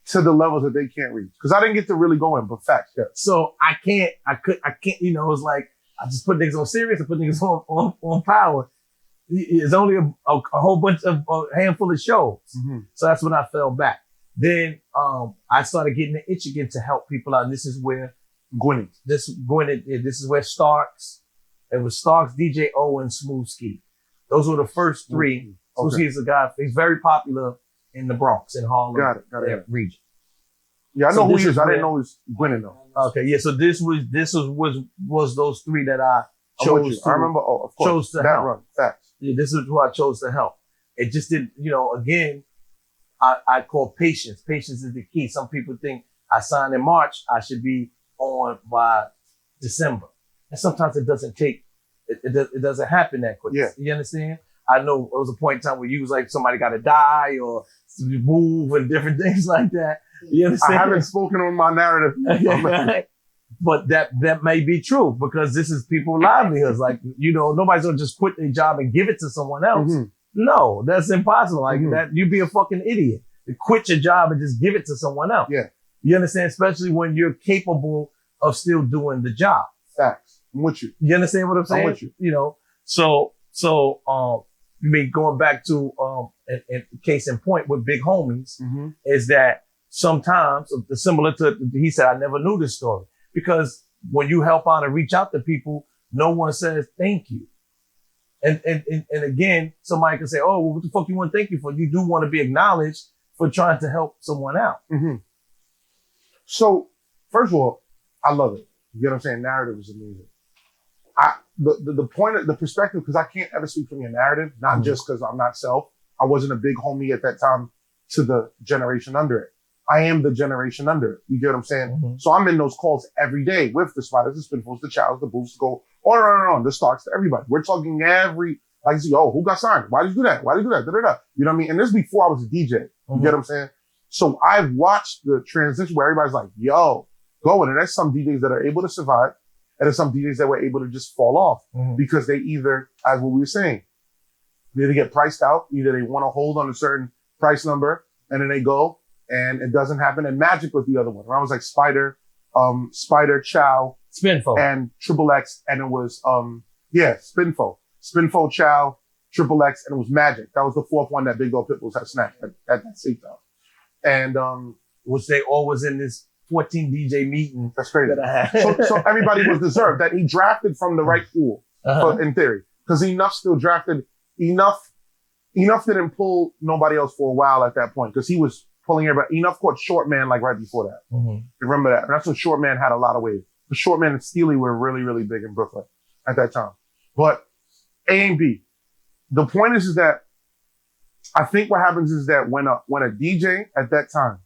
To the levels that they can't reach. Cause I didn't get to really go in, but facts, yeah. So I can't, it's like, I just put niggas on Sirius and put niggas on Power. It's only a whole bunch of, a handful of shows. Mm-hmm. So that's when I fell back. Then, I started getting the itch again to help people out. And this is where this is where Starks, it was Starks, DJ O, and Smooth Ski. Those were the first 3. Okay. Smooth Ski is a guy, he's very popular in the Bronx, in Harlem. Got it. Region. Yeah, I know who he is. I didn't know he was Gwinnett though. Okay, yeah. So this was those 3 that I chose. I remember. Oh, of course. Chose to that help. Run. Facts. Yeah, this is who I chose to help. It just didn't. Again, I call patience. Patience is the key. Some people think I signed in March, I should be on by December, and sometimes it doesn't take. It doesn't happen that quick. Yeah. You understand? I know it was a point in time where you was like somebody got to die or move and different things like that. You understand? I haven't spoken on my narrative. But that may be true because this is people's livelihoods. Like, nobody's gonna just quit their job and give it to someone else. Mm-hmm. No, that's impossible. Like that, you'd be a fucking idiot to quit your job and just give it to someone else. Yeah. You understand? Especially when you're capable of still doing the job. Facts. I'm with you. You understand what I'm saying? I'm with you. I mean, going back to, in case in point with big homies is that sometimes similar to, he said, I never knew this story because when you help out and reach out to people, no one says thank you. And again, somebody can say, oh, well, what the fuck you want to thank you for? You do want to be acknowledged for trying to help someone out. Mm-hmm. So first of all, I love it. You get what I'm saying? Narrative is amazing. The point, the perspective, because I can't ever speak from your narrative, not just because I'm not self. I wasn't a big homie at that time to the generation under it. I am the generation under it. You get what I'm saying? Mm-hmm. So I'm in those calls every day with the Spiders, the Spinfuls, the Chows, the Boosts, go on, the Starks, to everybody. We're talking who got signed? Why did you do that? Why did you do that? Da-da-da. You know what I mean? And this is before I was a DJ. You get what I'm saying? So I've watched the transition where everybody's like, yo, go in. And there's some DJs that are able to survive. And there's some DJs that were able to just fall off because they either, as what we were saying, they either get priced out, either they want to hold on a certain price number and then they go and it doesn't happen. And Magic was the other one. Where I was like Spider, Chow, Spinfo, and Triple X. And it was, Spinfo, Chow, Triple X, and it was Magic. That was the 4th one that Big Dog Pitbulls had snapped at that same time. And, which they all was in this 14 DJ meeting. That's crazy. That I had. So everybody was deserved that he drafted from the right pool, in theory. Because Enough still drafted, Enough didn't pull nobody else for a while at that point. Because he was pulling everybody. Enough caught Short Man like right before that. Mm-hmm. Remember that? And that's when Short Man had a lot of waves. The Short Man and Steely were really, really big in Brooklyn at that time. But A and B. The point is that I think what happens is that when a DJ at that time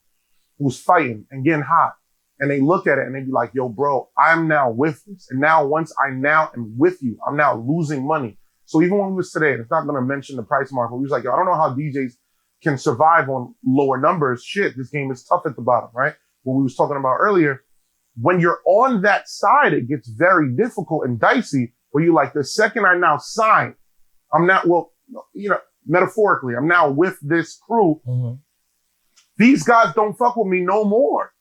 was fighting and getting hot, and they look at it and they be like, yo, bro, I'm now with this. And now once I now am with you, I'm now losing money. So even when we was today, and it's not going to mention the price mark, but we was like, yo, I don't know how DJs can survive on lower numbers. Shit, this game is tough at the bottom, right? What we was talking about earlier, when you're on that side, it gets very difficult and dicey where you like, the second I now sign, I'm not, well, you know, metaphorically, I'm now with this crew. Mm-hmm. These guys don't fuck with me no more.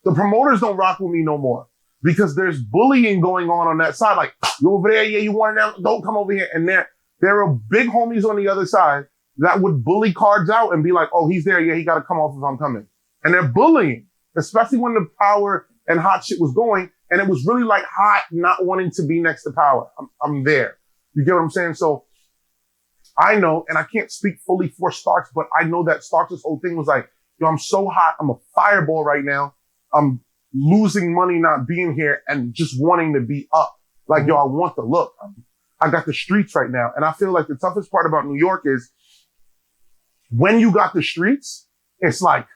The promoters don't rock with me no more because there's bullying going on that side. Like, you over there, yeah, you want them, don't come over here. And there are big homies on the other side that would bully cards out and be like, oh, he's there, yeah, he got to come off if I'm coming. And they're bullying, especially when the Power and Hot shit was going. And it was really like Hot not wanting to be next to Power. I'm there. You get what I'm saying? So I know, and I can't speak fully for Starks, but I know that Starks' whole thing was like, yo, I'm so hot. I'm a fireball right now. I'm losing money not being here and just wanting to be up. Like, yo, I want the look. I got the streets right now. And I feel like the toughest part about New York is when you got the streets, it's like,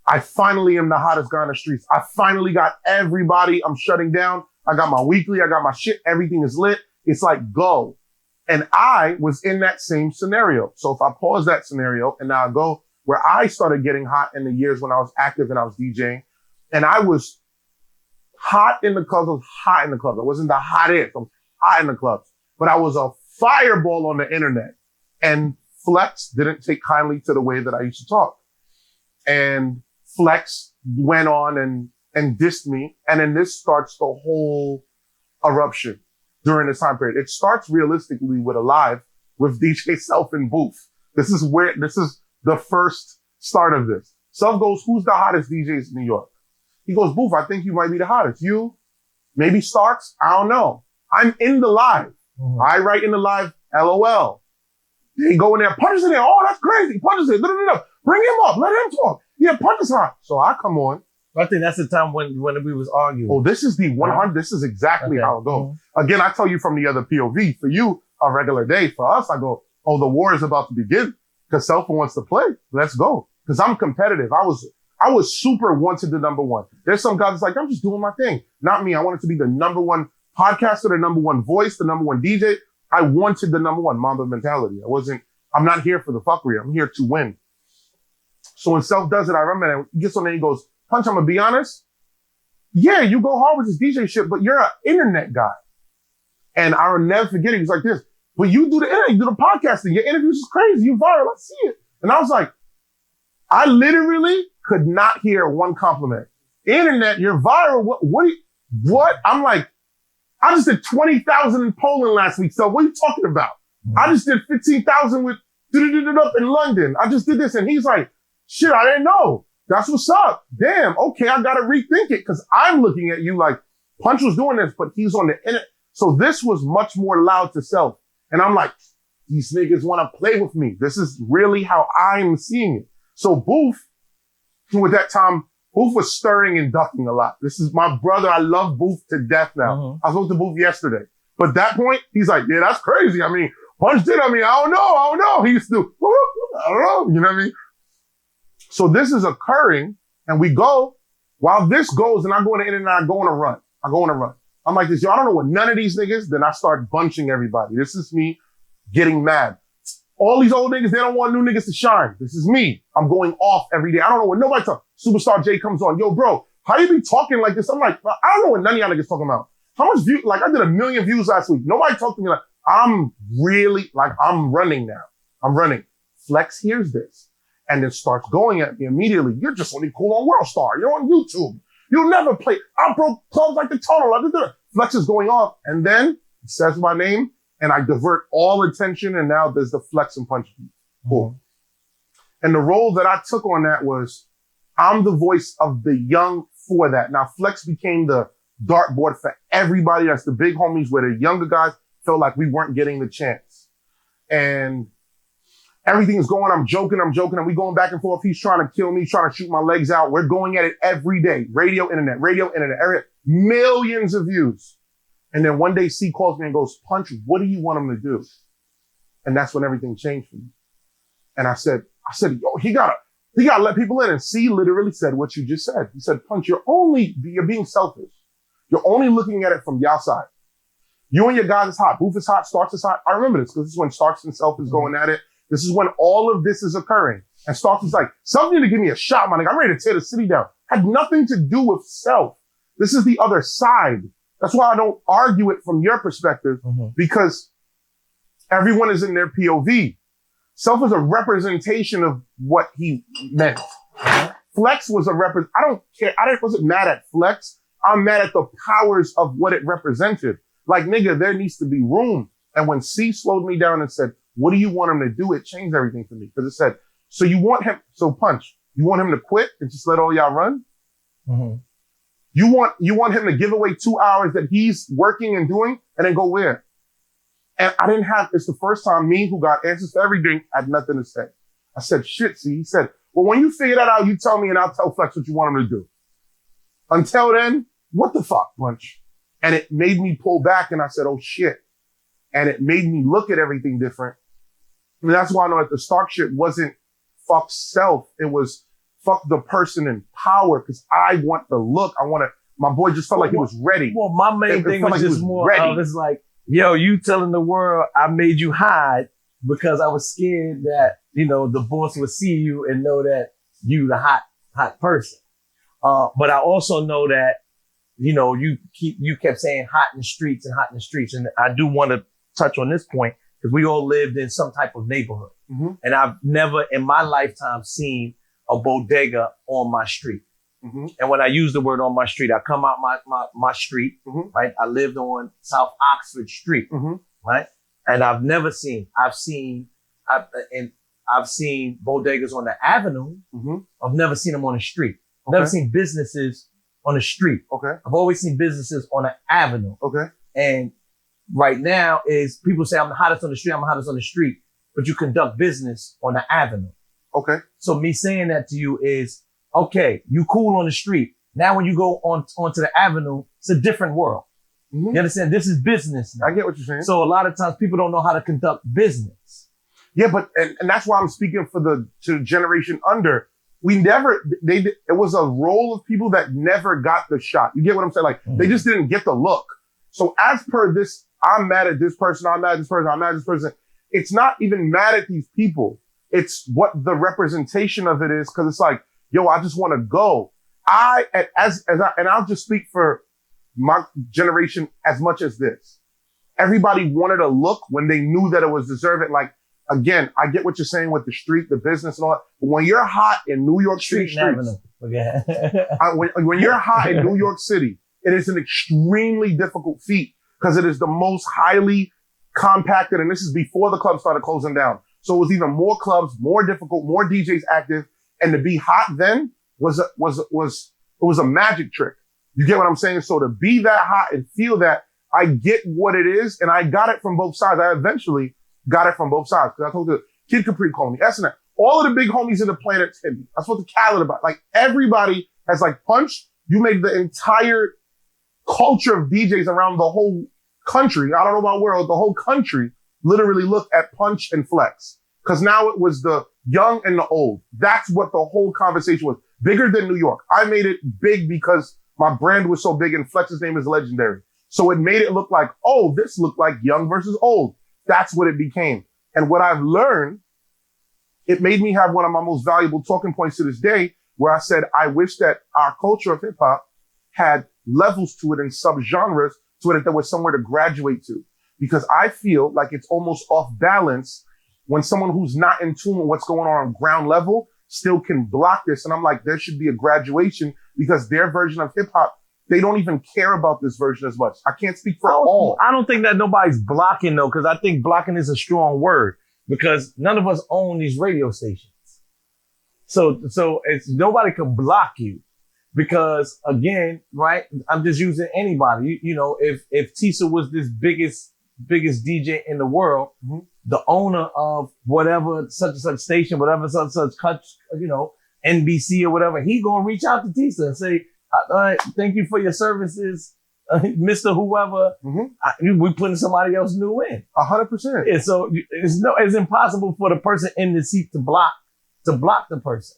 I finally am the hottest guy on the streets. I finally got everybody. I'm shutting down. I got my weekly. I got my shit. Everything is lit. It's like, go. And I was in that same scenario. So if I pause that scenario and now I go where I started getting hot in the years when I was active and I was DJing, and I was hot in the clubs. I was hot in the clubs. I wasn't the hottest. I was hot in the clubs. But I was a fireball on the internet. And Flex didn't take kindly to the way that I used to talk. And Flex went on and dissed me. And then this starts the whole eruption during this time period. It starts realistically with a live with DJ Self and Booth. This is the first start of this. Self goes, who's the hottest DJs in New York? He goes, Booth, I think you might be the hottest. You? Maybe Starks? I don't know. I'm in the live. Mm-hmm. I write in the live, LOL. They go in there, Punch is in there. Oh, that's crazy. Punch is in there. No. Bring him up. Let him talk. Yeah, Punch is hot. So I come on. I think that's the time when we was arguing. Oh, this is the 100. This is exactly how it goes. Mm-hmm. Again, I tell you from the other POV. For you, a regular day. For us, I go, oh, the war is about to begin because Selfa wants to play. Let's go. Because I'm competitive. I was super wanted the number one. There's some guys that's like, I'm just doing my thing. Not me. I wanted to be the number one podcaster, the number one voice, the number one DJ. I wanted the number one Mamba mentality. I'm not here for the fuckery. I'm here to win. So when Self does it, I remember and he gets on there and he goes, Punch, I'm gonna be honest. Yeah, you go hard with this DJ shit, but you're an internet guy. And I'll never forget it. He's like this, but you do the internet, you do the podcasting. Your interviews is crazy. You viral. I see it. And I was like, I literally could not hear one compliment. Internet, you're viral. What? I'm like, I just did 20,000 in Poland last week. So what are you talking about? Mm-hmm. I just did 15,000 with up in London. I just did this. And he's like, shit, I didn't know. That's what's up. Damn. Okay. I got to rethink it because I'm looking at you like Punch was doing this, but he's on the internet. So this was much more loud to Self. And I'm like, these niggas want to play with me. This is really how I'm seeing it. So Booth, with that time, Booth was stirring and ducking a lot. This is my brother. I love Booth to death now. Mm-hmm. I spoke to Booth yesterday. But at that point, he's like, yeah, that's crazy. I mean, Punch did. I mean, I don't know. He used to, I don't know. You know what I mean? So this is occurring and we go, while this goes and I go on the internet, I go on a run. I'm like this, yo, I don't know what none of these niggas, then I start bunching everybody. This is me getting mad. All these old niggas, they don't want new niggas to shine. This is me. I'm going off every day. I don't know what nobody talks. Superstar J comes on. Yo, bro, how you be talking like this? I'm like, I don't know what none of y'all niggas talking about. How much view? Like I did 1 million views last week. Nobody talked to me like, I'm really, like I'm running now. I'm running. Flex hears this and then starts going at me immediately. You're just only cool on World Star. You're on YouTube. You'll never play. I broke clubs like the tunnel. Flex is going off. And then he says my name. And I divert all attention, and now there's the Flex and Punch beat. Cool. Mm-hmm. And the role that I took on that was, I'm the voice of the young for that. Now, Flex became the dartboard for everybody. That's the big homies where the younger guys felt like we weren't getting the chance. And Everything is going, I'm joking, and we going back and forth. He's trying to kill me, trying to shoot my legs out. We're going at it every day. Radio, internet, millions of views. And then one day C calls me and goes, Punch, what do you want him to do? And that's when everything changed for me. And I said, yo, he gotta let people in. And C literally said what you just said. He said, Punch, you're being selfish. You're only looking at it from your side. You and your guys is hot. Booth is hot. Starks is hot. I remember this because this is when Starks himself is going at it. This is when all of this is occurring. And Starks is like, something to give me a shot, my nigga. I'm ready to tear the city down. Had nothing to do with self. This is the other side. That's why I don't argue it from your perspective, because everyone is in their POV. Self is a representation of what he meant. Flex was I don't care. Wasn't mad at Flex. I'm mad at the powers of what it represented. Like, nigga, there needs to be room. And when C slowed me down and said, what do you want him to do? It changed everything for me. Because it said, Punch, you want him to quit and just let all y'all run? You want him to give away 2 hours that he's working and doing and then go where? And it's the first time me, who got answers to everything, had nothing to say. I said, shit, see, he said, well, when you figure that out, you tell me and I'll tell Flex what you want him to do. Until then, what the fuck, Punch? And it made me pull back and I said, oh shit. And it made me look at everything different. And that's why I know that the Stark shit wasn't fuck self. It was fuck the person in power, because I want the look. My boy just felt like he was ready. Well, my main thing was just more of, it's like, yo, you telling the world I made you hide because I was scared that, the boss would see you and know that you the hot person. But I also know that, you kept saying hot in the streets. And I do want to touch on this point because we all lived in some type of neighborhood. And I've never in my lifetime seen a bodega on my street. And when I use the word on my street, I come out my street, right? I lived on South Oxford Street, right? And I've seen bodegas on the avenue. I've never seen them on the street. I've never seen businesses on the street. I've always seen businesses on the avenue. And right now is people say I'm the hottest on the street, but you conduct business on the avenue. So me saying that to you is, okay, you cool on the street. Now when you go onto the avenue, it's a different world. You understand? This is business now. I get what you're saying. So a lot of times people don't know how to conduct business. Yeah, but and that's why I'm speaking to the generation under. It was a role of people that never got the shot. You get what I'm saying? Like, they just didn't get the look. So as per this, I'm mad at this person, I'm mad at this person, I'm mad at this person. It's not even mad at these people. It's what the representation of it is. Cause it's like, yo, I just want to go. And I'll just speak for my generation as much as this. Everybody wanted a look when they knew that it was deserving. Like, again, I get what you're saying with the street, the business and all that. But when you're hot in New York City streets, when you're hot in New York City, it is an extremely difficult feat because it is the most highly compacted. And this is before the clubs started closing down. So it was even more clubs, more difficult, more DJs active. And to be hot then was a magic trick. You get what I'm saying? So to be that hot and feel that, I get what it is. And I got it from both sides. I eventually got it from both sides. Cause I told the Kid Capri called me, SNL. All of the big homies in the planet hit me. I spoke to Khaled about, like, everybody has like, Punch, you made the entire culture of DJs around the whole country. I don't know about world, the whole country literally look at Punch and Flex. Cause now it was the young and the old. That's what the whole conversation was. Bigger than New York. I made it big because my brand was so big and Flex's name is legendary. So it made it look like, oh, this looked like young versus old. That's what it became. And what I've learned, it made me have one of my most valuable talking points to this day, where I said, I wish that our culture of hip hop had levels to it and subgenres so that there was somewhere to graduate to. Because I feel like it's almost off balance when someone who's not in tune with what's going on ground level still can block this. And I'm like, there should be a graduation because their version of hip hop, they don't even care about this version as much. I can't speak for all. I don't think that nobody's blocking though, because I think blocking is a strong word because none of us own these radio stations. So it's nobody can block you because again, right? I'm just using anybody. You know, if Tisa was this biggest DJ in the world, the owner of whatever such and such station, whatever such and such, NBC or whatever, he gonna reach out to Tisa and say, all right, thank you for your services, Mr. Whoever. We putting somebody else new in. 100%. And so it's impossible for the person in the seat to block the person.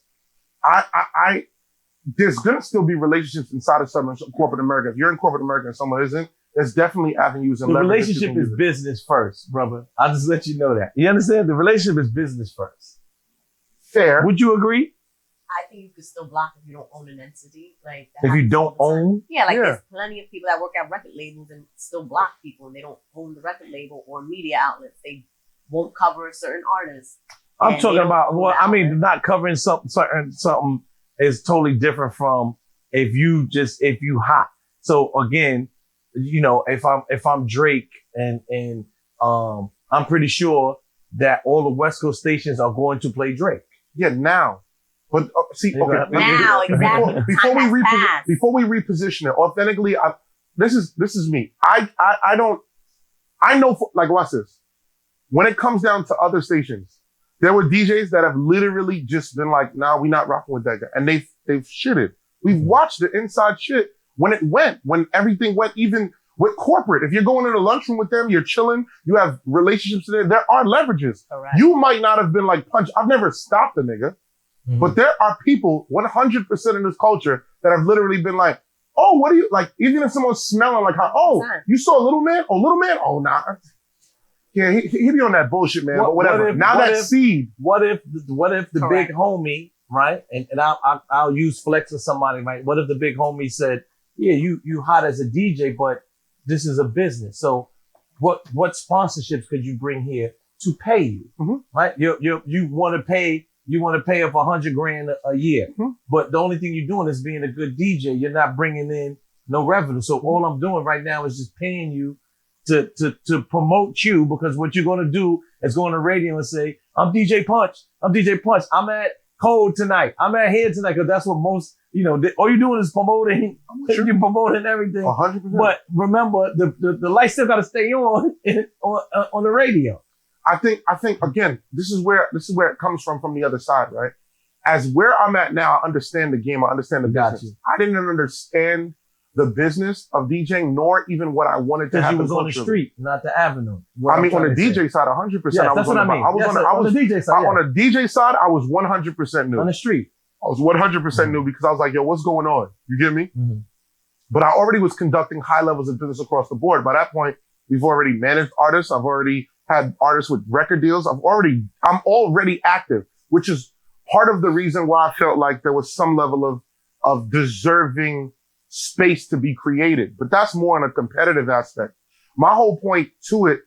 There's gonna still be relationships inside of Southern corporate America. If you're in corporate America and someone isn't, there's definitely avenues and the leverage that you relationship can is use. business first, brother. I'll just let you know that. You understand? The relationship is business first. Fair. Would you agree? I think you could still block if you don't own an entity. Like that If you happens don't all the time. own? Yeah, like Yeah. there's plenty of people that work at record labels and still block people and they don't own the record label or media outlets. They won't cover a certain artist. I'm And talking they don't about, own well, the I mean, outlet. not covering something is totally different from if you hot. So again, if I'm Drake and I'm pretty sure that all the West Coast stations are going to play Drake. Yeah, now. But see, okay. Now, exactly. Before we reposition it authentically, this is me. I know, like, watch this. When it comes down to other stations, there were DJs that have literally just been like, nah, we not rocking with that guy. And they've shitted. We've watched the inside shit when everything went, even with corporate. If you're going in a lunchroom with them, you're chilling, you have relationships there are leverages. Correct. You might not have been like punch. I've never stopped a nigga. But there are people, 100% in this culture, that have literally been like, oh, what are you, like, even if someone's smelling like, you saw Little Man? Oh, nah. Yeah, he be on that bullshit, man, but whatever. Seed. What if the big homie, right? And I'll use Flex or somebody, right? What if the big homie said, yeah, you hot as a DJ, but this is a business. So what sponsorships could you bring here to pay you, right? You want to pay up $100,000 a year, but the only thing you're doing is being a good DJ. You're not bringing in no revenue. So all I'm doing right now is just paying you to promote you, because what you're going to do is go on the radio and say, I'm DJ Punch. I'm at Code tonight. I'm at here tonight. Cause that's what most, all you're doing is promoting. You're promoting everything. 100%. But remember, the light still got to stay on the radio. I think again, this is where it comes from the other side, right? As where I'm at now, I understand the game. I understand the business. I didn't understand the business of DJing, nor even what I wanted to happen. Because you was on the street, not the avenue. On the DJ side, 100%. Yes, that's what I mean. On the DJ side. On the DJ side, I was 100% new. On the street. I was 100% new because I was like, yo, what's going on? You get me? Mm-hmm. But I already was conducting high levels of business across the board. By that point, we've already managed artists. I've already had artists with record deals. I'm already active, which is part of the reason why I felt like there was some level of deserving space to be created. But that's more on a competitive aspect. My whole point to it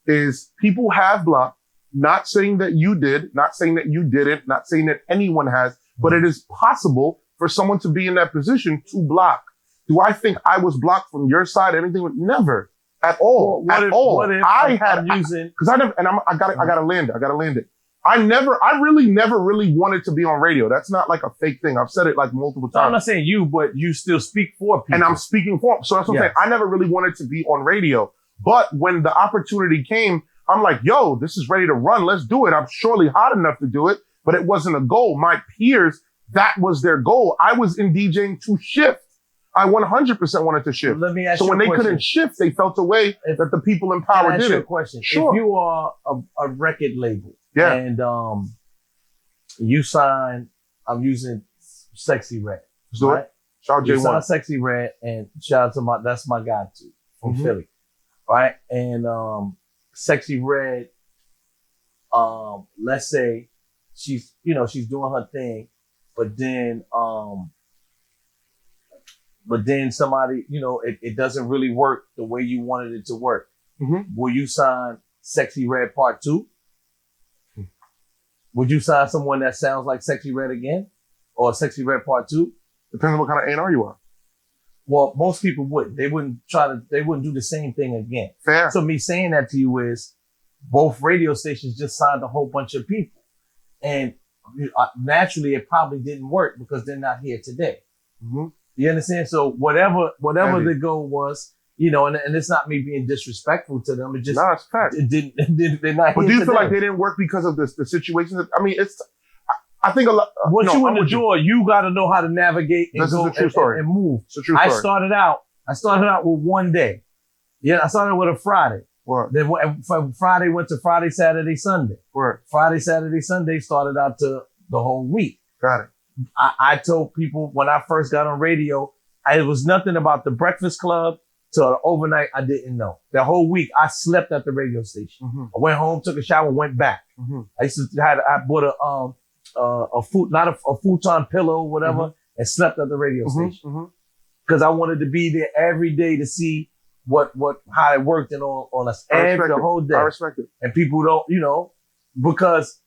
is people have blocked, not saying that you did, not saying that you didn't, not saying that anyone has, but it is possible for someone to be in that position to block. Do I think I was blocked from your side? Anything? Never. At all. What if I gotta land it. I really never wanted to be on radio. That's not like a fake thing. I've said it like multiple times. No, I'm not saying you, but you still speak for people. And I'm speaking for them. So that's what I'm saying. I never really wanted to be on radio. But when the opportunity came, I'm like, yo, this is ready to run. Let's do it. I'm surely hot enough to do it, but it wasn't a goal. My peers, that was their goal. I was in DJing to shift. I 100% wanted to shift. Let me ask so you when a they question. couldn't shift, they felt a way that the people in power did it. it. Question. Sure. If you are a record label, yeah, and you sign, I'm using Sexy Red. Let's do it. Shout out You J1. sign Sexy Red, and shout out to that's my guy too, from Philly, right? And Sexy Red, let's say she's doing her thing, but then somebody, it doesn't really work the way you wanted it to work. Will you sign Sexy Red Part 2? Would you sign someone that sounds like Sexy Red again? Or Sexy Red Part 2? Depends on what kind of A&R you are. Well, most people wouldn't. They wouldn't do the same thing again. Fair. So me saying that to you is both radio stations just signed a whole bunch of people. And naturally it probably didn't work because they're not here today. You understand? So whatever the goal was, you know, and it's not me being disrespectful to them. It just, Nah, it's fact. they're not. But do you feel like today. they didn't work because of the situations? I mean, I think a lot. Once you in the with you. door, you got to know how to navigate and This is go a true story. and move. It's a true I story. started out with one day. Yeah, I started with a Friday. Word. Then from Friday went to Friday, Saturday, Sunday. Word. Friday, Saturday, Sunday started out to the whole week. Got it. I told people when I first got on radio, it was nothing about the Breakfast Club to overnight. I didn't know. The whole week I slept at the radio station. Mm-hmm. I went home, took a shower, went back. Mm-hmm. I bought a futon pillow, whatever, and slept at the radio station Mm-hmm. because I wanted to be there every day to see how it worked and on us every the whole day. I respect it. And people don't, you know, because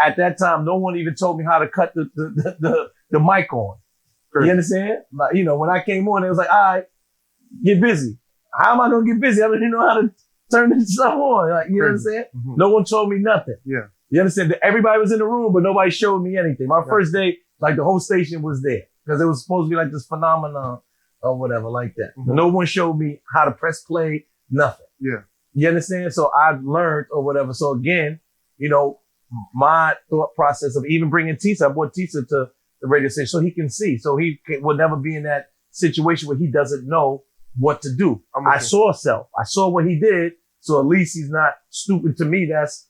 at that time no one even told me how to cut the mic on. Great. You understand? Like, you know, when I came on, it was like, all right, get busy. How am I gonna get busy? I don't even know how to turn this stuff on. Like, you understand? Mm-hmm. No one told me nothing. Yeah. You understand? Everybody was in the room, but nobody showed me anything. My first day, like the whole station was there because it was supposed to be like this phenomenon or whatever like that. Mm-hmm. No one showed me how to press play, nothing. Yeah. You understand? So I learned or whatever. So again, you know, my thought process of even bringing Tisa, I brought Tisa to the radio station so he can see. So he will never be in that situation where he doesn't know what to do. I saw self. I saw what he did. So at least he's not stupid to me. That's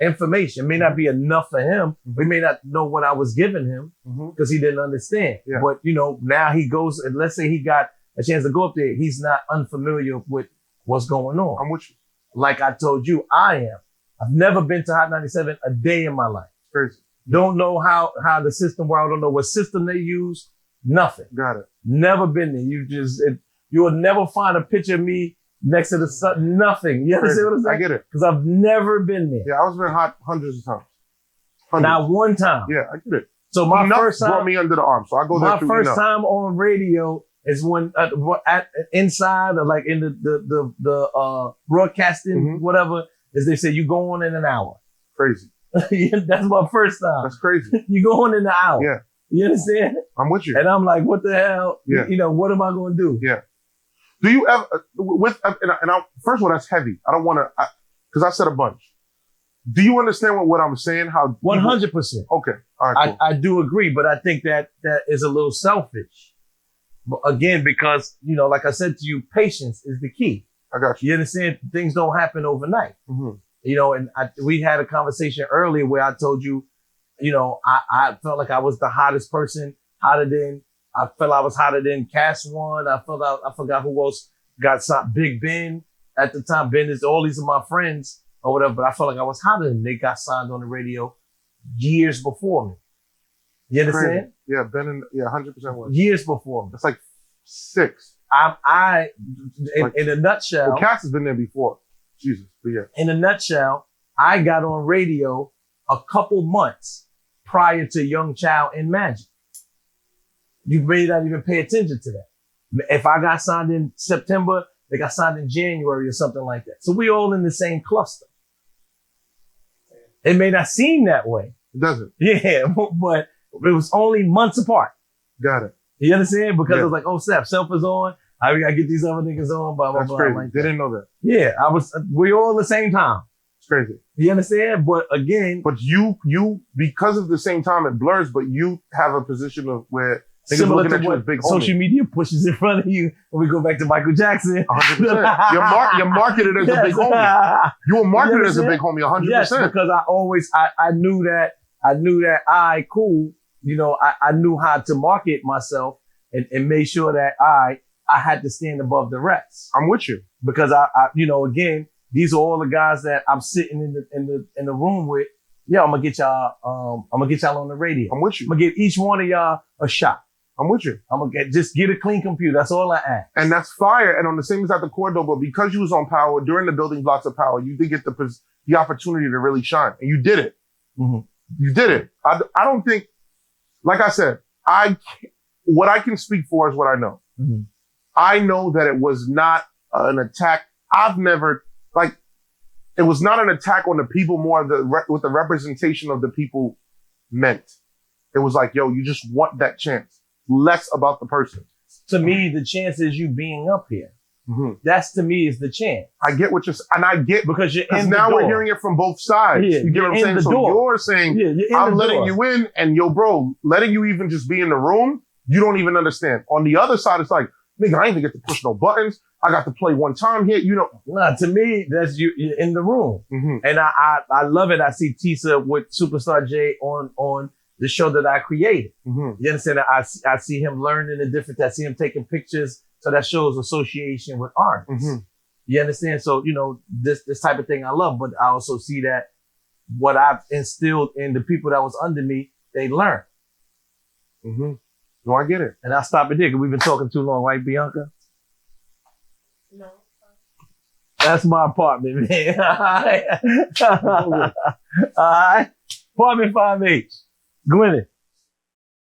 information. It may not be enough for him. He may not know what I was giving him because he didn't understand. Yeah. But, you know, now he goes, and let's say he got a chance to go up there. He's not unfamiliar with what's going on. I'm with you. Like I told you, I am. I've never been to Hot 97 a day in my life. Crazy. Don't know how the system works. I don't know what system they use. Nothing. Got it. Never been there. You will never find a picture of me next to the sun. Nothing. You understand what I'm saying? I get it. Because I've never been there. Yeah, I was been hot hundreds of times. Not one time. Yeah, I get it. So my Enough first time brought me under the arm, so I go there. My through first enough. time on radio is when inside or like in the broadcasting whatever is they say you go on in an hour. Crazy. That's my first time. That's crazy. You go on in an hour. Yeah. You understand? I'm with you. And I'm like, what the hell? Yeah. You know, what am I going to do? Yeah. Do you ever first of all, that's heavy. I don't want to, because I said a bunch. Do you understand what I'm saying? How 100%. Okay. All right. Cool. I do agree, but I think that is a little selfish. But again, because, you know, like I said to you, patience is the key. I got you. You understand? Things don't happen overnight. You know, and we had a conversation earlier where I told you, you know, I felt like I was the hottest person, I felt I was hotter than Cast One. I forgot who else got signed. Big Ben at the time. Ben is, all these are my friends or whatever, but I felt like I was hotter than they got signed on the radio years before me. You understand? Crazy. Yeah, Ben and 100% was. Years before me. That's like 6. In a nutshell. Well, Cass has been there before. Jesus, but yeah. In a nutshell, I got on radio a couple months prior to Young Child and Magic. You may not even pay attention to that. If I got signed in September, they got signed in January or something like that. So we all in the same cluster. It may not seem that way. It doesn't. Yeah, but it was only months apart. Got it. You understand? Because Yeah. it was like, oh, Self is on. I gotta get these other niggas on, blah, blah, That's blah. crazy. Like They that. didn't know that. Yeah, we all at the same time. It's crazy. You understand? But again, But you, because of the same time, it blurs, but you have a position of where niggas similar looking to at you as what big social homie. media pushes in front of you when we go back to Michael Jackson. 100%. You're marketed as a big homie. You were marketed as a big homie, 100%. Yes, because I knew that cool. You know, I knew how to market myself and made sure that I had to stand above the rest. I'm with you. Because you know, again, these are all the guys that I'm sitting in the room with. Yeah, I'm gonna get y'all on the radio. I'm with you. I'm gonna give each one of y'all a shot. I'm with you. I'm gonna just get a clean computer. That's all I ask. And that's fire. And on the same as at the core though, but because you was on Power during the building blocks of Power, you did get the opportunity to really shine, and you did it. Mm-hmm. You did it. I don't think, like I said, what I can speak for is what I know. Mm-hmm. I know that it was not an attack. It was not an attack on the people, more with the representation of the people meant. It was like, yo, you just want that chance. Less about the person. To me, the chance is you being up here. That's to me is the chance. I get what you're saying. And I get, Because you're in the now door. we're hearing it from both sides. Yeah, You get what I'm you're in saying? the So door. you're saying, Yeah, you're in I'm the letting door. you in, and yo, bro, letting you even just be in the room, you don't even understand. On the other side, it's like, nigga, I ain't even get to push no buttons. I got to play one time here. You know. Nah, to me, that's you're in the room. And I love it. I see Tisa with Superstar J on the show that I created. You understand? I see him learning the difference. I see him taking pictures. So that shows association with artists. You understand? So, you know, this type of thing I love, but I also see that what I've instilled in the people that was under me, they learn. No, I get it. And I'll stop it there because we've been talking too long, right, Bianca? No. That's my apartment, man. All right. Apartment 5H. Gwyneth.